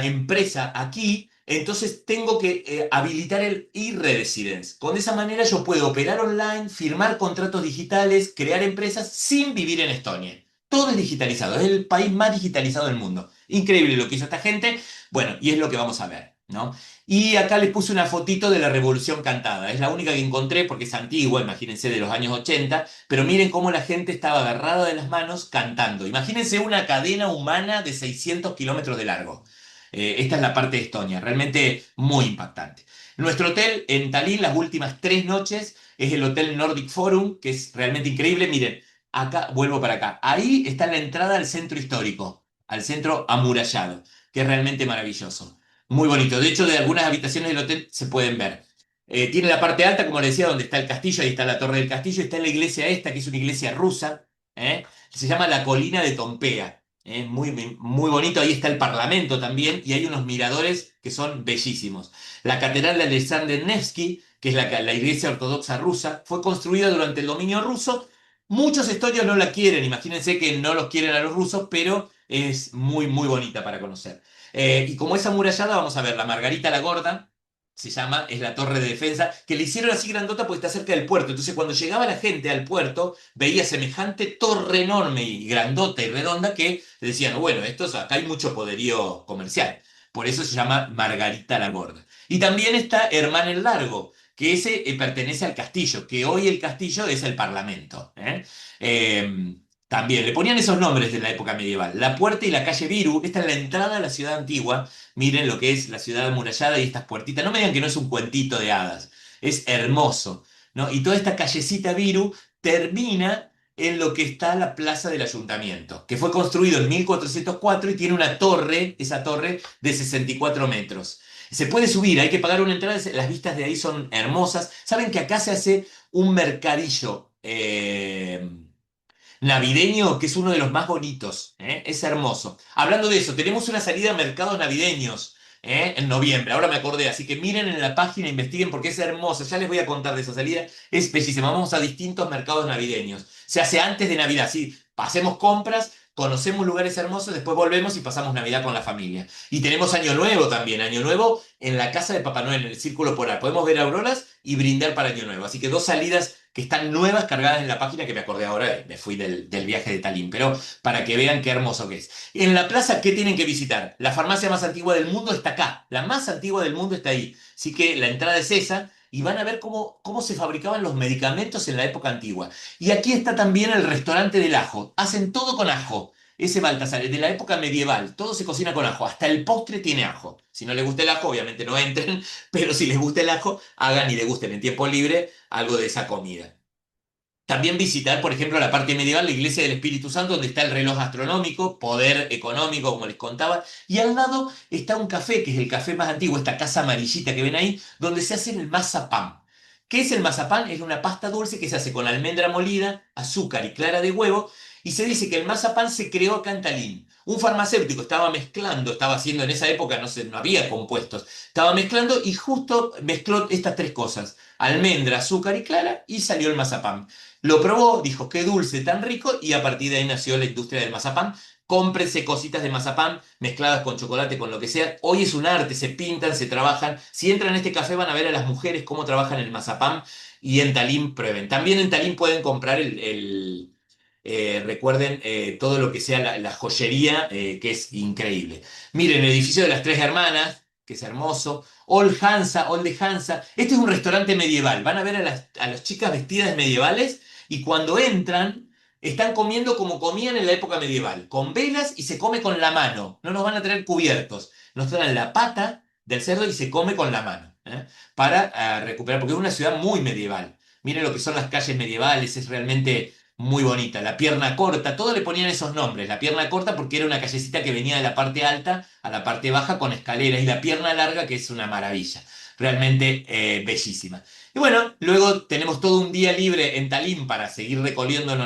[SPEAKER 1] empresa aquí, entonces tengo que habilitar el e-residence. Con esa manera yo puedo operar online, firmar contratos digitales, crear empresas sin vivir en Estonia. Todo es digitalizado, es el país más digitalizado del mundo. Increíble lo que hizo esta gente. Bueno, y es lo que vamos a ver, ¿no? Y acá les puse una fotito de la Revolución Cantada. Es la única que encontré porque es antigua, imagínense, de los años 80, pero miren cómo la gente estaba agarrada de las manos cantando. Imagínense una cadena humana de 600 kilómetros de largo. Esta es la parte de Estonia, realmente muy impactante. Nuestro hotel en Tallinn, las últimas 3 noches, es el Hotel Nordic Forum, que es realmente increíble. Miren, acá, vuelvo para acá. Ahí está la entrada al centro histórico, al centro amurallado, que es realmente maravilloso. Muy bonito. De hecho, de algunas habitaciones del hotel se pueden ver. Tiene la parte alta, como les decía, donde está el castillo, ahí está la torre del castillo, está la iglesia esta, que es una iglesia rusa, se llama la Colina de Tompea. Muy, muy bonito, ahí está el Parlamento también, y hay unos miradores que son bellísimos. La Catedral de Alexander Nevsky, que es la iglesia ortodoxa rusa, fue construida durante el dominio ruso. Muchos estonios no la quieren, imagínense que no los quieren a los rusos, pero es muy, muy bonita para conocer. Y como es amurallada, vamos a ver la Margarita la Gorda, se llama, es la torre de defensa, que le hicieron así grandota porque está cerca del puerto. Entonces, cuando llegaba la gente al puerto, veía semejante torre enorme y grandota y redonda que decían, bueno, acá hay mucho poderío comercial. Por eso se llama Margarita la Gorda. Y también está Hermán el Largo, que ese pertenece al castillo, que hoy el castillo es el Parlamento. También le ponían esos nombres de la época medieval. La puerta y la calle Viru, esta es la entrada a la ciudad antigua. Miren lo que es la ciudad amurallada y estas puertitas. No me digan que no es un cuentito de hadas. Es hermoso, ¿no? Y toda esta callecita Viru termina en lo que está la plaza del ayuntamiento, que fue construido en 1404 y tiene una torre, esa torre, de 64 metros. Se puede subir, hay que pagar una entrada, las vistas de ahí son hermosas. Saben que acá se hace un mercadillo navideño que es uno de los más bonitos, ¿eh? Es hermoso. Hablando de eso, tenemos una salida a mercados navideños. En noviembre, ahora me acordé, así que miren en la página, investiguen porque es hermosa, ya les voy a contar de esa salida, es bellísima, vamos a distintos mercados navideños, se hace antes de Navidad, sí, pasemos compras, conocemos lugares hermosos, después volvemos y pasamos Navidad con la familia. Y tenemos Año Nuevo también, Año Nuevo en la casa de Papá Noel, en el Círculo Polar, podemos ver auroras y brindar para Año Nuevo, así que dos salidas que están nuevas cargadas en la página que me acordé ahora, me fui del viaje de Tallinn, pero para que vean qué hermoso que es. En la plaza, ¿qué tienen que visitar? La farmacia más antigua del mundo está acá, la más antigua del mundo está ahí, así que la entrada es esa y van a ver cómo se fabricaban los medicamentos en la época antigua. Y aquí está también el restaurante del ajo, hacen todo con ajo. Ese Baltasar es de la época medieval, todo se cocina con ajo, hasta el postre tiene ajo. Si no les gusta el ajo, obviamente no entren, pero si les gusta el ajo, hagan y degusten en tiempo libre algo de esa comida. También visitar, por ejemplo, la parte medieval, la iglesia del Espíritu Santo, donde está el reloj astronómico, poder económico, como les contaba, y al lado está un café, que es el café más antiguo, esta casa amarillita que ven ahí, donde se hace el mazapán. ¿Qué es el mazapán? Es una pasta dulce que se hace con almendra molida, azúcar y clara de huevo, y se dice que el mazapán se creó acá en Tallinn. Un farmacéutico estaba mezclando, estaba haciendo en esa época, no había compuestos, estaba mezclando y justo mezcló estas tres cosas, almendra, azúcar y clara, y salió el mazapán. Lo probó, dijo, qué dulce, tan rico, y a partir de ahí nació la industria del mazapán. Cómprense cositas de mazapán mezcladas con chocolate, con lo que sea. Hoy es un arte, se pintan, se trabajan. Si entran a este café van a ver a las mujeres cómo trabajan el mazapán y en Tallinn prueben. También en Tallinn pueden comprar recuerden, todo lo que sea la joyería, que es increíble. Miren, el edificio de las Tres Hermanas, que es hermoso. Old de Hansa. Este es un restaurante medieval. Van a ver a las chicas vestidas medievales y cuando entran están comiendo como comían en la época medieval, con velas y se come con la mano. No nos van a traer cubiertos. Nos traen la pata del cerdo y se come con la mano, ¿eh? Para recuperar, porque es una ciudad muy medieval. Miren lo que son las calles medievales, es realmente muy bonita. La pierna corta, todo le ponían esos nombres. La pierna corta porque era una callecita que venía de la parte alta a la parte baja con escaleras y la pierna larga que es una maravilla. Realmente bellísima. Y bueno, luego tenemos todo un día libre en Tallinn para seguir recorriéndonos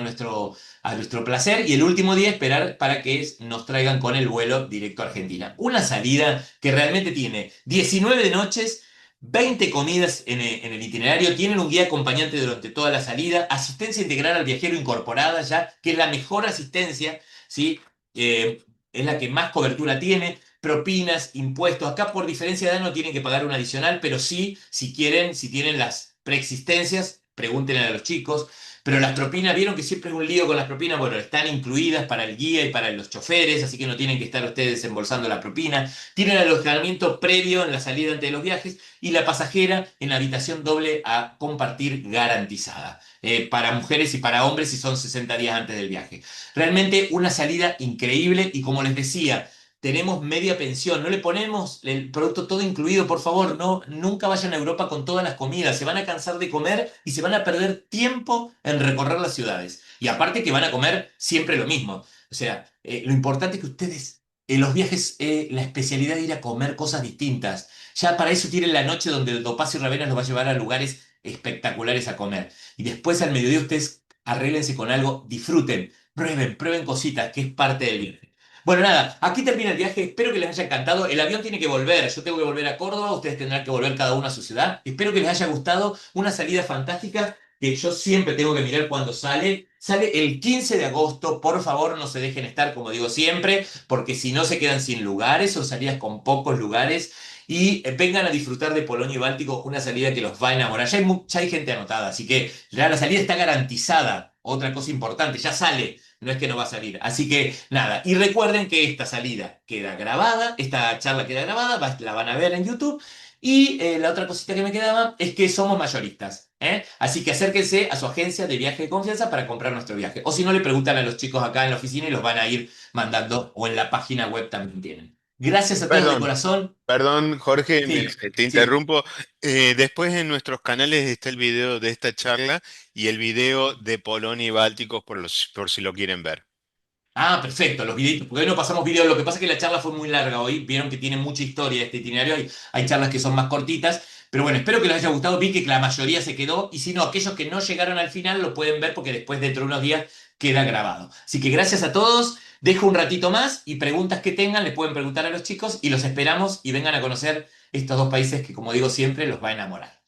[SPEAKER 1] a nuestro placer y el último día esperar para que nos traigan con el vuelo directo a Argentina. Una salida que realmente tiene 19 noches, 20 comidas en el itinerario, tienen un guía acompañante durante toda la salida, asistencia integral al viajero incorporada ya, que es la mejor asistencia, ¿sí? Es la que más cobertura tiene, propinas, impuestos. Acá por diferencia de edad no tienen que pagar un adicional, pero sí, si quieren, si tienen las preexistencias, pregúntenle a los chicos. Pero las propinas, vieron que siempre es un lío con las propinas, bueno, están incluidas para el guía y para los choferes, así que no tienen que estar ustedes desembolsando la propina. Tienen alojamiento previo en la salida antes de los viajes y la pasajera en habitación doble a compartir garantizada. Para mujeres y para hombres si son 60 días antes del viaje. Realmente una salida increíble y como les decía, tenemos media pensión, no le ponemos el producto todo incluido, por favor, no, nunca vayan a Europa con todas las comidas, se van a cansar de comer y se van a perder tiempo en recorrer las ciudades. Y aparte que van a comer siempre lo mismo. O sea, lo importante es que ustedes, en los viajes, la especialidad de ir a comer cosas distintas. Ya para eso tienen la noche donde el Topacio Ravenas los va a llevar a lugares espectaculares a comer. Y después al mediodía ustedes arréglense con algo, disfruten, prueben cositas, que es parte del viaje. Bueno, nada, aquí termina el viaje. Espero que les haya encantado. El avión tiene que volver. Yo tengo que volver a Córdoba. Ustedes tendrán que volver cada uno a su ciudad. Espero que les haya gustado. Una salida fantástica que yo siempre tengo que mirar cuando sale. Sale el 15 de agosto. Por favor, no se dejen estar, como digo siempre, porque si no se quedan sin lugares. Son salidas con pocos lugares. Y vengan a disfrutar de Polonia y Báltico, una salida que los va a enamorar. Ya hay gente anotada, así que ya la salida está garantizada. Otra cosa importante, ya sale. No es que no va a salir. Así que nada, y recuerden que esta salida queda grabada, esta charla queda grabada, la van a ver en YouTube. Y la otra cosita que me quedaba es que somos mayoristas, ¿eh? Así que acérquense a su agencia de viaje de confianza para comprar nuestro viaje. O si no, le preguntan a los chicos acá en la oficina y los van a ir mandando, o en la página web también tienen. Gracias a todos de
[SPEAKER 2] Perdón,
[SPEAKER 1] corazón.
[SPEAKER 2] perdón, Jorge,
[SPEAKER 1] Sí,
[SPEAKER 2] te
[SPEAKER 1] sí.
[SPEAKER 2] interrumpo. Después en nuestros canales está el video de esta charla y el video de Polonia y Bálticos por si lo quieren ver.
[SPEAKER 1] Ah, perfecto, los videitos, porque hoy no pasamos videos, lo que pasa es que la charla fue muy larga hoy, vieron que tiene mucha historia este itinerario, hay charlas que son más cortitas, pero bueno, espero que les haya gustado, vi que la mayoría se quedó, y si no, aquellos que no llegaron al final lo pueden ver porque después dentro de unos días queda grabado. Así que gracias a todos, dejo un ratito más y preguntas que tengan, les pueden preguntar a los chicos y los esperamos y vengan a conocer estos dos países que como digo siempre los va a enamorar.